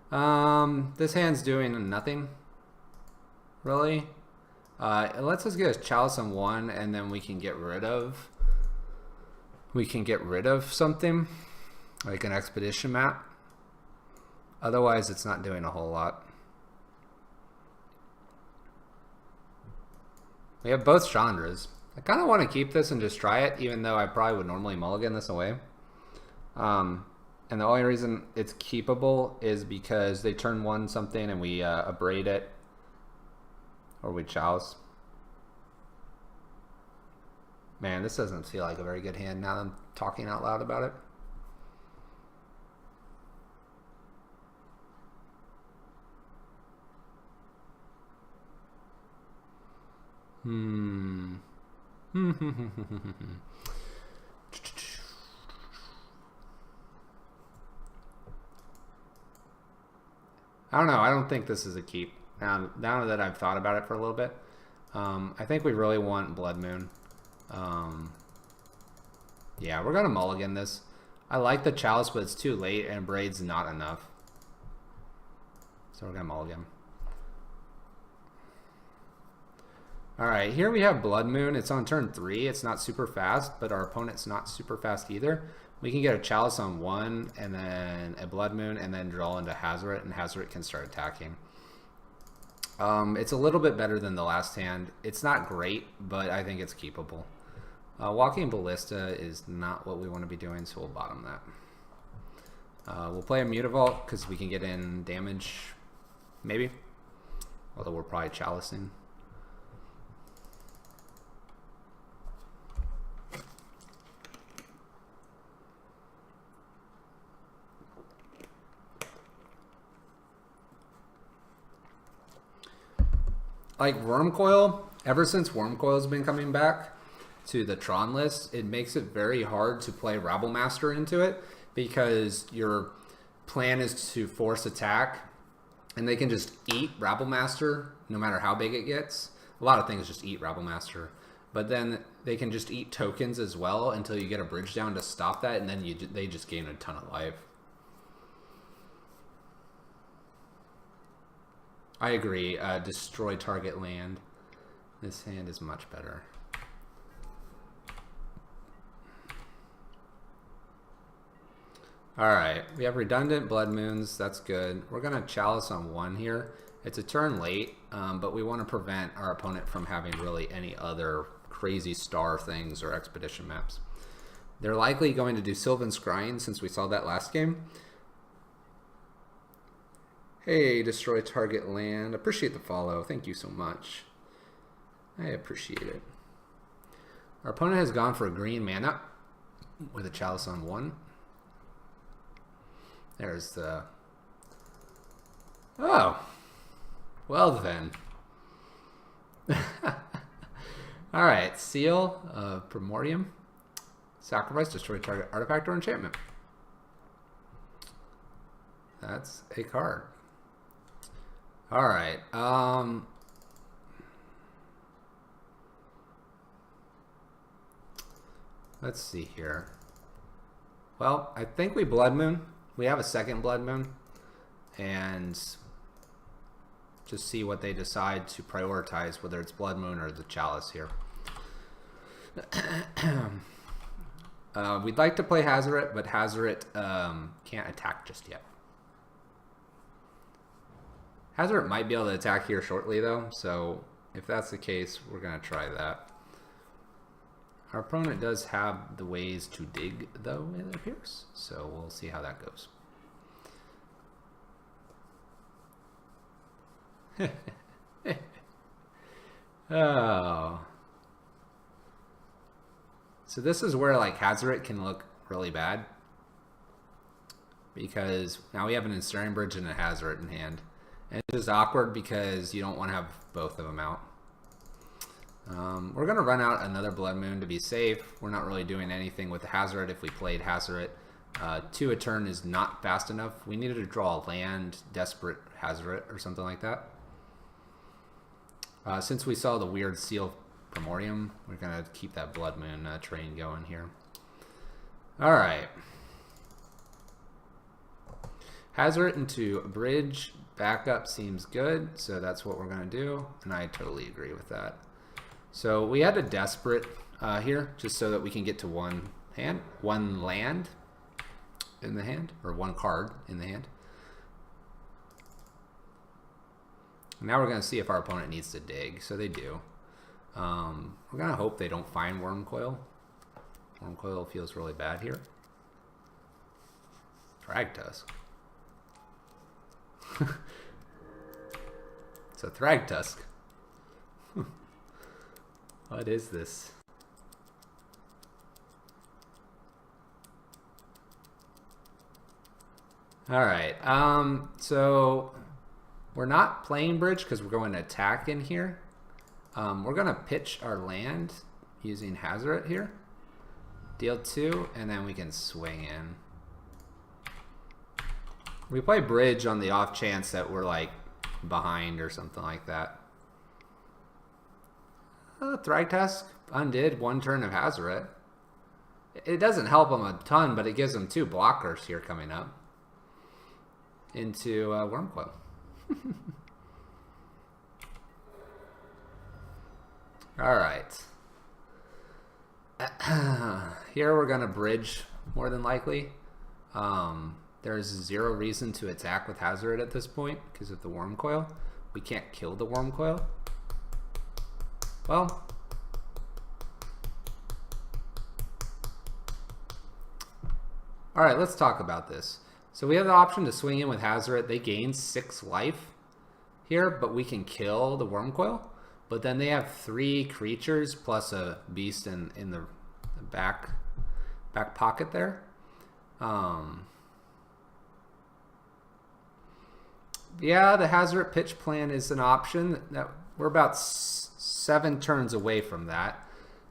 This hand's doing nothing, really. It lets us get a Chalice on 1, and then we can get rid of something like an Expedition map. Otherwise, it's not doing a whole lot. We have both Chandras. I kind of want to keep this and just try it, even though I probably would normally mulligan this away. And the only reason it's keepable is because they turn 1 something and we abrade it, or we Chalice. Man, this doesn't feel like a very good hand now that I'm talking out loud about it. I don't know. I don't think this is a keep. Now that I've thought about it for a little bit, I think we really want Blood Moon. Yeah, we're gonna mulligan this. I like the Chalice, but it's too late, and Braid's not enough. So we're gonna mulligan. Alright, here we have Blood Moon. It's on turn 3. It's not super fast, but our opponent's not super fast either. We can get a Chalice on 1, and then a Blood Moon, and then draw into Hazaret, and Hazaret can start attacking. It's a little bit better than the last hand. It's not great, but I think it's keepable. Walking Ballista is not what we want to be doing, so we'll bottom that. We'll play a Mutavault, because we can get in damage, maybe. Although we're probably Chalicing. Like Wormcoil, ever since Wormcoil's been coming back to the Tron list, it makes it very hard to play Rabble Master into it because your plan is to force attack and they can just eat Rabble Master no matter how big it gets. A lot of things just eat Rabble Master, but then they can just eat tokens as well until you get a bridge down to stop that, and then they just gain a ton of life. I agree. Destroy target land. This hand is much better. Alright, we have redundant Blood Moons. That's good. We're going to Chalice on 1 here. It's a turn late, but we want to prevent our opponent from having really any other crazy star things or expedition maps. They're likely going to do Sylvan Scrying since we saw that last game. Hey, destroy target land. Appreciate the follow. Thank you so much. I appreciate it. Our opponent has gone for a green mana with a Chalice on 1. There's the... Oh! Well then. Alright, Seal of Primordium. Sacrifice, destroy target artifact or enchantment. That's a card. Alright, let's see here. Well, I think we Blood Moon. We have a second Blood Moon. And just see what they decide to prioritize, whether it's Blood Moon or the Chalice here. We'd like to play Hazoret, but Hazoret can't attack just yet. Hazoret might be able to attack here shortly, though, so if that's the case, we're going to try that. Our opponent does have the ways to dig, though, it appears, so we'll see how that goes. Oh. So this is where like Hazoret can look really bad, because now we have an Ensnaring Bridge and a Hazoret in hand, and it's just awkward because you don't want to have both of them out. We're gonna run out another Blood Moon to be safe. We're not really doing anything with the Hazoret if we played Hazoret. 2 a turn is not fast enough. We needed to draw a land, Desperate Hazoret or something like that. Since we saw the weird Seal Primordium, we're going to keep that Blood Moon train going here. Alright. Hazoret into Bridge. Backup seems good, so that's what we're going to do, and I totally agree with that. So we had a Desperate here, just so that we can get to one land in the hand, or 1 card in the hand. Now we're going to see if our opponent needs to dig, so they do. We're going to hope they don't find Wormcoil. Wormcoil feels really bad here. Thragtusk. It's a Thragtusk. What is this? Alright, so we're not playing Bridge because we're going to attack in here. We're going to pitch our land using Hazoret here. Deal 2, and then we can swing in. We play Bridge on the off chance that we're like behind or something like that. Thragtusk undid 1 turn of Hazoret. It doesn't help him a ton, but it gives him 2 blockers here coming up into Wormcoil. Alright. Here we're going to Bridge more than likely. There's 0 reason to attack with Hazoret at this point because of the Wormcoil. We can't kill the Wormcoil. Well, alright, let's talk about this. So we have the option to swing in with Hazoret. They gain 6 life here, but we can kill the Wormcoil. But then they have 3 creatures plus a beast in the back pocket there. Yeah, the Hazoret pitch plan is an option. That we're about 7 turns away from that.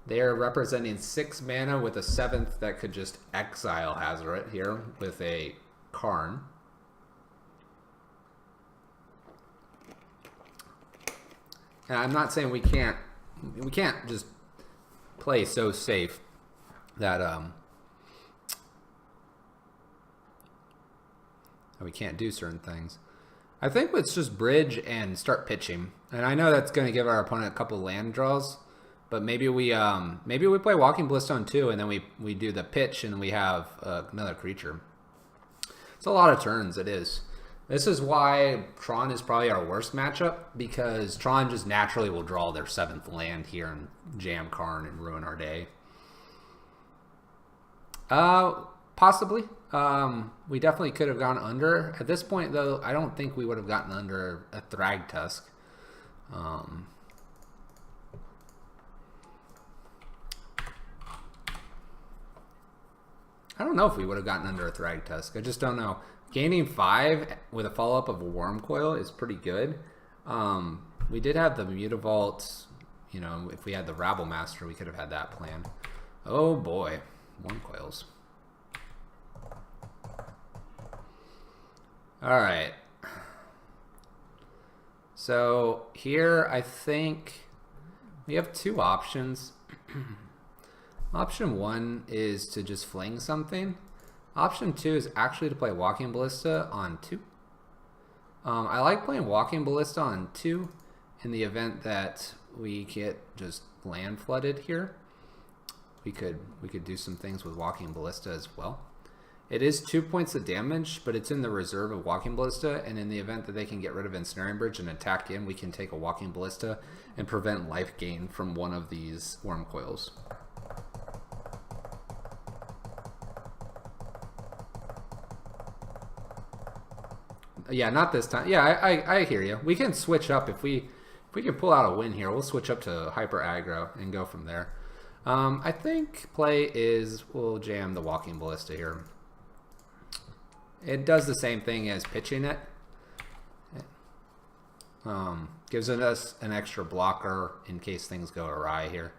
They are representing 6 mana with a 7th that could just exile Hazoret here with a Karn. And I'm not saying we can't just play so safe that we can't do certain things. I think let's just Bridge and start pitching. And I know that's going to give our opponent a couple land draws, but maybe we play Walking Ballista on 2, and then we do the pitch, and we have another creature. It's a lot of turns, it is. This is why Tron is probably our worst matchup, because Tron just naturally will draw their 7th land here and jam Karn and ruin our day. Possibly. We definitely could have gone under. At this point, though, I don't think we would have gotten under a Thragtusk. I don't know if we would have gotten under a Thragtusk. I just don't know. Gaining 5 with a follow-up of a Wormcoil is pretty good. We did have the Mutavault. You know, if we had the Rabble Master, we could have had that plan. Oh boy, Wormcoils. All right. So here I think we have 2 options. Option 1 is to just fling something. Option 2 is actually to play Walking Ballista on 2. I like playing Walking Ballista on 2 in the event that we get just land flooded here. We could do some things with Walking Ballista as well. It is 2 points of damage, but it's in the reserve of Walking Ballista, and in the event that they can get rid of Ensnaring Bridge and attack in, we can take a Walking Ballista and prevent life gain from one of these Wormcoils. Yeah, not this time. Yeah, I hear you. We can switch up if we can pull out a win here. We'll switch up to hyper aggro and go from there. I think play is we'll jam the Walking Ballista here. It does the same thing as pitching it. Gives us an extra blocker in case things go awry here.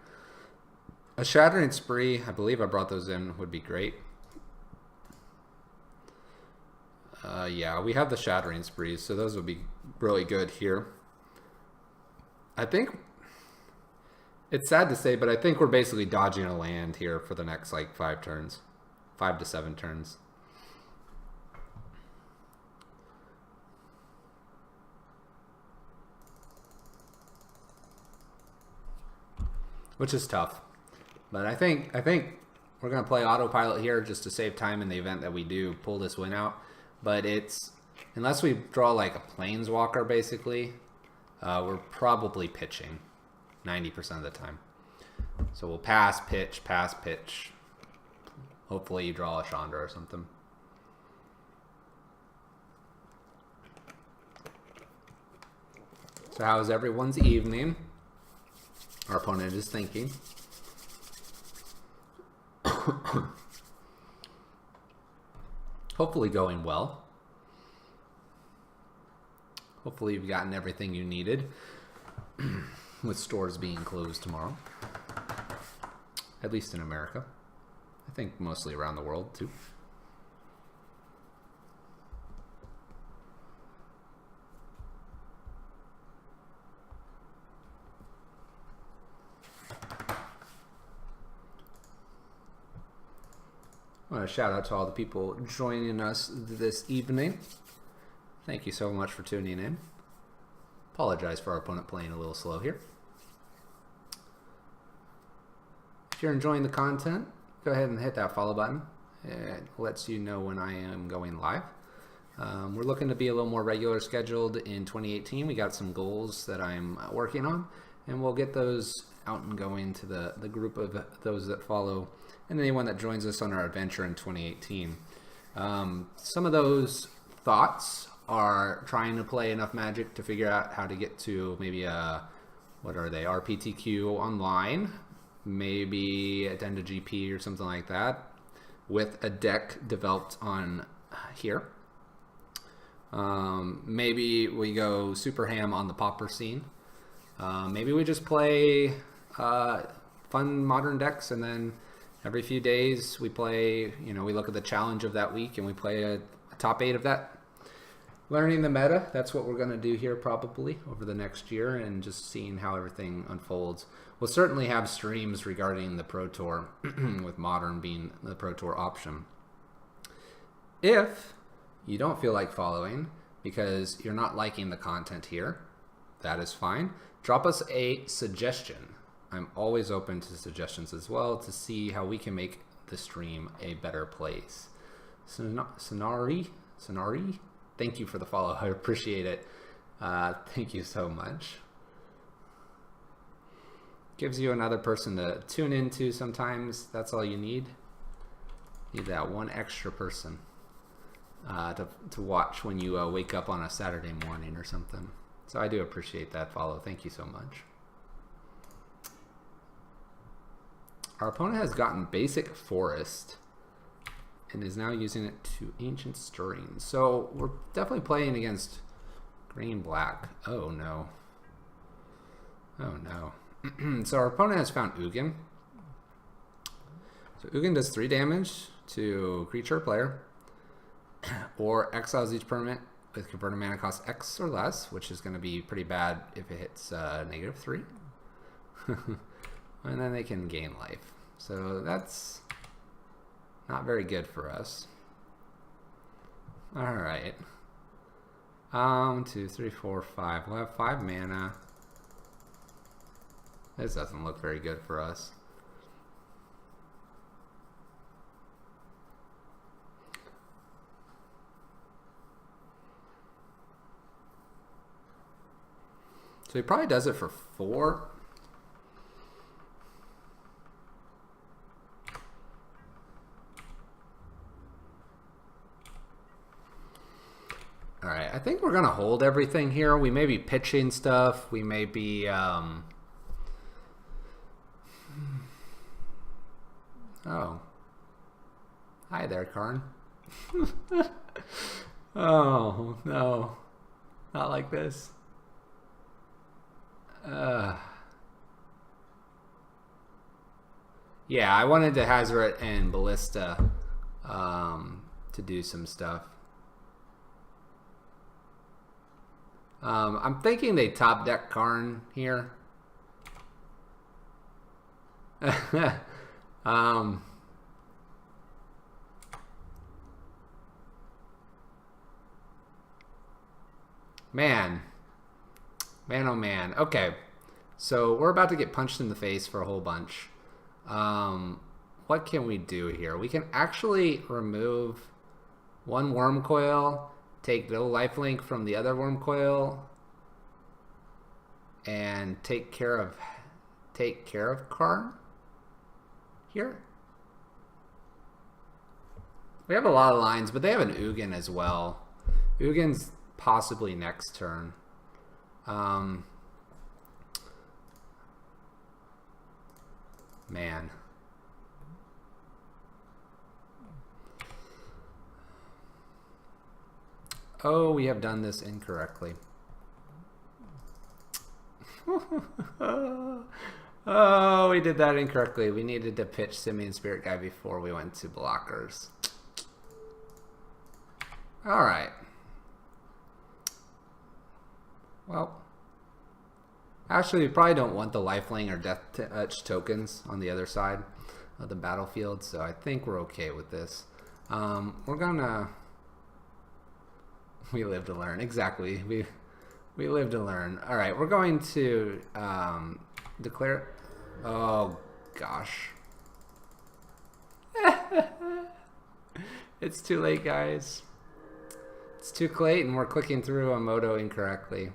A Shattering Spree, I believe I brought those in, would be great. Yeah, we have the Shattering Sprees, so those would be really good here. I think it's sad to say, but I think we're basically dodging a land here for the next like 5 turns, 5 to 7 turns. Which is tough, but I think we're gonna play autopilot here just to save time in the event that we do pull this win out. But it's, unless we draw like a Planeswalker basically, we're probably pitching 90% of the time. So we'll pass, pitch. Hopefully you draw a Chandra or something. So how is everyone's evening? Our opponent is thinking. Hopefully going well. Hopefully you've gotten everything you needed with stores being closed tomorrow. At least in America. I think mostly around the world too. I want to shout out to all the people joining us this evening. Thank you so much for tuning in. Apologize for our opponent playing a little slow here. If you're enjoying the content, go ahead and hit that follow button. It lets you know when I am going live. We're looking to be a little more regular scheduled in 2018. We got some goals that I'm working on, and we'll get those out and going to the group of those that follow and anyone that joins us on our adventure in 2018. Some of those thoughts are trying to play enough Magic to figure out how to get to maybe a, what are they, RPTQ online, maybe Addenda GP or something like that, with a deck developed on here. Maybe we go super ham on the Pauper scene. Maybe we just play fun modern decks, and then every few days we play, you know, we look at the challenge of that week and we play a top 8 of that. Learning the meta, that's what we're going to do here probably over the next year, and just seeing how everything unfolds. We'll certainly have streams regarding the Pro Tour, with Modern being the Pro Tour option. If you don't feel like following because you're not liking the content here, that is fine. Drop us a suggestion. I'm always open to suggestions as well to see how we can make the stream a better place. Sonari, Sonari, thank you for the follow. I appreciate it. Thank you so much. Gives you another person to tune into sometimes. That's all you need. Need that one extra person to watch when you wake up on a Saturday morning or something. So I do appreciate that follow. Thank you so much. Our opponent has gotten basic forest and is now using it to ancient stirring. So we're definitely playing against green-black. Oh no. Oh no. So our opponent has found Ugin. So Ugin does 3 damage to creature or player, or exiles each permanent with converted mana cost X or less, which is going to be pretty bad if it hits -3. And then they can gain life. So that's not very good for us. All right. 1, 2, 3, 4, 5. We'll have 5 mana. This doesn't look very good for us. So he probably does it for 4. All right, I think we're gonna hold everything here. We may be pitching stuff. We may be oh. Hi there, Karn. Oh, no. Not like this. Yeah, I wanted to Hazoret and Ballista to do some stuff. I'm thinking they top deck Karn here. Man, oh man. Okay, so we're about to get punched in the face for a whole bunch. What can we do here? We can actually remove 1 worm coil, take no lifelink from the other worm coil, and take care of Karn here. We have a lot of lines, but they have an Ugin as well. Ugin's possibly next turn. Man. Oh, we have done this incorrectly. Oh, we did that incorrectly. We needed to pitch Simian Spirit Guide before we went to blockers. All right. Well, actually, we probably don't want the lifelink or death touch tokens on the other side of the battlefield, so I think we're okay with this. We're gonna... We live to learn. Exactly. We live to learn. All right, we're going to declare... Oh, gosh. It's too late, guys. It's too late, and we're clicking through a Moto incorrectly.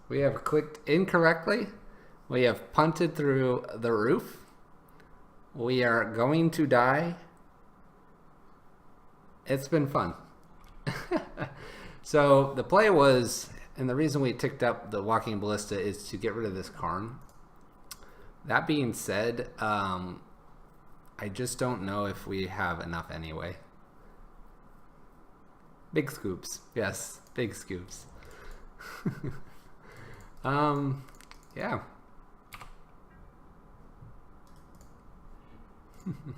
We have clicked incorrectly. We have punted through the roof. We are going to die. It's been fun. So the play was, and the reason we ticked up the Walking Ballista is to get rid of this Karn. That being said, I just don't know if we have enough anyway. Big scoops. Yes, big scoops. Yeah. I'm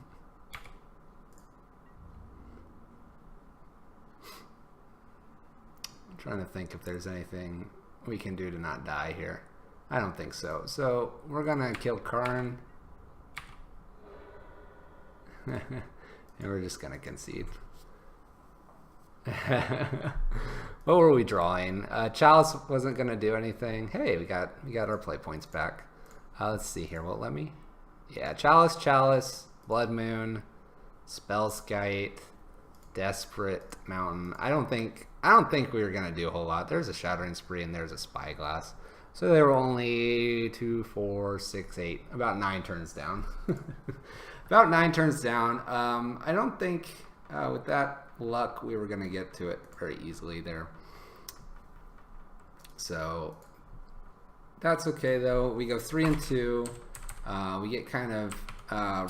trying to think if there's anything we can do to not die here. I don't think so. So we're gonna kill Karn. And we're just gonna concede. What were we drawing? Chalice wasn't gonna do anything. Hey, we got our play points back. Let's see here. Well, let me. Yeah, Chalice, Blood Moon, Spellskite, Desperate Mountain. I don't think we were gonna do a whole lot. There's a Shattering Spree and there's a Spyglass. So they were only 2, 4, 6, 8, about 9 turns down. About 9 turns down. I don't think with that luck we were gonna get to it very easily there. So that's okay though. We go 3 and 2. We get kind of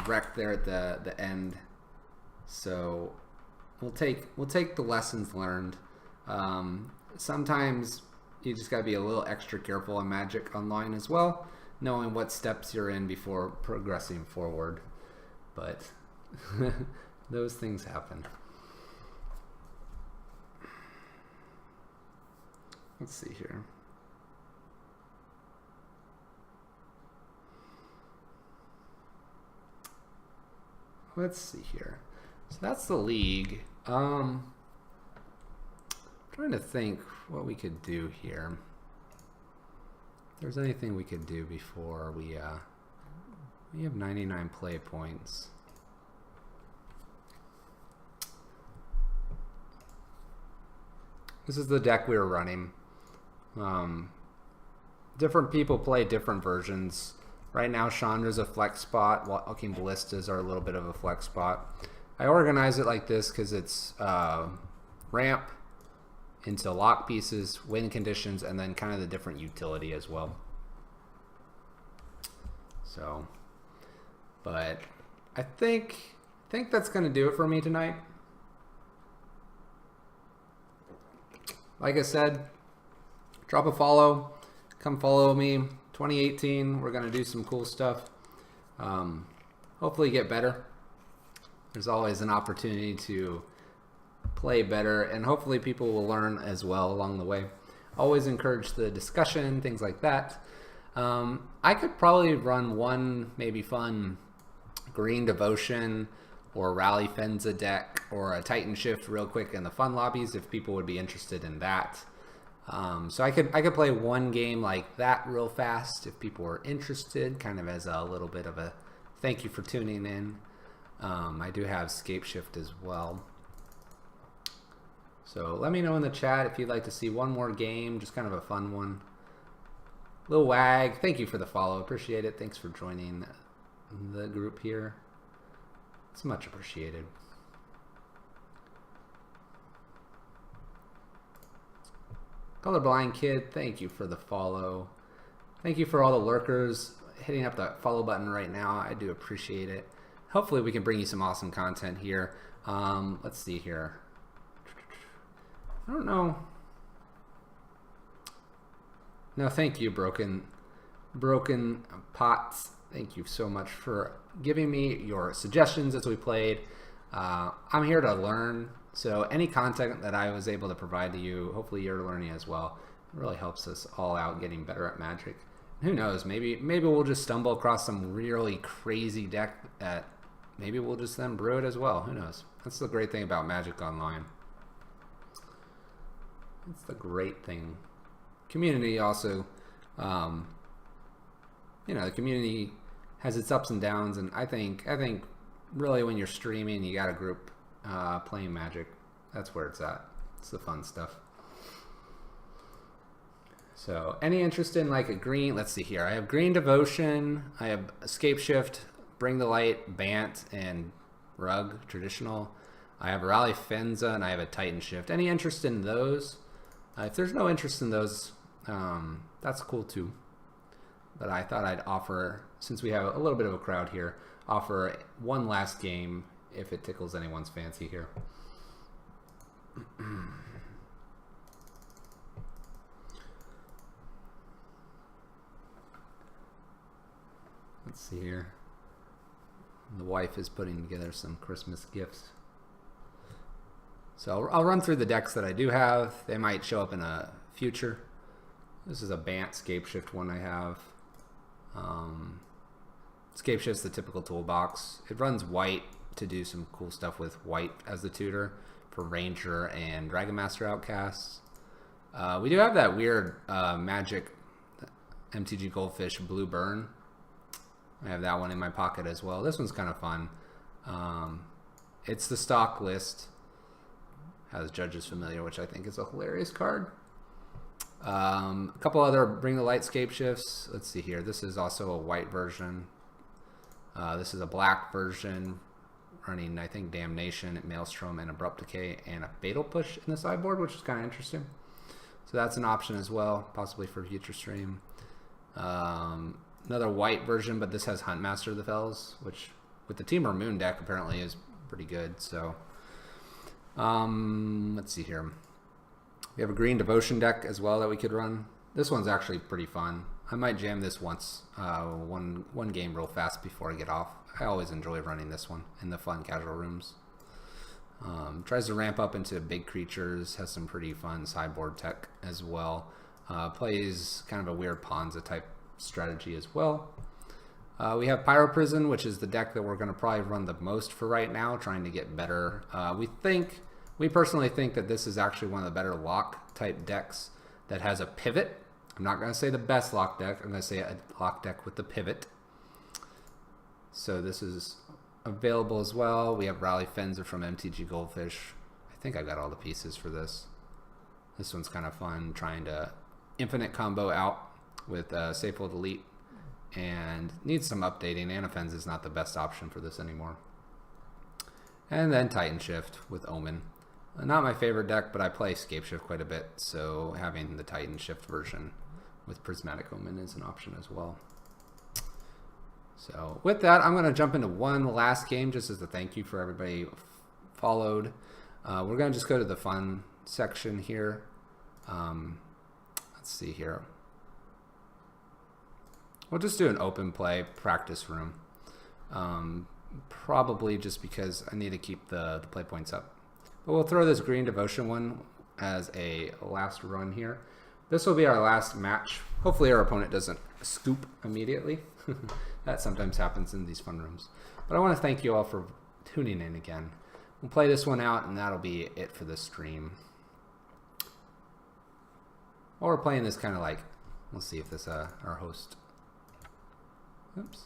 wrecked there at the end. So we'll take the lessons learned. Sometimes you just gotta be a little extra careful on Magic Online as well, knowing what steps you're in before progressing forward. But those things happen. Let's see here. Let's see here. So that's the league. Trying to think what we could do here. If there's anything we could do before we have 99 play points. This is the deck we were running. Different people play different versions. Right now, Chandra's a flex spot, while Alkene Ballistas are a little bit of a flex spot. I organize it like this because it's ramp into lock pieces, win conditions, and then kind of the different utility as well. So, but I think that's going to do it for me tonight. Like I said, drop a follow, come follow me. 2018, we're going to do some cool stuff. Hopefully get better. There's always an opportunity to play better, and hopefully people will learn as well along the way. Always encourage the discussion, things like that. I could probably run one maybe fun Green Devotion or Rally Fenza deck or a Titan Shift real quick in the fun lobbies if people would be interested in that. So I could play one game like that real fast if people were interested, kind of as a little bit of a thank you for tuning in. I do have Scape Shift as well. So let me know in the chat if you'd like to see one more game, just kind of a fun one. Lil Wag, thank you for the follow. Appreciate it. Thanks for joining the group here. It's much appreciated. Colorblind Kid, thank you for the follow. Thank you for all the lurkers hitting up that follow button right now. I do appreciate it. Hopefully we can bring you some awesome content here. Let's see here. I don't know. No, thank you, Broken Pots. Thank you so much for giving me your suggestions as we played. I'm here to learn. So any content that I was able to provide to you, hopefully you're learning as well. It really helps us all out getting better at Magic. Who knows? Maybe we'll just stumble across some really crazy deck that maybe we'll just then brew it as well. Who knows? That's the great thing about Magic Online. That's the great thing. Community also, you know, the community has its ups and downs, and I think really when you're streaming, you got a group playing Magic. That's where it's at. It's the fun stuff. So any interest in like a green, let's see here. I have Green Devotion, I have Escape Shift, Bring the Light, Bant, and Rug, traditional. I have Rally Fenza, and I have a Titan Shift. Any interest in those? If there's no interest in those, that's cool too. But I thought I'd offer, since we have a little bit of a crowd here, offer one last game if it tickles anyone's fancy here. Let's see here. The wife is putting together some Christmas gifts. So I'll run through the decks that I do have. They might show up in a future. This is a Bant Scape Shift one I have. Scape Shift's the typical toolbox. It runs white to do some cool stuff with white as the tutor for Ranger and Dragon Master Outcasts. We do have that weird Magic MTG Goldfish Blue Burn. I have that one in my pocket as well. This one's kind of fun. It's the stock list. Has Judges Familiar, which I think is a hilarious card. A couple other Bring the Light Scape Shifts. Let's see here. This is also a white version. This is a black version running, I think, Damnation, Maelstrom, and Abrupt Decay, and a Fatal Push in the sideboard, which is kind of interesting. So that's an option as well, possibly for future stream. Another white version, but this has Huntmaster of the Fells, which with the Temur Moon deck apparently is pretty good. So let's see here. We have a green Devotion deck as well that we could run. This one's actually pretty fun. I might jam this once, one game real fast before I get off. I always enjoy running this one in the fun casual rooms. Tries to ramp up into big creatures, has some pretty fun sideboard tech as well. Plays kind of a weird Ponza type strategy as well. We have Pyro Prison, which is the deck that we're going to probably run the most for right now, trying to get better. We personally think that this is actually one of the better lock type decks that has a pivot. I'm not going to say the best lock deck. I'm going to say a lock deck with the pivot. So this is available as well. We have Rally Fenzer from MTG Goldfish. I think I got all the pieces for this. This one's kind of fun, trying to infinite combo out with Safehold Elite, and needs some updating. Anafenz is not the best option for this anymore. And then Titan Shift with Omen. Not my favorite deck, but I play Scape Shift quite a bit, so having the Titan Shift version with Prismatic Omen is an option as well. So with that, I'm going to jump into one last game just as a thank you for everybody who followed. We're going to just go to the fun section here. Let's see here. We'll just do an open play practice room. Probably just because I need to keep the play points up. But we'll throw this green Devotion one as a last run here. This will be our last match. Hopefully our opponent doesn't scoop immediately. That sometimes happens in these fun rooms. But I want to thank you all for tuning in again. We'll play this one out, and that'll be it for the stream. While we're playing this kind of like, let's see if this, our host. Oops.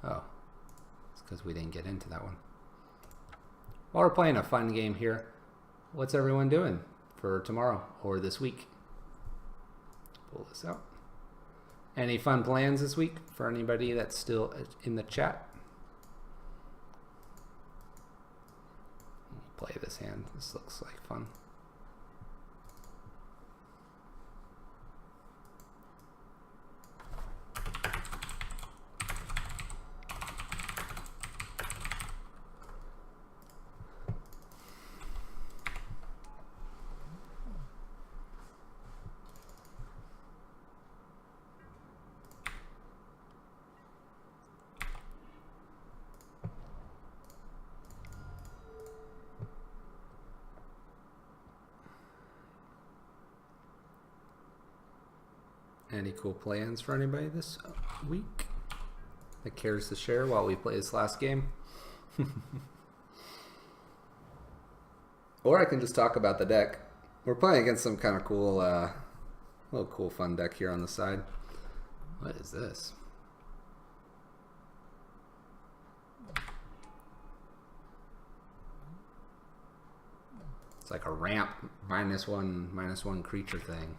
Oh, it's because we didn't get into that one. While we're playing a fun game here, what's everyone doing for tomorrow or this week? Pull this out. Any fun plans this week for anybody that's still in the chat? Play this hand. This looks like fun. Any cool plans for anybody this week that cares to share while we play this last game? Or I can just talk about the deck. We're playing against some kind of cool, little cool fun deck here on the side. What is this? It's like a ramp -1/-1 creature thing.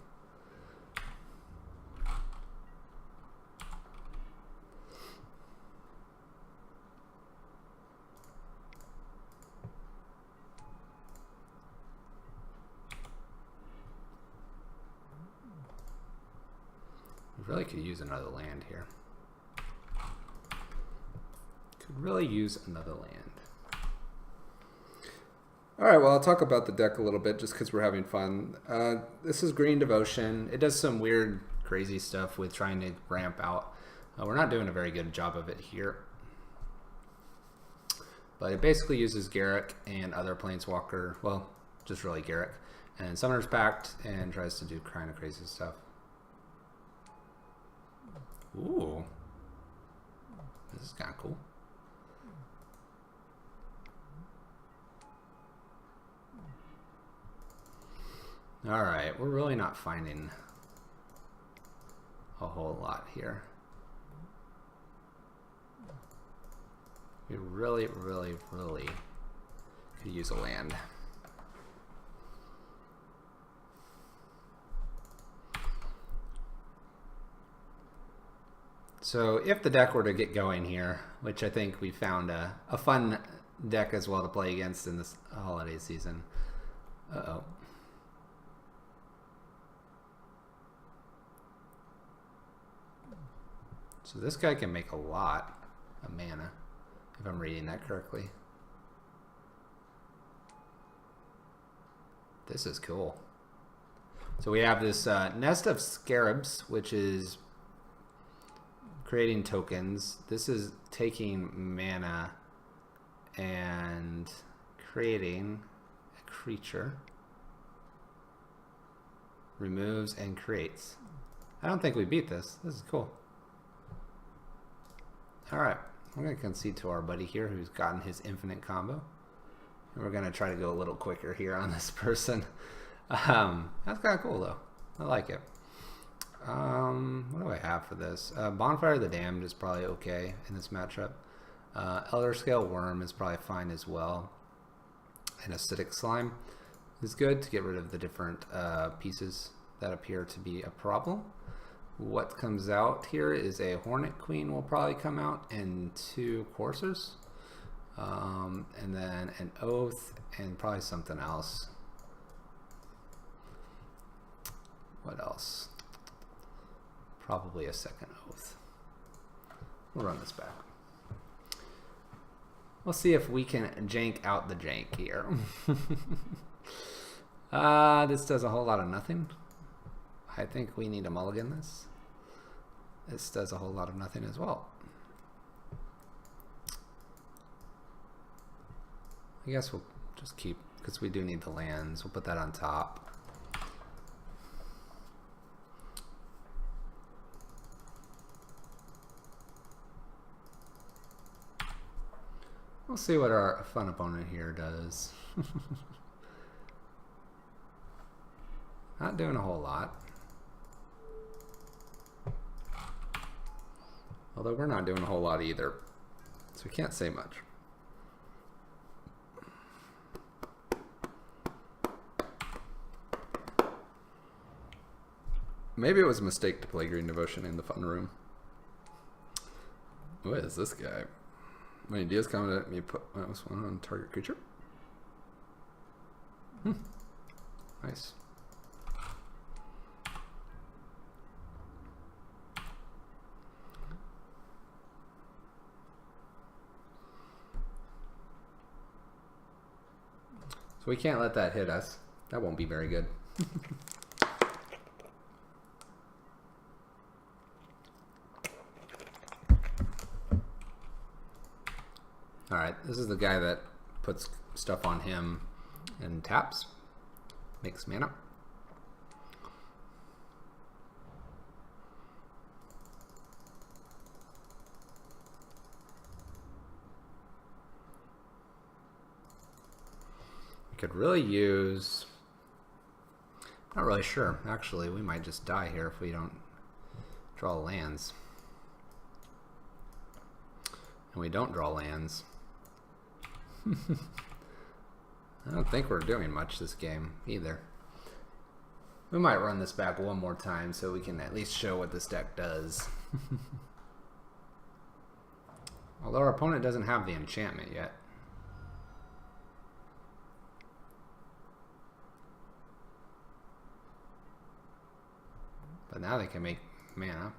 Really could use another land here. Could really use another land. Alright, well, I'll talk about the deck a little bit just because we're having fun. This is Green Devotion. It does some weird, crazy stuff with trying to ramp out. We're not doing a very good job of it here. But it basically uses Garruk and other Planeswalker, well, just really Garruk, and Summoner's Pact, and tries to do kind of crazy stuff. Ooh, this is kind of cool. All right, we're really not finding a whole lot here. We really, really, really could use a land. So if the deck were to get going here, which I think we found a fun deck as well to play against in this holiday season. Uh-oh. So this guy can make a lot of mana, if I'm reading that correctly. This is cool. So we have this Nest of Scarabs, which is creating tokens. This is taking mana and creating a creature. Removes and creates. I don't think we beat this. This is cool. Alright, we're going to concede to our buddy here who's gotten his infinite combo. And we're going to try to go a little quicker here on this person. That's kind of cool though. I like it. What do I have for this? Bonfire of the Damned is probably okay in this matchup. Elder Scale Worm is probably fine as well. And Acidic Slime is good to get rid of the different pieces that appear to be a problem. What comes out here is a Hornet Queen will probably come out and 2 Coursers. And then an Oath and probably something else. What else? Probably a second Oath. We'll run this back. We'll see if we can jank out the jank here. This does a whole lot of nothing. I think we need to mulligan this. This does a whole lot of nothing as well. I guess we'll just keep, because we do need the lands. We'll put that on top. We'll see what our fun opponent here does. Not doing a whole lot. Although we're not doing a whole lot either. So we can't say much. Maybe it was a mistake to play Green Devotion in the fun room. What is this guy? When ideas come at me, put minus 1 on target creature. Nice. So we can't let that hit us. That won't be very good. Alright, this is the guy that puts stuff on him and taps. Makes mana. We could really use... Not really sure. Actually, we might just die here if we don't draw lands. And we don't draw lands. I don't think we're doing much this game either. We might run this back one more time so we can at least show what this deck does. Although our opponent doesn't have the enchantment yet. But now they can make mana.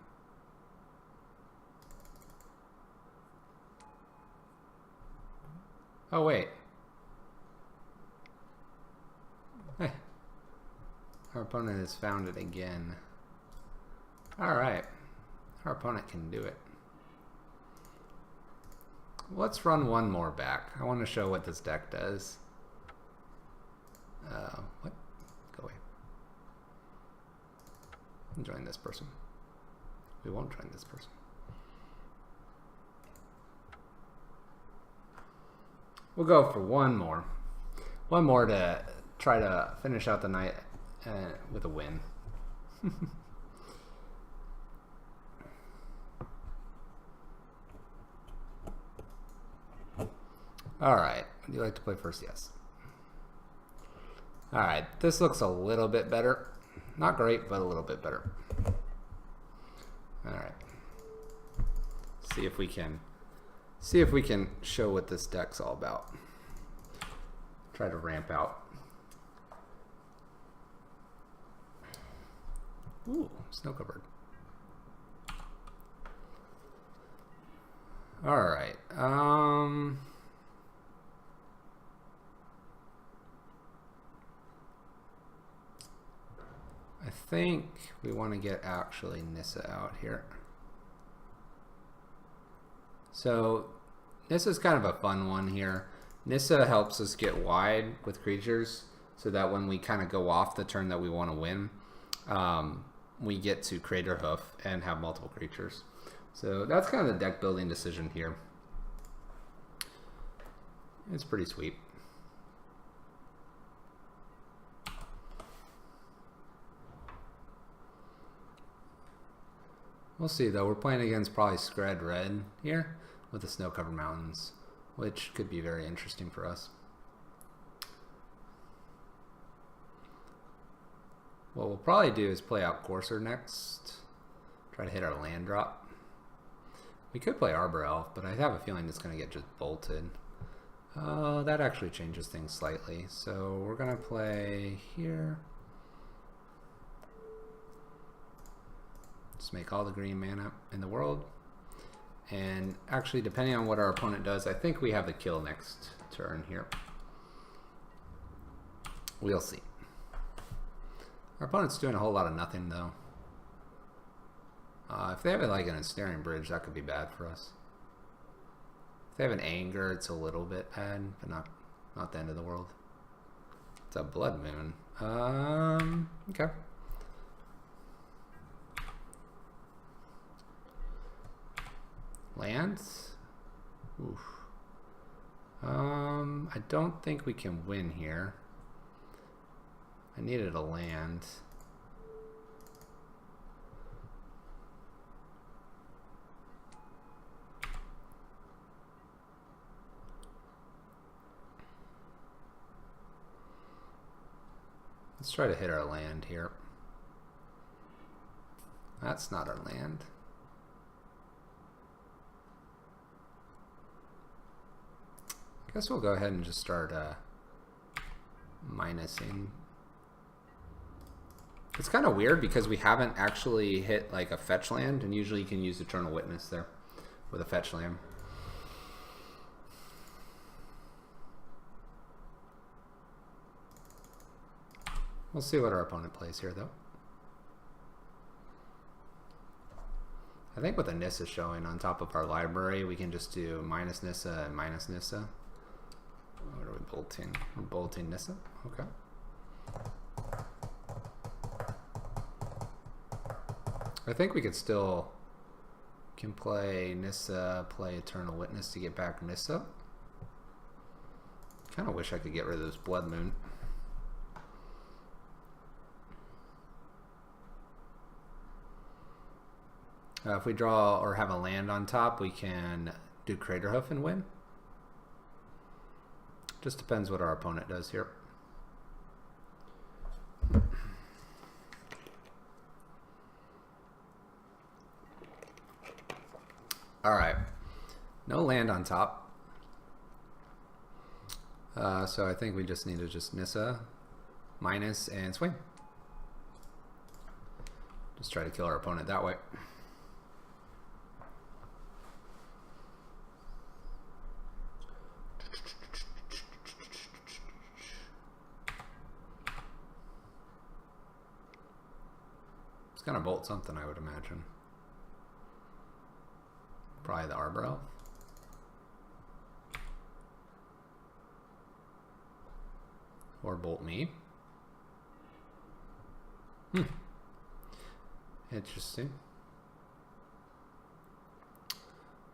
Oh, wait. Hey. Our opponent has found it again. Alright. Our opponent can do it. Let's run one more back. I want to show what this deck does. What? Go away. Join this person. We won't join this person. We'll go for one more. One more to try to finish out the night with a win. Alright, would you like to play first? Yes. Alright, this looks a little bit better. Not great, but a little bit better. Alright. See if we can show what this deck's all about. Try to ramp out. Ooh, snow covered. Alright. I think we want to get actually Nissa out here. So Nissa's kind of a fun one here. Nissa helps us get wide with creatures so that when we kind of go off the turn that we want to win, we get to Crater Hoof and have multiple creatures. So that's kind of the deck building decision here. It's pretty sweet. We'll see though. We're playing against probably Scred Red here with the snow-covered mountains, which could be very interesting for us. What we'll probably do is play out Courser next. Try to hit our land drop. We could play Arbor Elf, but I have a feeling it's going to get just bolted. That actually changes things slightly. So we're going to play here. Just make all the green mana in the world. And actually, depending on what our opponent does, I think we have the kill next turn here. We'll see. Our opponent's doing a whole lot of nothing, though. If they have like an Ensnaring Bridge, that could be bad for us. If they have an Anger, it's a little bit bad, but not the end of the world. It's a Blood Moon. Okay. Lands? Oof. I don't think we can win here. I needed a land. Let's try to hit our land here. That's not our land. I guess we'll go ahead and just start minusing. It's kind of weird because we haven't actually hit like a fetch land, and usually you can use Eternal Witness there with a fetch land. We'll see what our opponent plays here though. I think with a Nissa showing on top of our library, we can just do minus Nissa and minus Nissa. What are we bolting? We're bolting Nissa? Okay. I think we could still can play Nissa, play Eternal Witness to get back Nissa. Kind of wish I could get rid of this Blood Moon. If we draw or have a land on top, we can do Crater Hoof and win. Just depends what our opponent does here. All right, no land on top. So I think we just need to just Nissa, minus, and swing. Just try to kill our opponent that way. It's gonna bolt something, I would imagine. Probably the Arbor Elf. Or bolt me. Interesting.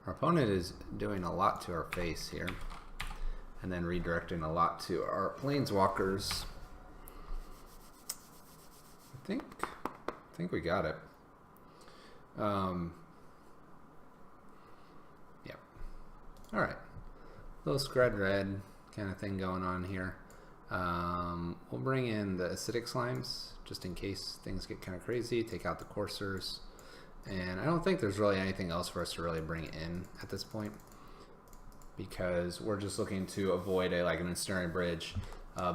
Our opponent is doing a lot to our face here, and then redirecting a lot to our planeswalkers. I think we got it. Yeah. All right. little scred red kind of thing going on here. We'll bring in the acidic slimes just in case things get kind of crazy. Take out the coursers. And I don't think there's really anything else for us to really bring in at this point, because we're just looking to avoid like an ensnaring bridge.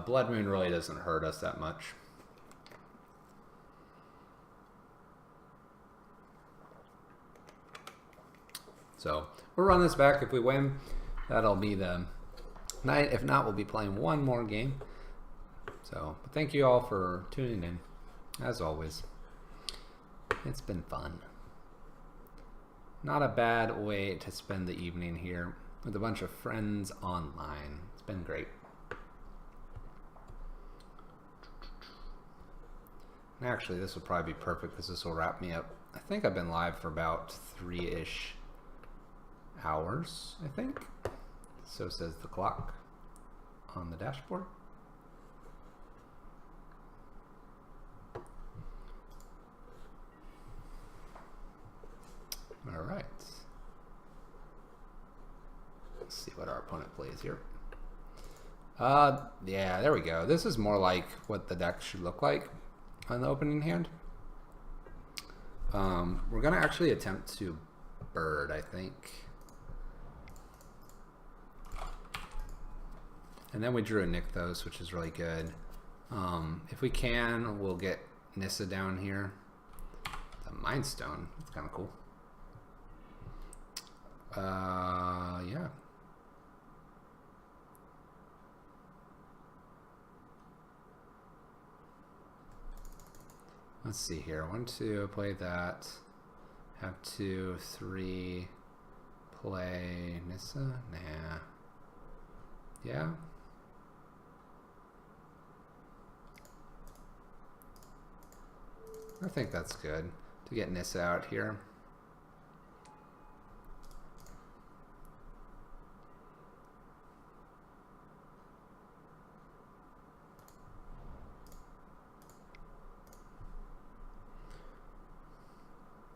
Blood Moon really doesn't hurt us that much. So we'll run this back. If we win, that'll be the night. If not, we'll be playing one more game. So thank you all for tuning in. As always, it's been fun. Not a bad way to spend the evening here with a bunch of friends online. It's been great. And actually, this will probably be perfect because this will wrap me up. I think I've been live for about 3-ish hours, I think. So says the clock on the dashboard. All right. Let's see what our opponent plays here. Yeah, there we go. This is more like what the deck should look like on the opening hand. We're gonna actually attempt to bird, I think. And then we drew a Nykthos, which is really good. If we can, we'll get Nissa down here. The Mind Stone, that's kind of cool. Yeah. Let's see here. 1, 2, play that. Have 2, 3, play Nissa? Nah. Yeah. I think that's good to get Nissa out here.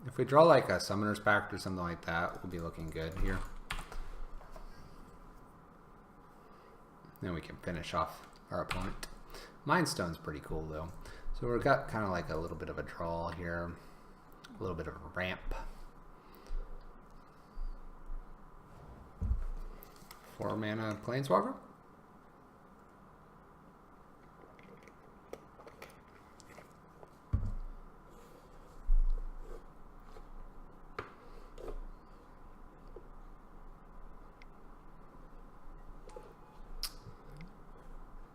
If we draw like a Summoner's Pact or something like that, we'll be looking good here. Then we can finish off our opponent. Mind Stone's pretty cool though. So we've got kind of like a little bit of a draw here, a little bit of a ramp. 4 mana Planeswalker.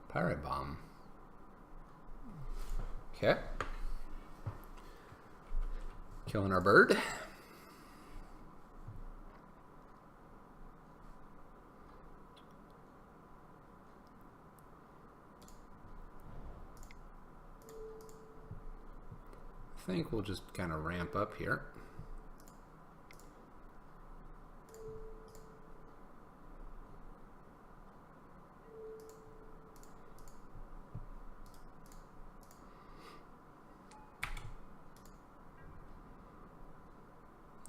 Pyro Bomb. Okay. Killing our bird. I think we'll just kind of ramp up here.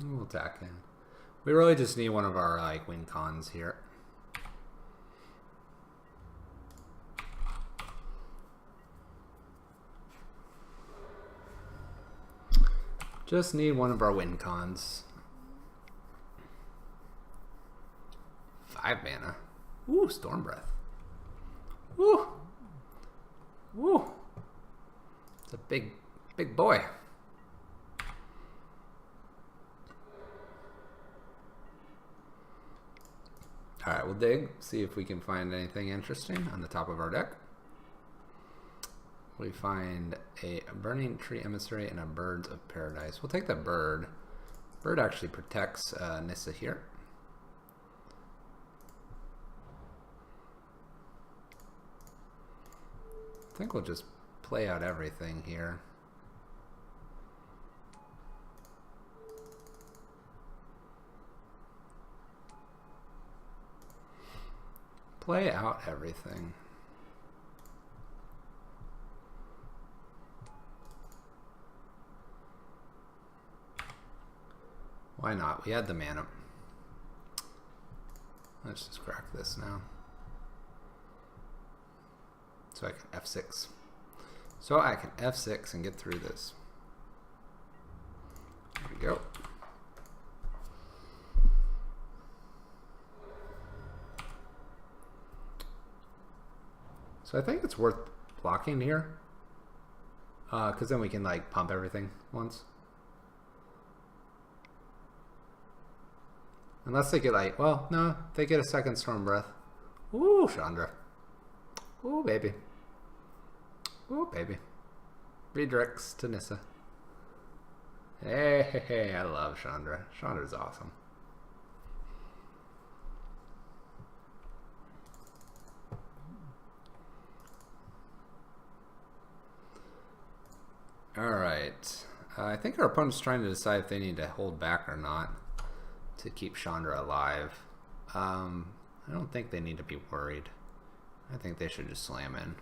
We'll attack in. We really just need one of our like win cons here. Just need one of our win cons. 5 mana. Ooh, Storm Breath. Woo! Woo! It's a big boy. Alright, we'll dig, see if we can find anything interesting on the top of our deck. We find a Burning Tree Emissary and a Birds of Paradise. We'll take the bird. Bird actually protects Nissa here. I think we'll just play out everything here. Play out everything. Why not? We had the mana. Let's just crack this now. So I can F6. So I can F6 and get through this. There we go. So I think it's worth blocking here. Because then we can like pump everything once. Unless they get like, well, no, they get a second storm breath. Ooh, Chandra. Ooh, baby. Ooh, baby. Redirects to Nissa. Hey, I love Chandra. Chandra's awesome. Alright. I think our opponent's trying to decide if they need to hold back or not to keep Chandra alive. I don't think they need to be worried. I think they should just slam in.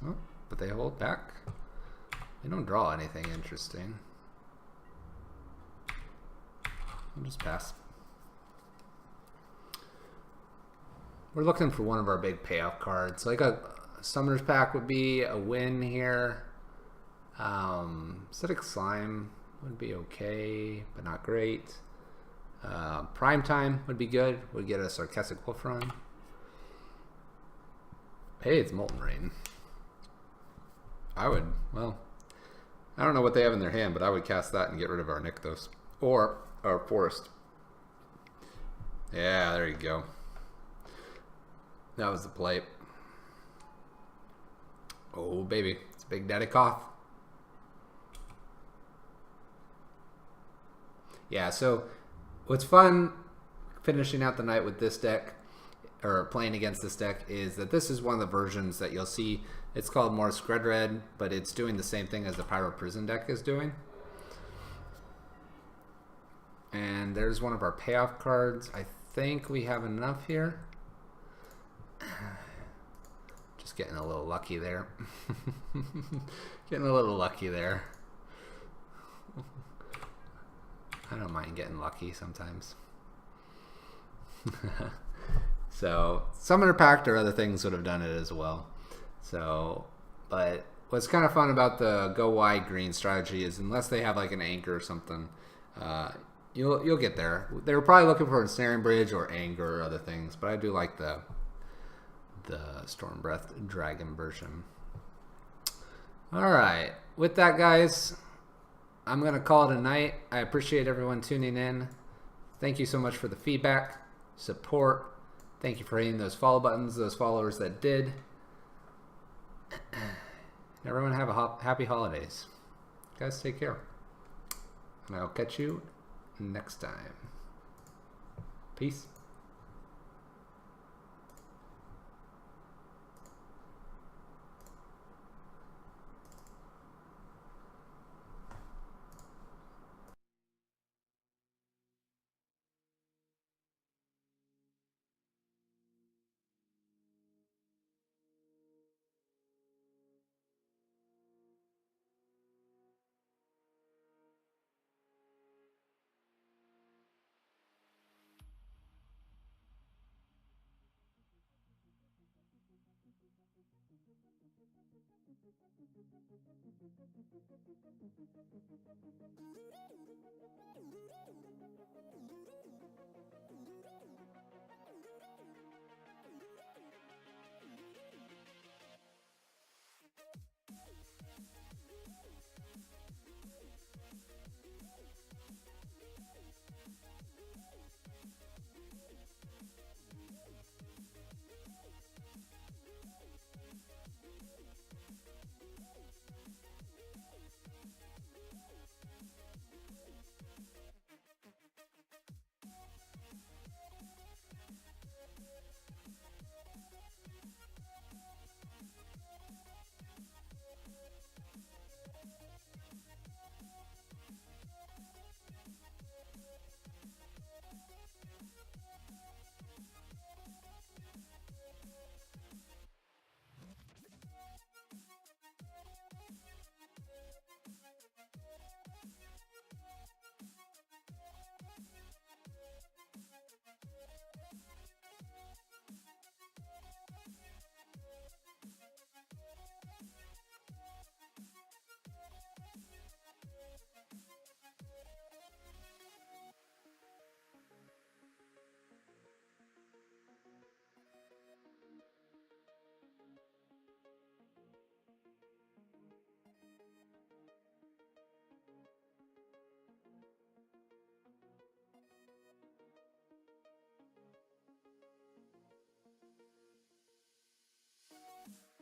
Oh, but they hold back. They don't draw anything interesting. We'll just pass. We're looking for one of our big payoff cards. Like a Summoner's Pack would be a win here. Acidic Slime would be okay, but not great. Prime Time would be good. Would get a Sarcastic Wolf run. Hey, it's Molten Rain. I would, well, I don't know what they have in their hand, but I would cast that and get rid of our Nykthos. Or our Forest. Yeah, there you go. That was the play. Oh, baby. It's Big Daddy Koth. Yeah, so what's fun finishing out the night with this deck, or playing against this deck, is that this is one of the versions that you'll see. It's called more Scred, but it's doing the same thing as the Pyro Prison deck is doing. And there's one of our payoff cards. I think we have enough here. Just getting a little lucky there. Getting a little lucky there. I don't mind getting lucky sometimes. So Summoner Pact or other things would have done it as well. So, but what's kind of fun about the go wide green strategy is unless they have like an anchor or something, you'll get there. They were probably looking for a Ensnaring Bridge or Anger or other things, but I do like the Storm Breath Dragon version. Alright, with that guys, I'm going to call it a night. I appreciate everyone tuning in. Thank you so much for the feedback, support. Thank you for hitting those follow buttons, those followers that did. Everyone have a happy holidays. Guys, take care. And I'll catch you next time. Peace. you.